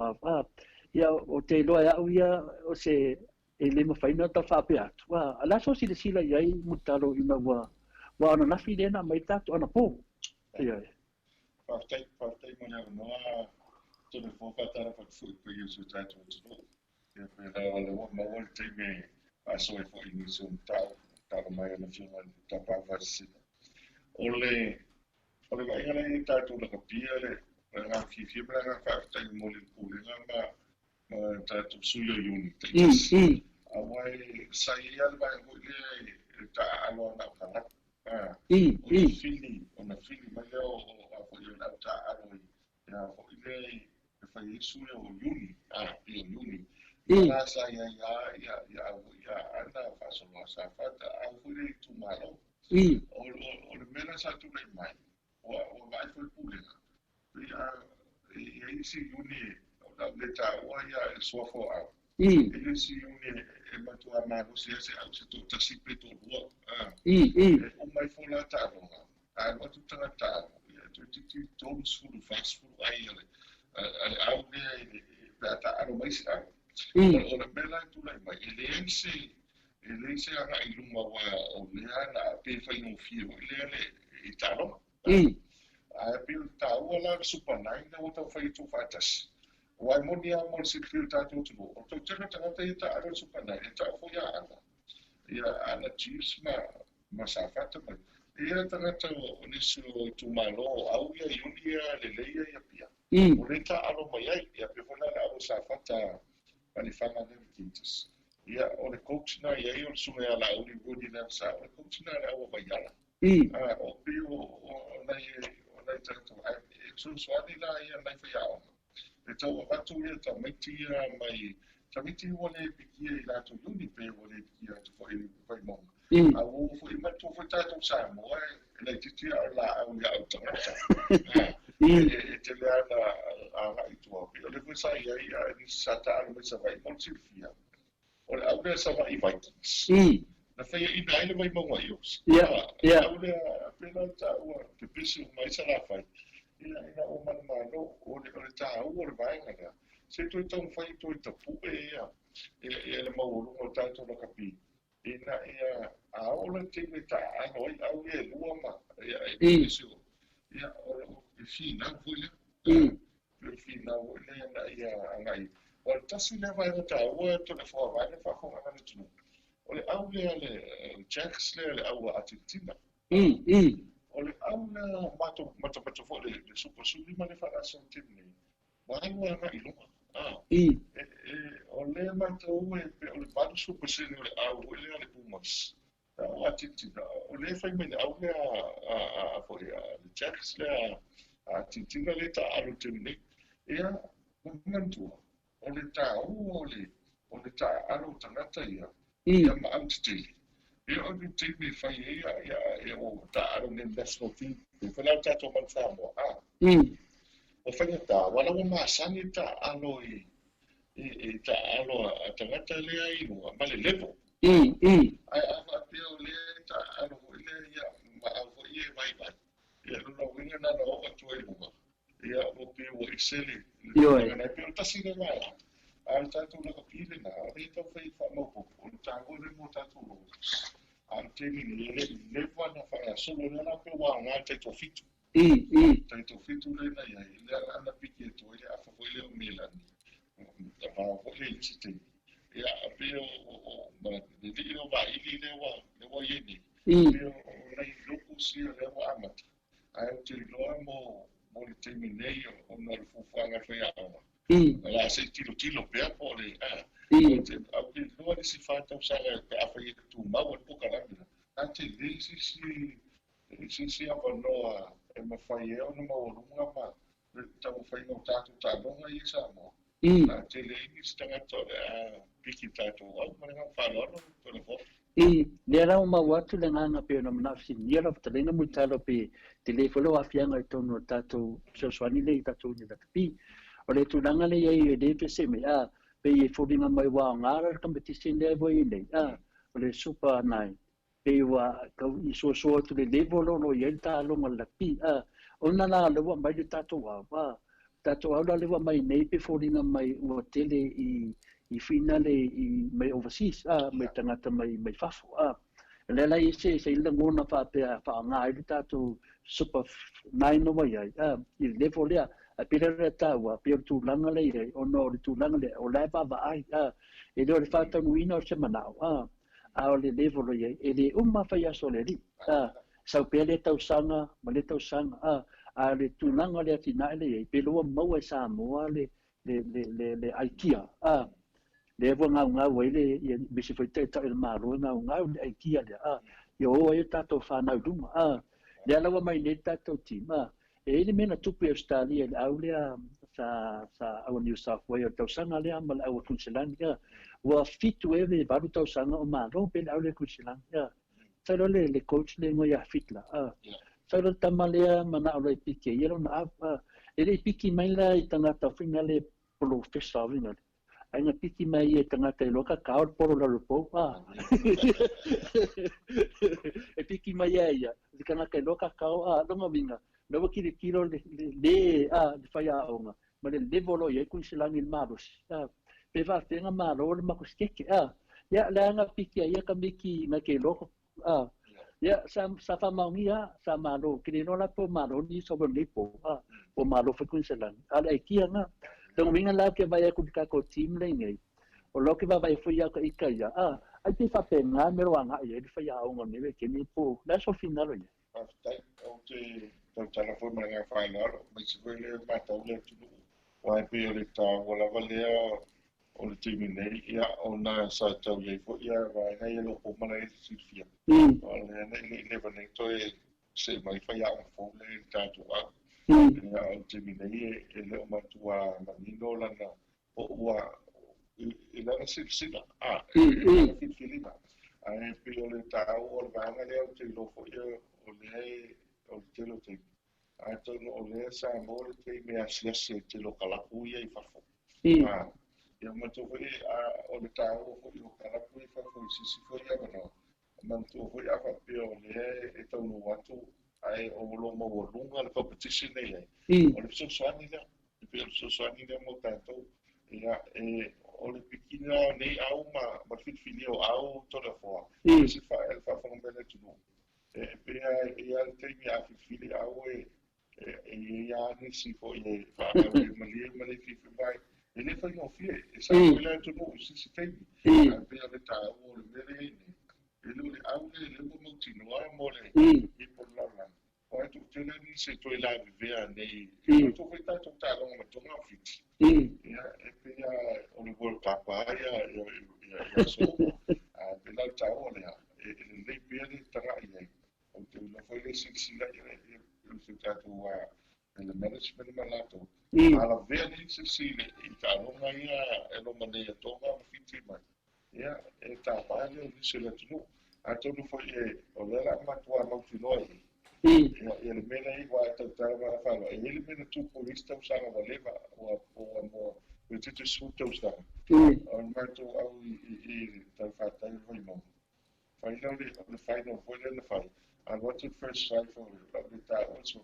ya o te lo ya o se ele mo faina ta fa pe atu ala so sila ya I mutalo ina wa ana nafi le na mai tato ana po ya Faftai mo no to le fo fatara fa fu pe yo su tato to ya pe la wala mo wal TAIMI aso e fo ini so ta mai na fiona ta pa fa si ole vai ngale tato la kapia le nga fi bla faftai mo le pulina ma tato suyo unit awai saya vai hule ta alo na kana ona fili maleo a foi na ta alo ya foi le fai suyo uni uni Nga sa ia ana fasono sa fata au fui tu malo. O le mena sa tu le mai. O vai foi pulena. Ia isi uni o le ta o ia so fo au. Ia isi uni e matu ama o se au se tu tasi peto ro. O mai fo la ta ro. Ai watu tanga ta. Ia tu ton sulu fast food ai ale. Au le ta aro mai sa. O le mela tu le mai ele ese aga i lunga wa o lea na pe fai no fio ele i talo a pe ta o la super nine na o ta fai tu fatas o ai monia mo se fio ta tu o to tena tanga te ta aro super nine ta fo ya ana cheese ma sa fata ma ia tanga ta o ni su tu malo au ia unia le leia ia pia o le ta aro mai ai ia pe fo na aro sa fata ani fanga le tintas. Ia o le coach na ia o sunga ala o ni bodi na sa o le coach na ala o bayala. O pio o nai tanto ai so swali la ia nai fa ya. E tau atu ia ta meti mai ta meti o le pikia i la to uni pe o le pikia to foi mo. A o foi ma to foi ta to Samoa le titi ala o ya o tanga. E te le ala i to o le foi sa ia ni sa ta me sa vai mo fia. O le au le sa vai Vikings. Na fai i na ile mai maua ios. Au le pena ta ua te pisi mai sa la fai. Ina o mana o le ta o le vai ngana. Se tu tau fai tu ta pu e le mauru o ta to na kapi. Ina a o le te ta a noi au le lua ma. Pisi o. Ia o le fina fuile. Le fina o le na ngai. O tasi le vai o ta o to le fo vai le fa ko ana le tunu. O le au le Jacks le au Argentina. O le au le mato fo le super suli ma le fa Argentina. Mai wa na i luma. O le mato o le mato super suli le au le Pumas. O Argentina. O le fai me au le a fo le Jacks le Argentina le ta Argentina. Ia mantua. O le tau o le ta alo tangata ia ma antitili. Ia o le timi fai ia o ta alo ne national team. E whanau tato man Samoa. O whangata, wala o maasani ta alo ta alo tangata lea inua, ma le level. Ai awa pia o le ta alo le ia ma awa ia vai vai. Ia luna winga nana o atu e lunga. Ia o pia o iseli. Ia pia o tasi le mala. Al tatu na kapile na, re tau fai wha maupo. O tango le mo tatu lo. Al temi le wana whai solo le na pe wa ngā tai tofitu. Tai tofitu le na ia, le ana piki e toi, le afa fo le o melani. Ta wha fo le isi te. Ia a pia o, le li o wa ili le wa ieni. Pia o nei luku si le wa amata. Ai o te loa mo le temi nei o na le fufuanga whai aama. La se tilo pea po le au ke loa le si whātau sara pe awha i tu mau an POLOKALAME. Ante le si apa noa e mawhai eo na maurunga ma tau whai ngau tātou tālonga i Samoa. Ante le ini si tangata le piki tātou au ma ngā whālono to le fo. Le rau mau atu le nganga pe ona manafsi nira fa tele mu talo pe tele folo afianga i tonu tātou soswani le tātou ni takapi. O le tūranga le iei e le pese me pe i whodinga mai wā ngāra competition le voi nei o le super nai pe wā kau i soa tu le level ono i ta longa la pi ona la le wā mai le tātou wā tātou au la le wā mai nei pe whodinga mai ua tele i finale i mai overseas mai tangata mai whafo le la i se ila ngona wha pea wha ngā i le tātou super nai no mai ai i level lea a pira tawa pia tūlanga le i ono le tūlanga le o lai baba ai e le whātau ina o se manao o le level i e le whai aso le ri sau pia le tausanga ma le tausanga a le tūlanga le atina le i pe loa maua e Samoa le aikia le ewa ngau e le bisi whai teta il maro ngau le aikia le i o e tātou whanau dunga le alawa mai le tātou tima e ele mena tupu Australia le au lea sa au New South Wales tau sanga le mal au Queensland ya wa fitu e baru tau sanga o maro pe au le Queensland ya sa le coach le ngo ya fit la sa tamale mana au le pike yelo na ele piki mai la i tanga ta finale polo festival ainga piki mai e tangata I loka kao poro la lupo e piki mai ia di kana kai loka kao longa vinga no ki kilo le fai aonga ma le levolo ia kun silangi maros pe va tenga maro le makuskeke ya la nga piki ia ka miki na ke loko ya sa fa maungia sa maro ki no la po maro ni so lipo o maro fa kun silangi ala kia nga tong winga la ke vai ku ka ko team le ngai o lo ke vai fu ya ka ikaya ai te fa penga me ro anga ye fa ya o ngone le ke ni po la so finalo ye after o te telefon nga final me se vele mata o le tu wa pe o le ta wala vale o le team nei ya ona sa ta ye fo ya va nga ye lo po mana e si fia o le ne va ne to se mai fa ya fo le ta tu ya o te minei e leo matua manino lana o ua i lana silsila e filima e pe o le tau o le vanga leo te lofo o le telo te a tono o le Samoa le te mea siase te lo kalapu ia I fafo ia matu hoi o le tau o hoi o kalapu I fafo I sisi hoi a mano matu hoi a fape o le e taunu watu ai o lo mo lunga le competition nei o le soani le pe o soani le mo tanto ia o le pikina nei au ma fitfili o au toda fo se fa el fa fon bene tu pe ia le TAIMI a fitfili au ia ni si fo ia fa mali fifi vai ele fa no fie sa quella tu no si TAIMI pe le ta o le mele ele au le mo continua mo le e por la o tu tele ni se tu la vivea nei tu foi tanto tá longa tu não fit ia e pe o le World Cup ia so pe la ta o le pe ni tanga ia o te no foi le sila ia se tá tu le management malato ala vea ni se sile I ta longa ia e no mane to ma fit mai ia e ta pa ni se le tu a tu no foi o le la ma tu ma finoi ele mena I wa ta ta va fa ele mena tu polista usanga valeva o mo o te suta usa o ma tu au I ta fa ta vai mo finally on the final foi le fa I want the first five for the ta also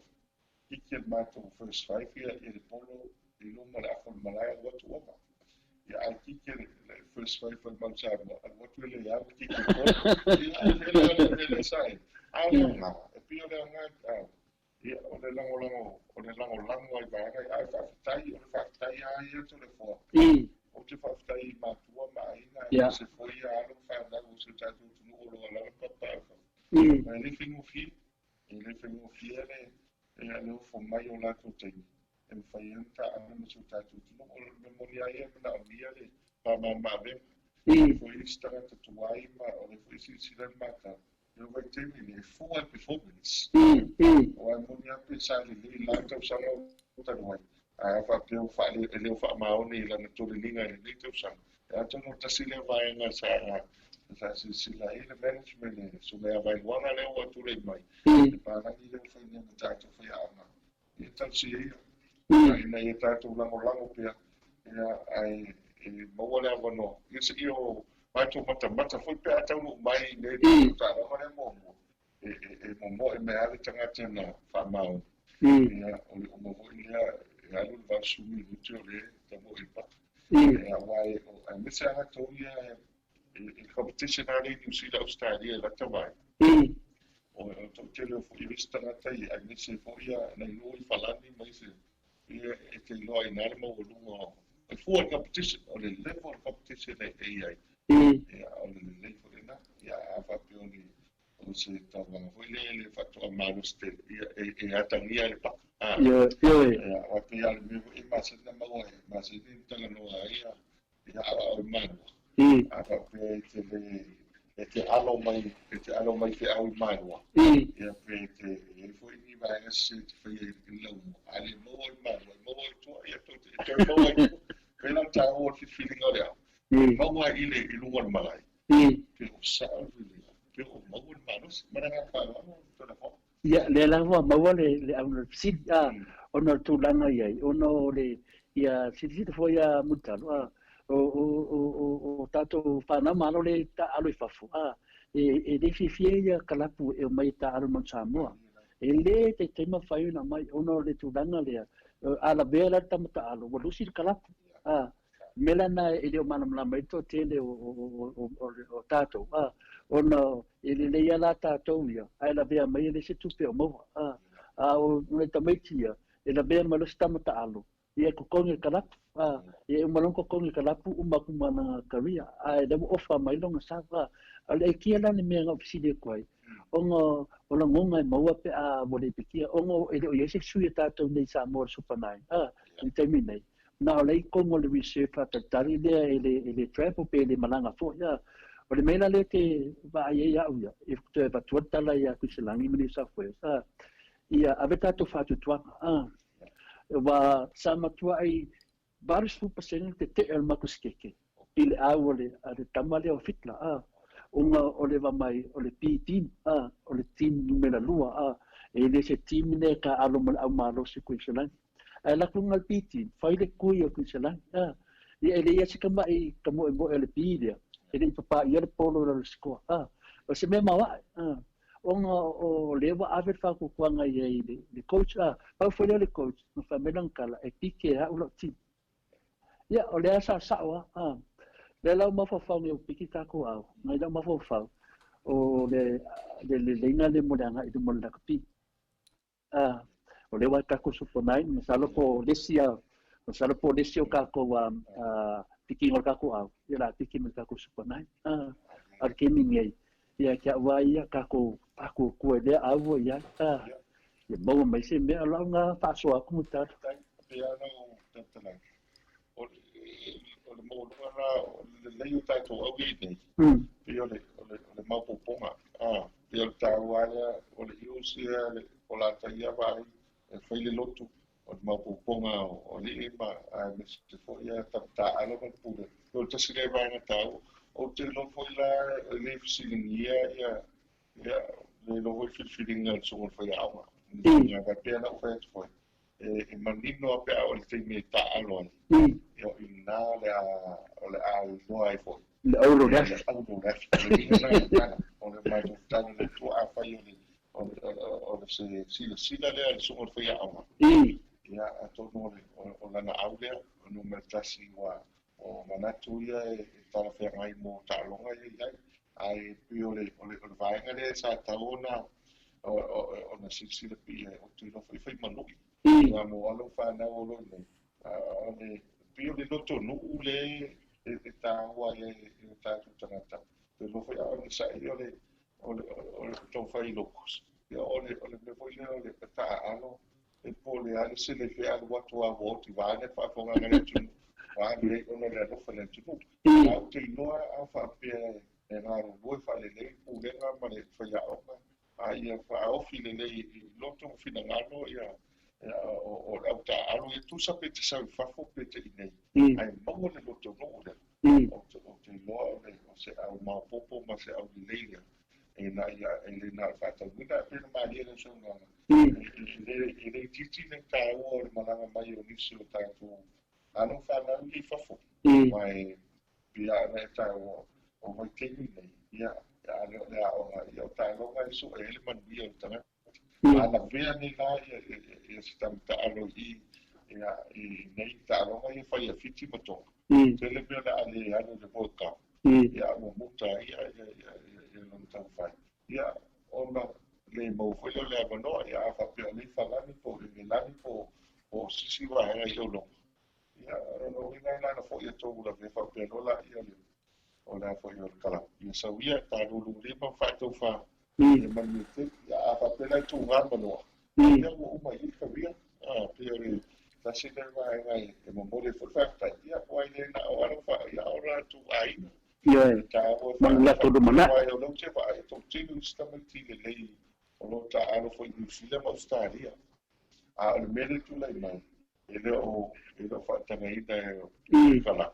kick ma tu first five here ele polo I lo mala fa mala what over yeah I kick the first five for my job what will I have kick the side I don't know pio le nga ia o le lango ai vai ai fatai ai to le fo o te fatai matua mai na se foi a lo fa da o se tatu no o lo la papa ma le fingo fi ele e lo fo mai o la to te e fai anta a no se tatu no o memoria ia na via le pa ma be foi sta tu ai ma o le foi si le mata eu vai ter ele full performance o amonia pensar ele lá então só não tá não a fazer o fale ele o fa mal nem lá na toda linha ele então só então não tá se levar nessa se lá ele management so me vai lá na o tudo mais para ele foi nem tá tu foi a então se aí na tá tu lá no pia ai mo le avono isso eu vai tu mata foi pe ATUNU'U mai ne ta ra mo mo me ale tanga tena fa mau ia o mo ia lu va sumi mucho le ta mo ipa ia vai a me se ana to ia il competition ali New Zealand Australia la ta vai o to tele fu I vista na tai a me se fu ia na no I falani mai se ia e te lo ai na mo lu e fu a competition o le level competition e ai ia o le level na ia a fa pioni o se tava foi le fatto malo ste e atania le pa ia o pe al me e ma se na ma se ni tala no ia o mano a fa pe te alo mai fe au mano ia pe te e foi ni vai se te foi lo ale mo mano mo to ia to pela tāua ki whiwhinga lea. Maua ile I lunga le malai. Pe o sao whiwhinga. Pe o maua le manos. Maranga whāwano, tōna whā. Ia, le lawa maua le au sid ona tūlanga iai. Ono le ia siti fo ia mutalo. O tātou whānau malo le ta alo I whafu. E le whiwhia ia kalapu e o mai ta alo mon Samoa. E le te teima whaiuna mai ono le tūlanga lea. Ala bea la tamata alo. Walusi le kalapu. Mela na ele o manamlama ito tele o tātou. Ona ele le ia la tātou ia. Ai la bea mai ele se tupe o maua. O le tamaiti ia. E la bea malusi tamata alo. Ia kukongi kalapu. Ia umalongo kukongi kalapu umakumana karia. Ai lewa ofa mai longa sava. Ale kia lani mea ngā ofisile koai. Onga ola ngonga maua pe a wale pikia. Onga ele o iese sui tātou nei Samoa supanai. I taimi nei. Na olei kongo le reserve tatari lea ele travel pe ele malanga fo ia. O le meila le te vaai au ia. E te vatuatala ia kusilangi mini safwe. Ia ave tātou whatutuanga. Wa samatua ai baris fu paseng te el makuskeke. Ile au le tamale o fitla. Onga ole va mai ole team ole team numero 2 e le se team ne ka alo au malo se kuiselang ai la kungal team fai le kui o kuiselang e le ia se kama I kamo e mo ele pidia e le papa ia le polo le sko o se me mawa onga o lewa ave fa ku kwanga ia le coach pa foi le coach no fa melankala e pike ha ulo team ia o le asa sawa le lau mawhawhau ni o piki kako au. Ngai lau mawhawhau o le inga le moleanga I tu moleanga pi. O le wai kako suponai, masalo po lesia o kako piki ngol kako au. Ia la piki me kako suponai. Arke mingei. Ia kia wai ia kako kue lea au ia. Ia maua mai se mea lau ngā whasoa kumutar. Pea nau tatalai. O le mōlunga le leo tātou au I nei. Pe o le maupoponga. Pe o le tāua aia, o le iusia, o la taia vai, e whai le lotu. O le maupoponga o le ema, me se fo ia tamata ala ma pule. Pe o le tasi le vanga tāu. O te lo fo ila le fisilingia ia le lo hoi filfilinga le songo whai awa. Ia vai pea na uwhai atu fwai. E manino a pea o le teimi e tā aloani. Ia o ina o le a noa e fwoi. Le aulo refi. Le aulo refi. Le ina o le mai tōtani le tua a whai o le sila lea le sungo whai a awa. Ia a tonu o lana au lea, o numera tasi o manatu ia e tala whea ngai mō tālonga ia. Ai pi o le vaenga lea sa taona o na sila pi o tūno whai manuki. Ngā mō alo whanau o lo nei. Ane, pio le loto nuu le e tāua e tātou tangata. Te lo whai aone sa i o le tau whai lokus. Ia o le me whai leo le pata alo. E po le ale se le whai alo watu a woti. Wāne whafonga ngare tunu. Wāne le ono le alofa le tunu. Au te inoa a whapea e ngāro loi whale le pūlenga ma le whai aonga. A ia whaofi le le loto whina ngano ia. O au ta alo e tu sa pe te sa fafo pe te nei ai mo le loto no le o te loa le o se au ma popo ma se au leia e na ia e le na fa ta ngina pe ma le so na le titi le ta o le malanga mai o nisi o ta tu alo fa na li fafo mai pia na ta o mai te nei ia alo le o ia ta lo mai so e le man bia ta ana vea ni la e se tamata alo I nei tāronga I whai a whiti matonga. Te le mea la ale alo le moka. Ia mo muta ia long tau whai. Ia ona le mau whaio le avanoa ia a whapea le whalani po le lani po sisi wahenga I olonga. Ia rono ina ina na whoi a tōgu la me whapea nola ia le o la whoi o le kala. Ia sau ia tā rulu lima whaitau wha. Ia mani te ia a whapea tu ngā manoa. Ia mo umai I kawia. Pia le tasi le wahenga e mamore whawhaktai. Ia wai le na o aro wha ia ora tu aina. Mangla todo mana. Wai o lau te wai tō tēnu stamati le lei o lo ta alo foi New Zealand Australia. A le mele tu lai mai. ele o whatangaina kala.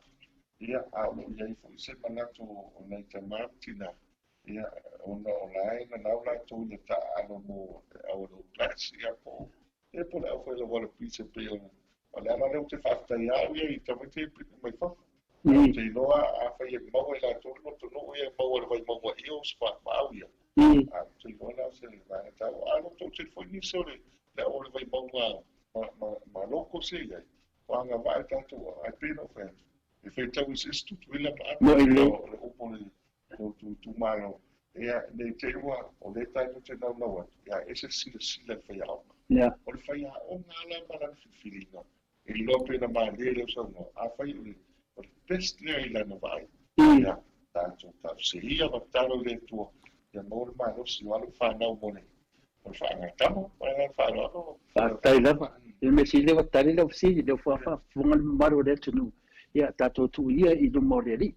Ia au iai fu se manatu o nei te martina. Ia ona o lai na naula tu le ta ano mo au no class ia po. E po au foi la pizza pe o. Olha lá leu te fasta ia ia te mete mai fa. Te noa a fa ia mau ela tu no ia mau vai mau ia spa mau ia. Te noa se vai ta ano tu te foi ni sore. La o vai mau ma loko se ia. Wanga vai tanto ai pino fe. E fai tau is tu wila ma o pole tu malo ia nei te ua o le tai no te nau nau ia ese sila fai au o le fai o ngala mana filinga e lope na ma lele so no a fai o le best le ila na vai ia tanto ta se ia ma talo le tu ia mo le malo si wala fa nau mone o fa nga tamo fa no fa tai lava e me si le tali le si le fa fungal maro le tunu ia tatou tu ia I no moreri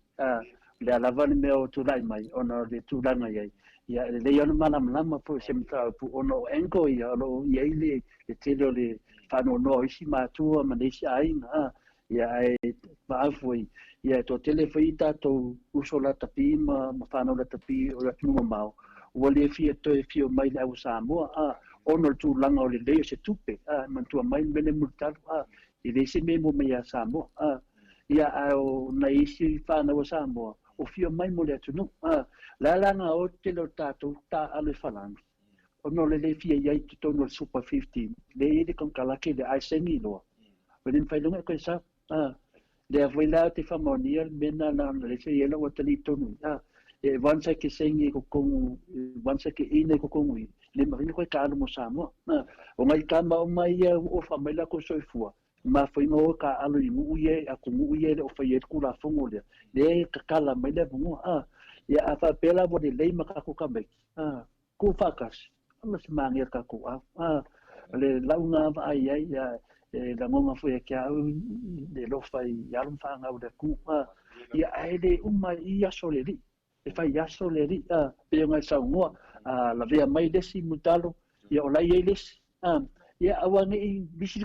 le alava le mea o tulai mai ona le tulanga iai ia le ona malama po se mta pu ona o engo ia lo ia le tele le fano no isi matua ma le si ai na ia ai maafoi ia to tele foi tatou usola tapi ma fano la tapi o la tunu mau o le fia to fio mai le au Samoa ona le tulanga o le se tupe mantua mai mele multar I le se me mo me Samoa ia au na isi whānau o Samoa, o fio mai mo le atunu. La langa o te lo tātou tā ale whalangi. O no le fia iai te tono le Super 15. Le ere kon kalake le aisengi loa. Wenen whailunga koe sa. Le avoi lao te whamonia, mena na le se iela o tali tonu. E wansa ke sengi ko kongu, wansa ke ine ko kongu. Le marina koe ka alo mo Samoa. O ngai kama o mai o whamaila ko soifua. Ma foi no ka alo I muie a ko muie o foi et kula fongo le ka kala mai le mo ia a fa pela bo le ma ka ko ka mai ku fakas ama se mangi ka ko le launga ai ai ia la ngonga foi ke a de lo fai ya lo fa nga o de ku ia ai le uma ia soleri e fai ia soleri pe nga sa mo la vea mai le si mutalo ia o la ia les ia awangi I bisi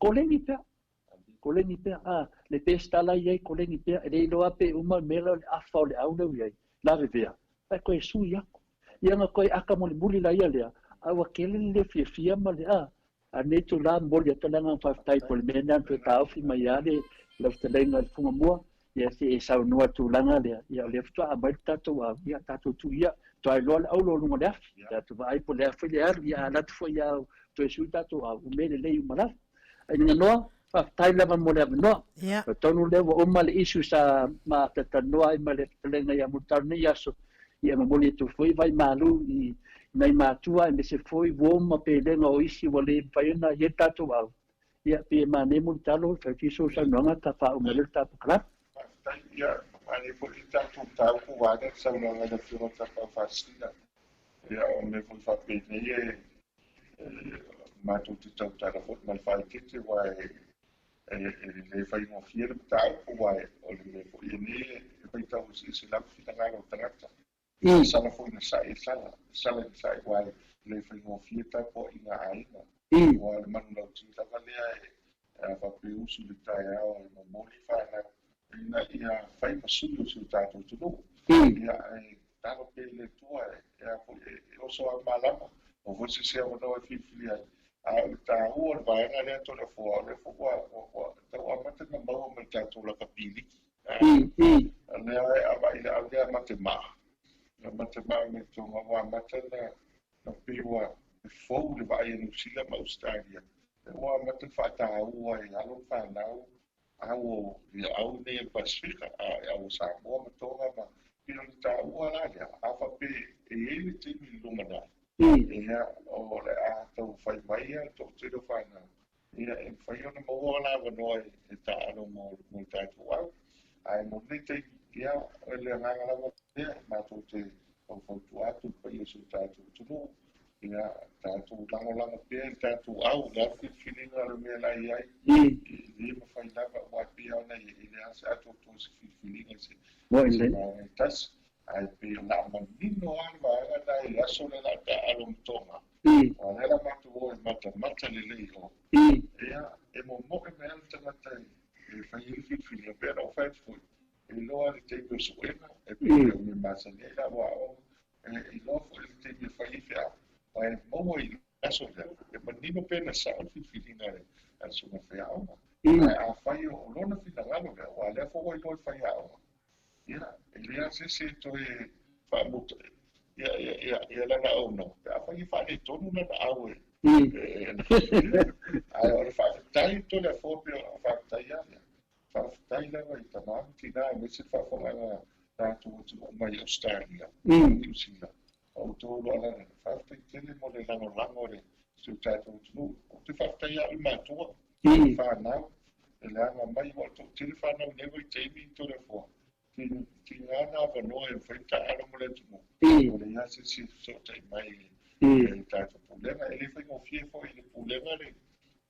kolengi pea le pestala iai kolengi pea le loa pe uma mela afa o le au leu iai la vevea ai koe sui ako ia nga koe aka mo le muli la ia lea awa kele le fiafia ma le a nei tu la moli atalanga whaftai po le mena pe taufi mai ale le ftalenga le funga mua ia se sau noa tu langa lea ia le ftua a mai tatou a ia tatou tu ia to ai loa le au lo lunga lea ia tu vai po le afi le aru ia alatu fo ia tu esu tatou a umele le umalafi Ina noa, tai lava mo le noa. Tonu le o ma le isu sa ma tata noa I ma le lenga ia mutar ni aso. Ia ma moli tu foi vai malu I nei matua I me se foi wo ma pe lenga o isi wa le paina ye tatu au. Ia pe ma ne mutalo fa fiso sa nonga ta fa o mele ta kra. Ia ani po I tatu tau ku wada sa nonga le fio ta fa fasina. Ia o me foi fa pe nei ma tu te tau tara fot mal fai tete wai le fai mo fiere tau wai o le fo ni fai tau si la fita ga o trata sala fo na sai sala sai wai le fai mo fieta po ina aina o le man no ti ta le fa pe usu le tai o mo moli fa na ina ia fai mo sulu su tato tu no ia talo pe le tua ia po o so malama o você se ama não é filho tá o vai na le to le fo tá o mate na mau me tá to la capili ne a vai a mate ma me to ma mate na piwa fo le vai no sila ma Australia o mate fa tá o ai alo fa now au au ne Pacifica au Samoa me to ma pino tá o ala a fa pe ele tem lumana ia o le a tau fai mai a tau tiro whana. Ia e whai ona maua la wanoa e ta ano mo tātou au. Ai mo nei te ia e le nganga la wanoa mātou te whautu atu pai e su tātou tunu. Ia tātou lango pia e tātou au la whiwhiringa le mea lai ai. Ia ma whai lava wai pia ona i le ase atu tō se whiwhiringa se. Tas. ai pe la manino alma era dai aso le la ta alum tonga o era matu o mata le le o ia e mo e me alta mata e fai il fil per o fai fu e lo al te per su e pe mi masa ne la wa e lo fu il te mi fai fia ai mo i aso le e manino pe na sa il fil al su na fia o a fai o lo na fil la lo o ale fo o lo fai o ia ele ase se to e fa muto ia la na no a fa i fa ni tonu na au e ai ora fa tai to le fo pe fa tai ia fa tai la vai ta ma ti na me se fa fo la ta tu mai Australia New Zealand o to lo la fa te tele mo le lango re su ta tu tu fa tai ia ma tu fa na ele anga mai o to tele fa na ne vai TAIMI to le fo ki ngana va no e fai ala mo le tumo o le ia se so tai mai e ta to problema ele fai mo fie fo ele problema le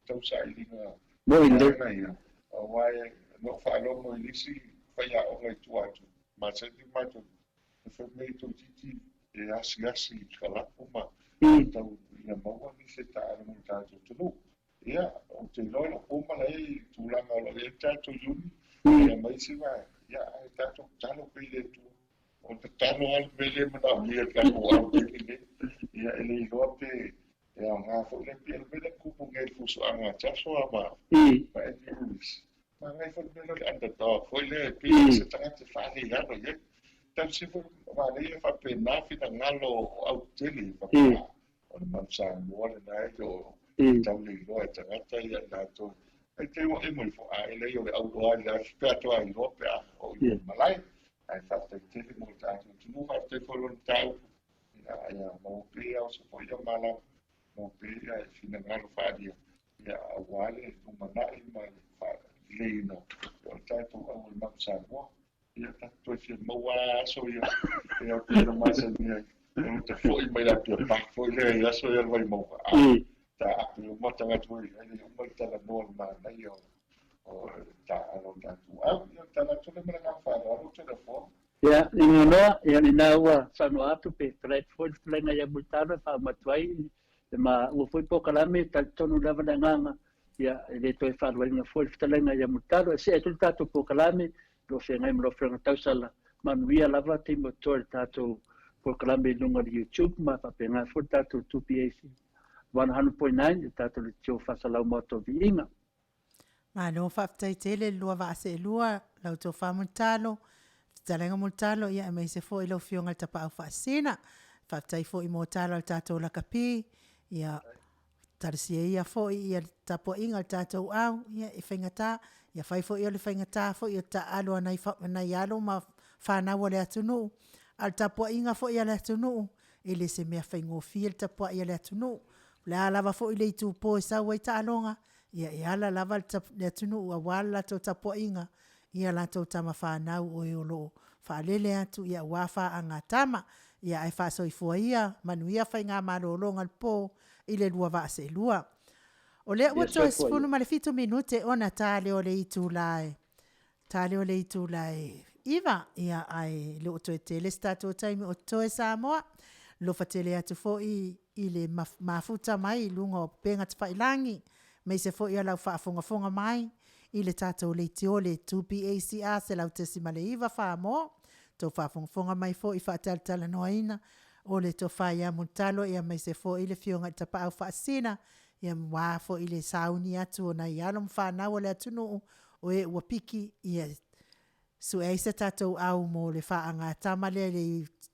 tau sa ilinga mo ile na ia o wai no fa lo mo ilisi fai a o ngai tu atu ma se di ma to fai me to titi e asi kala uma tau ia mo ni se ta ala mo ta to ia o te lo uma lei tu la ma lo e ta to yuni ia mai se vai ia ai tato talo pele tu o te talo al pele mana ia talo al pele ia ele lope ia nga fo le pele kupu ngai fuso anga chaso ama pa etis ma ngai fo le anda to fo le pele se tanga te fa ni ya no ye tan se fo ma le fa pena fi na ngalo au tele pa o man sa mo le na yo tau le lo e tanga ta ia na to ai te o e mo fo ai le yo au do ai la spa to ai lo pe o malai ai fa te te mo ta tu mo fa te fo lon tau ia mo pe o so po yo mala mo pe ai fina ngalo fa dia ia wale no mana i ma fa le no o ta to o ma sa mo ia ta to fi mo wa so ia ia te no ma sa dia te fo i mai la pe pa fo le ia so ia vai mo ta eu mata nga tu ele o mai ta no ma na yo o ta no ta tu eu ta na tu le mera fa o tu le fo ya ina no ya ina wa sa no atu pe trade for lenga ya bultano fa matwai ma o foi POLOKALAME ta tonu lava na nganga ya ele to fa lenga for lenga ya bultano se tu ta to POLOKALAME lo se ngai mo frenga ta sala man via lava te mo to ta to POLOKALAME lunga YouTube ma fa penga for ta to 2PAC 100.9 tato le tio fasalau moto VIIGA. Ma no whaftai tele lua wa ase lua lau tō whamutalo. Talenga mutalo ia mai se fo ilo fionga tapa au whaasina. Whaftai fo i motalo al tātou lakapi. Ia tarisia ia fo ia tapo inga al tātou au. Ia i whaingata. Ia whai fo ia le whaingata fo ia ta alo anai alo ma whanawa le ATUNU'U. Al tapo inga fo ia le ATUNU'U. Ele se mea whaingo fia tapo ia le ATUNU'U. La lava fo ile tu po sa wai ta alonga ia ala lava le ATUNU'U a wala to tapo inga ia la to tama fa na o lo fa lele atu ia wa fa anga tama ia ai fa so ifo ia manuia fa nga ma lo longa po ile lua va se lua o le o to spunu ma le fito minute ona tale o le itu lai iva ia ai le o to tele stato TAIMI o to Samoa lo fatele atu fo i le mafuta mai lunga o penga te whailangi mai se fo ia lau whaafonga mai i le tātou le tio le 2PACR se lau te sima le iwa whaamo tō whaafonga mai fo i whaataltala noaina o le tō whaia muntalo ia mai se fo i le fionga i tapa au whaasina ia mwaa fo i le sauni atu o na i alom whanau o le ATUNU'U o e uapiki ia su e se tātou au mo le whaanga tamale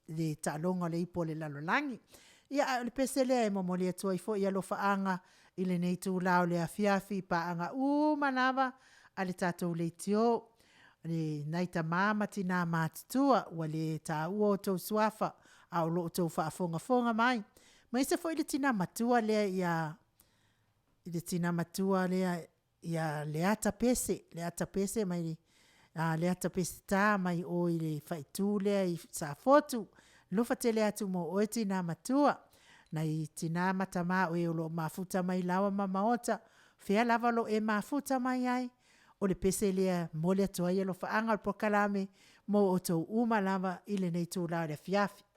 le talonga le ipo le lalolangi. Ia le pesele e mo le atua i fo ia lo whaanga i le nei tū lao le AFIAFI pa anga manawa a le tātou le tio le naita mama tina mātutua wa le tā ua o tau suafa a o lo tau whaafonga mai. Mai se fo i le tina matua lea ia le ata pese mai le ata pese tā mai o i le whaitu lea i sa fotu lufa tele atu mo o tina matua na i tina matama o e lo mafuta mai lawa ma Maota fea lava lo e mafuta mai ai o le pese lea mo le atua ia lo whaanga al POLOKALAME mo o tau umalawa i le nei tūlau le fiafi.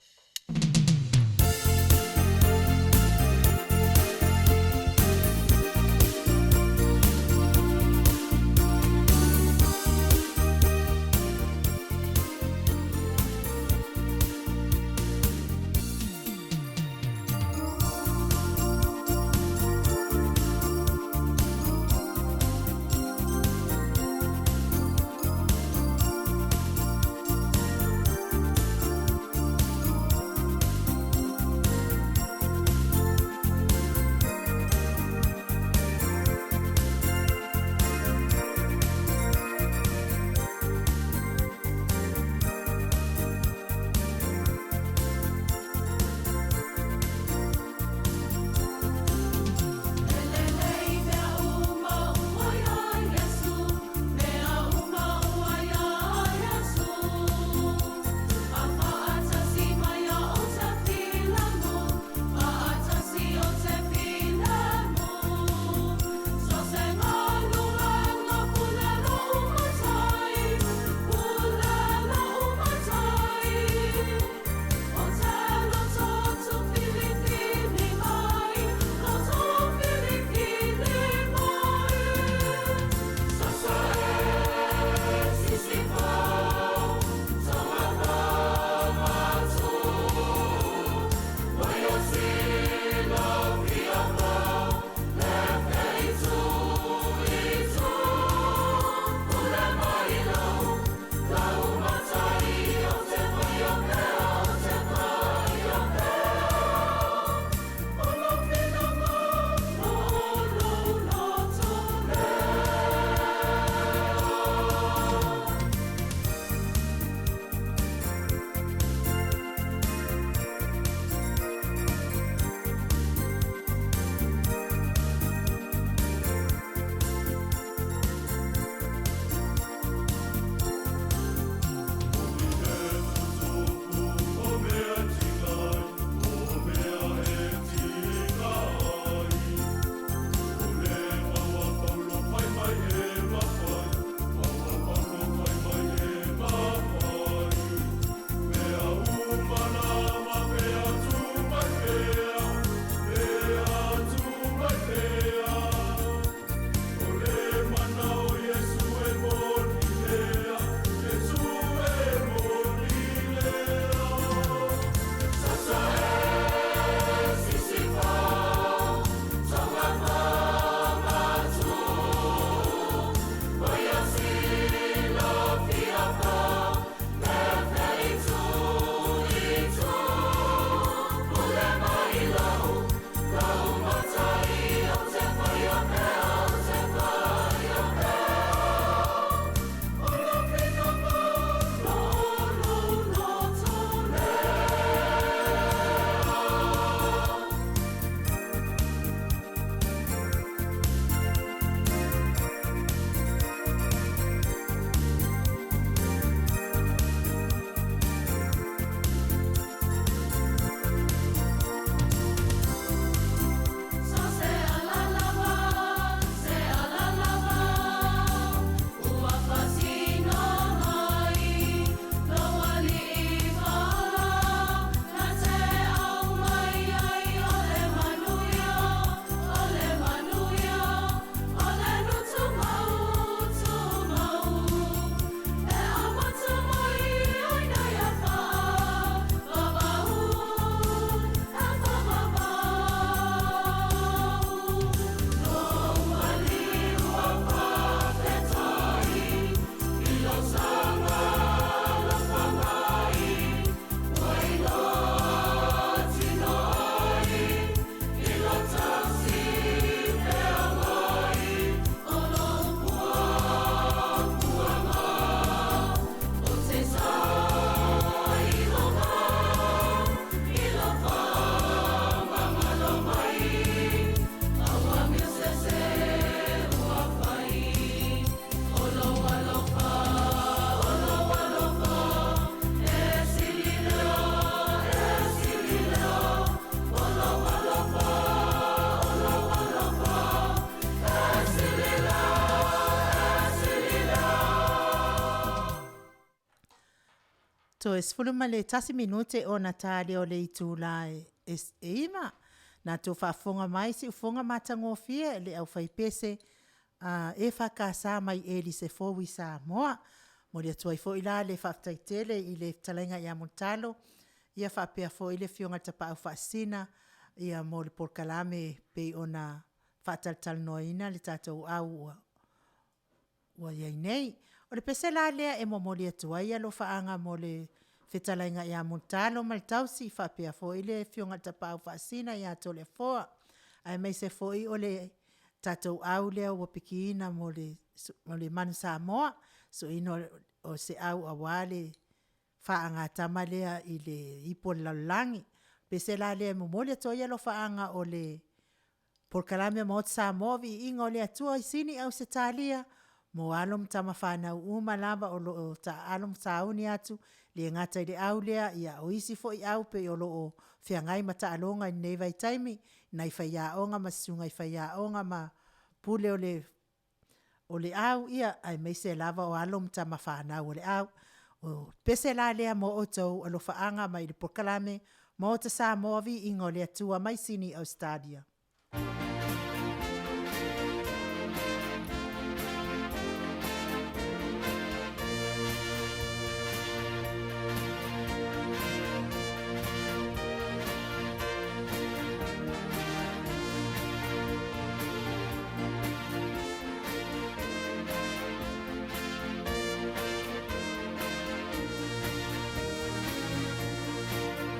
To e sfulu ma le tasi minute o na tāle o le itu la e ima. Na tō whaafonga mai si ufonga matangofia le au whaipese e whakasa mai e li se fōwi Samoa. Mo le atua i fo i la le whaftaitele i le talenga i amontalo. Ia whapea fo i le fionga tapa au whaasina. Ia mo le POLOKALAME pe ona whaataltal noina le tātou au ua iai nei. O le pese la lea e mo le atua ia lo whaanga mo le whetalainga i amontalo ma le tausi whapea fo i le fionga tapa au whaasina ia to le foa. Ai mai se fo i o le tātou au lea ua pikiina mo le manu Samoa. So ino o se au awale whaanga tama lea i le ipo laulangi. Pese la lea mo le atua ia lo whaanga o le POLOKALAME Maota Samoa vi ingo le atua i sini au se talia. Mo alom tama whanau uma lava o ta alom sauni atu le ngata i le au lea ia o isi fo i au pe o loo whiangai ma ta alonga i nei vai taimi nai whaia onga ma sunga i whaia onga ma pule o le au ia ai meise lava o alom tama whanau o le au o pese la lea mo o tau alo whaanga mai le POLOKALAME Maota Samoa vi ingo le atua mai sini au stadia.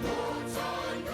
Roadside,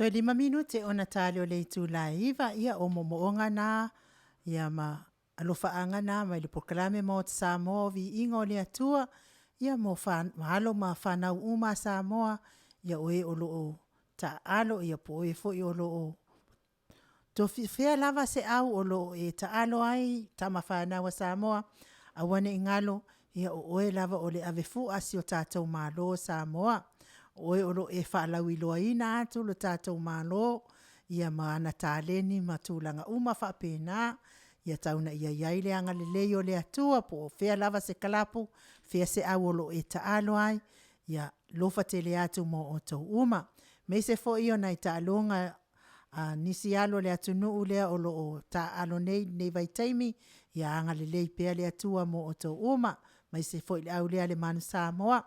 So 5 minute ona tali o le tu laiva ia o momoonga na ia ma alofaanga na mai le pokalame mo te Samoa Viiga o le atua ia mo mahalo ma whanau uma Samoa ia oe o loo ta alo ia po e fo i o loo TOFI fea lava se au o loo e ta alo ai ta ma whanau Samoa a wane ingalo ia o oe lava o le avefu asi o tātou malo Samoa oe o lo e whaalau i loa ina atu lo tātou malo ia maana tāleni matulanga uma whapena ia tauna ia iaile anga le leo le atua po fea lava se kalapu fea se au o lo e taalo ai ia lofa tele atu mo o tau uma me se fo io nai taalonga nisi alo le ATUNU'U lea o lo o taalo nei vai TAIMI ia anga le lei pea le atua mo o tau uma mai se fo i au lea le manu Samoa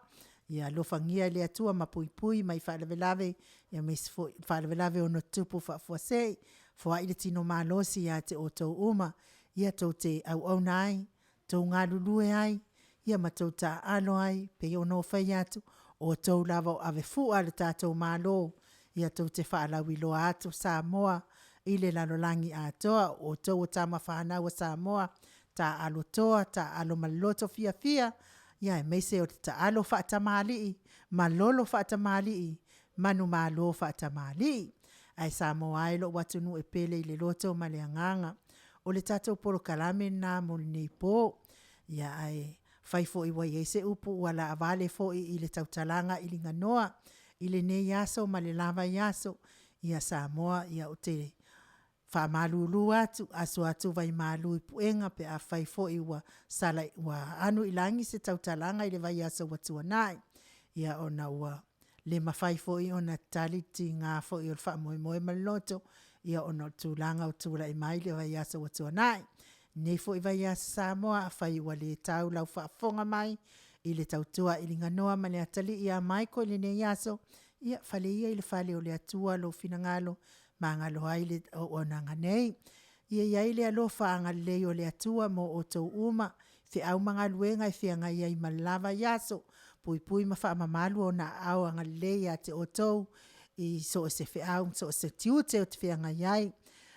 ia lofangia le atua mapuipui mai whaalavelave ia mai se fo whaalavelave o no tupu whaafuasei fo ile tino malosi ia te o tau uma ia tau te au nai tau ngā lulue ai ia matau ta alo ai pe o no whai atu o tau lava o ave fua le tātou malo ia tau te whaalawi loa atu Samoa ile lalolangi atoa o tau o tama whanau Samoa ta alo toa ta alo maloto FIAFIA ia mai se o te alo whaatamali malolo whaatamali manu malo whaatamali ai Samoa ai lo watunu e pele i le loto ma le anganga o le tatou POLOKALAME na mo nei po ia ai fai fo i wai e se upu wala avale fo i le tautalanga i linga noa i le nei yaso ma le lava yaso ia Samoa ia o te wha malulu atu asu atu vai malu i puenga pe a fai fo i wa sala wa anu i langi se tautalanga i le vai yaso watua nai ia ona ua le mawhai fo i ona taliti ngā fo i o wha moe maloto ia ona tūlanga o tūla i mai le vai yaso watua nai nei fo i vai yaso Samoa a whai ua le tau lau whaafonga mai i le tautua i linga noa ma le atali ia mai ko le nei yaso ia whale ia i le whale o le atua lo finangalo ma ngalo ai le o nanga nei ia iai le alofa anga le o le atua mo o tau uma fe au manga luenga i whianga ia i malava yaso pui ma wha mamalu o na au anga le ia te o tau i so se fe au so se tiute o te whianga iai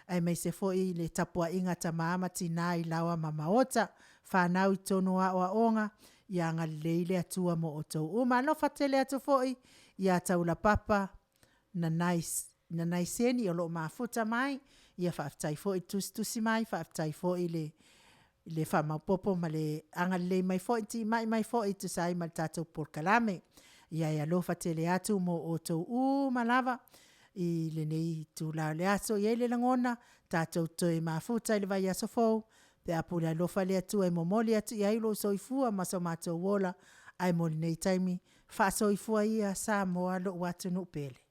ai mai se foi le tapua inga ta maama tina i lawa ma Maota whanau i tono a oa onga ia anga le atua mo o tau uma no fatele atu foi ia taula papa na naiseni o lo mafuta mai ia whaaftai foi tusi mai whaaftai foi le whamaupopo ma le anga le mai foi ti mai foi tu sai ma tatou POLOKALAME ia lo fatele atu mo o tau malava i le nei tu la le aso ia le langona tatou toi mafuta i le vai aso fou pe apule lo fa le atu e momoli atu ia lo soifua ma so matou wola ai mo nei TAIMI fa soifua ia Samoa lo ATUNU'U pele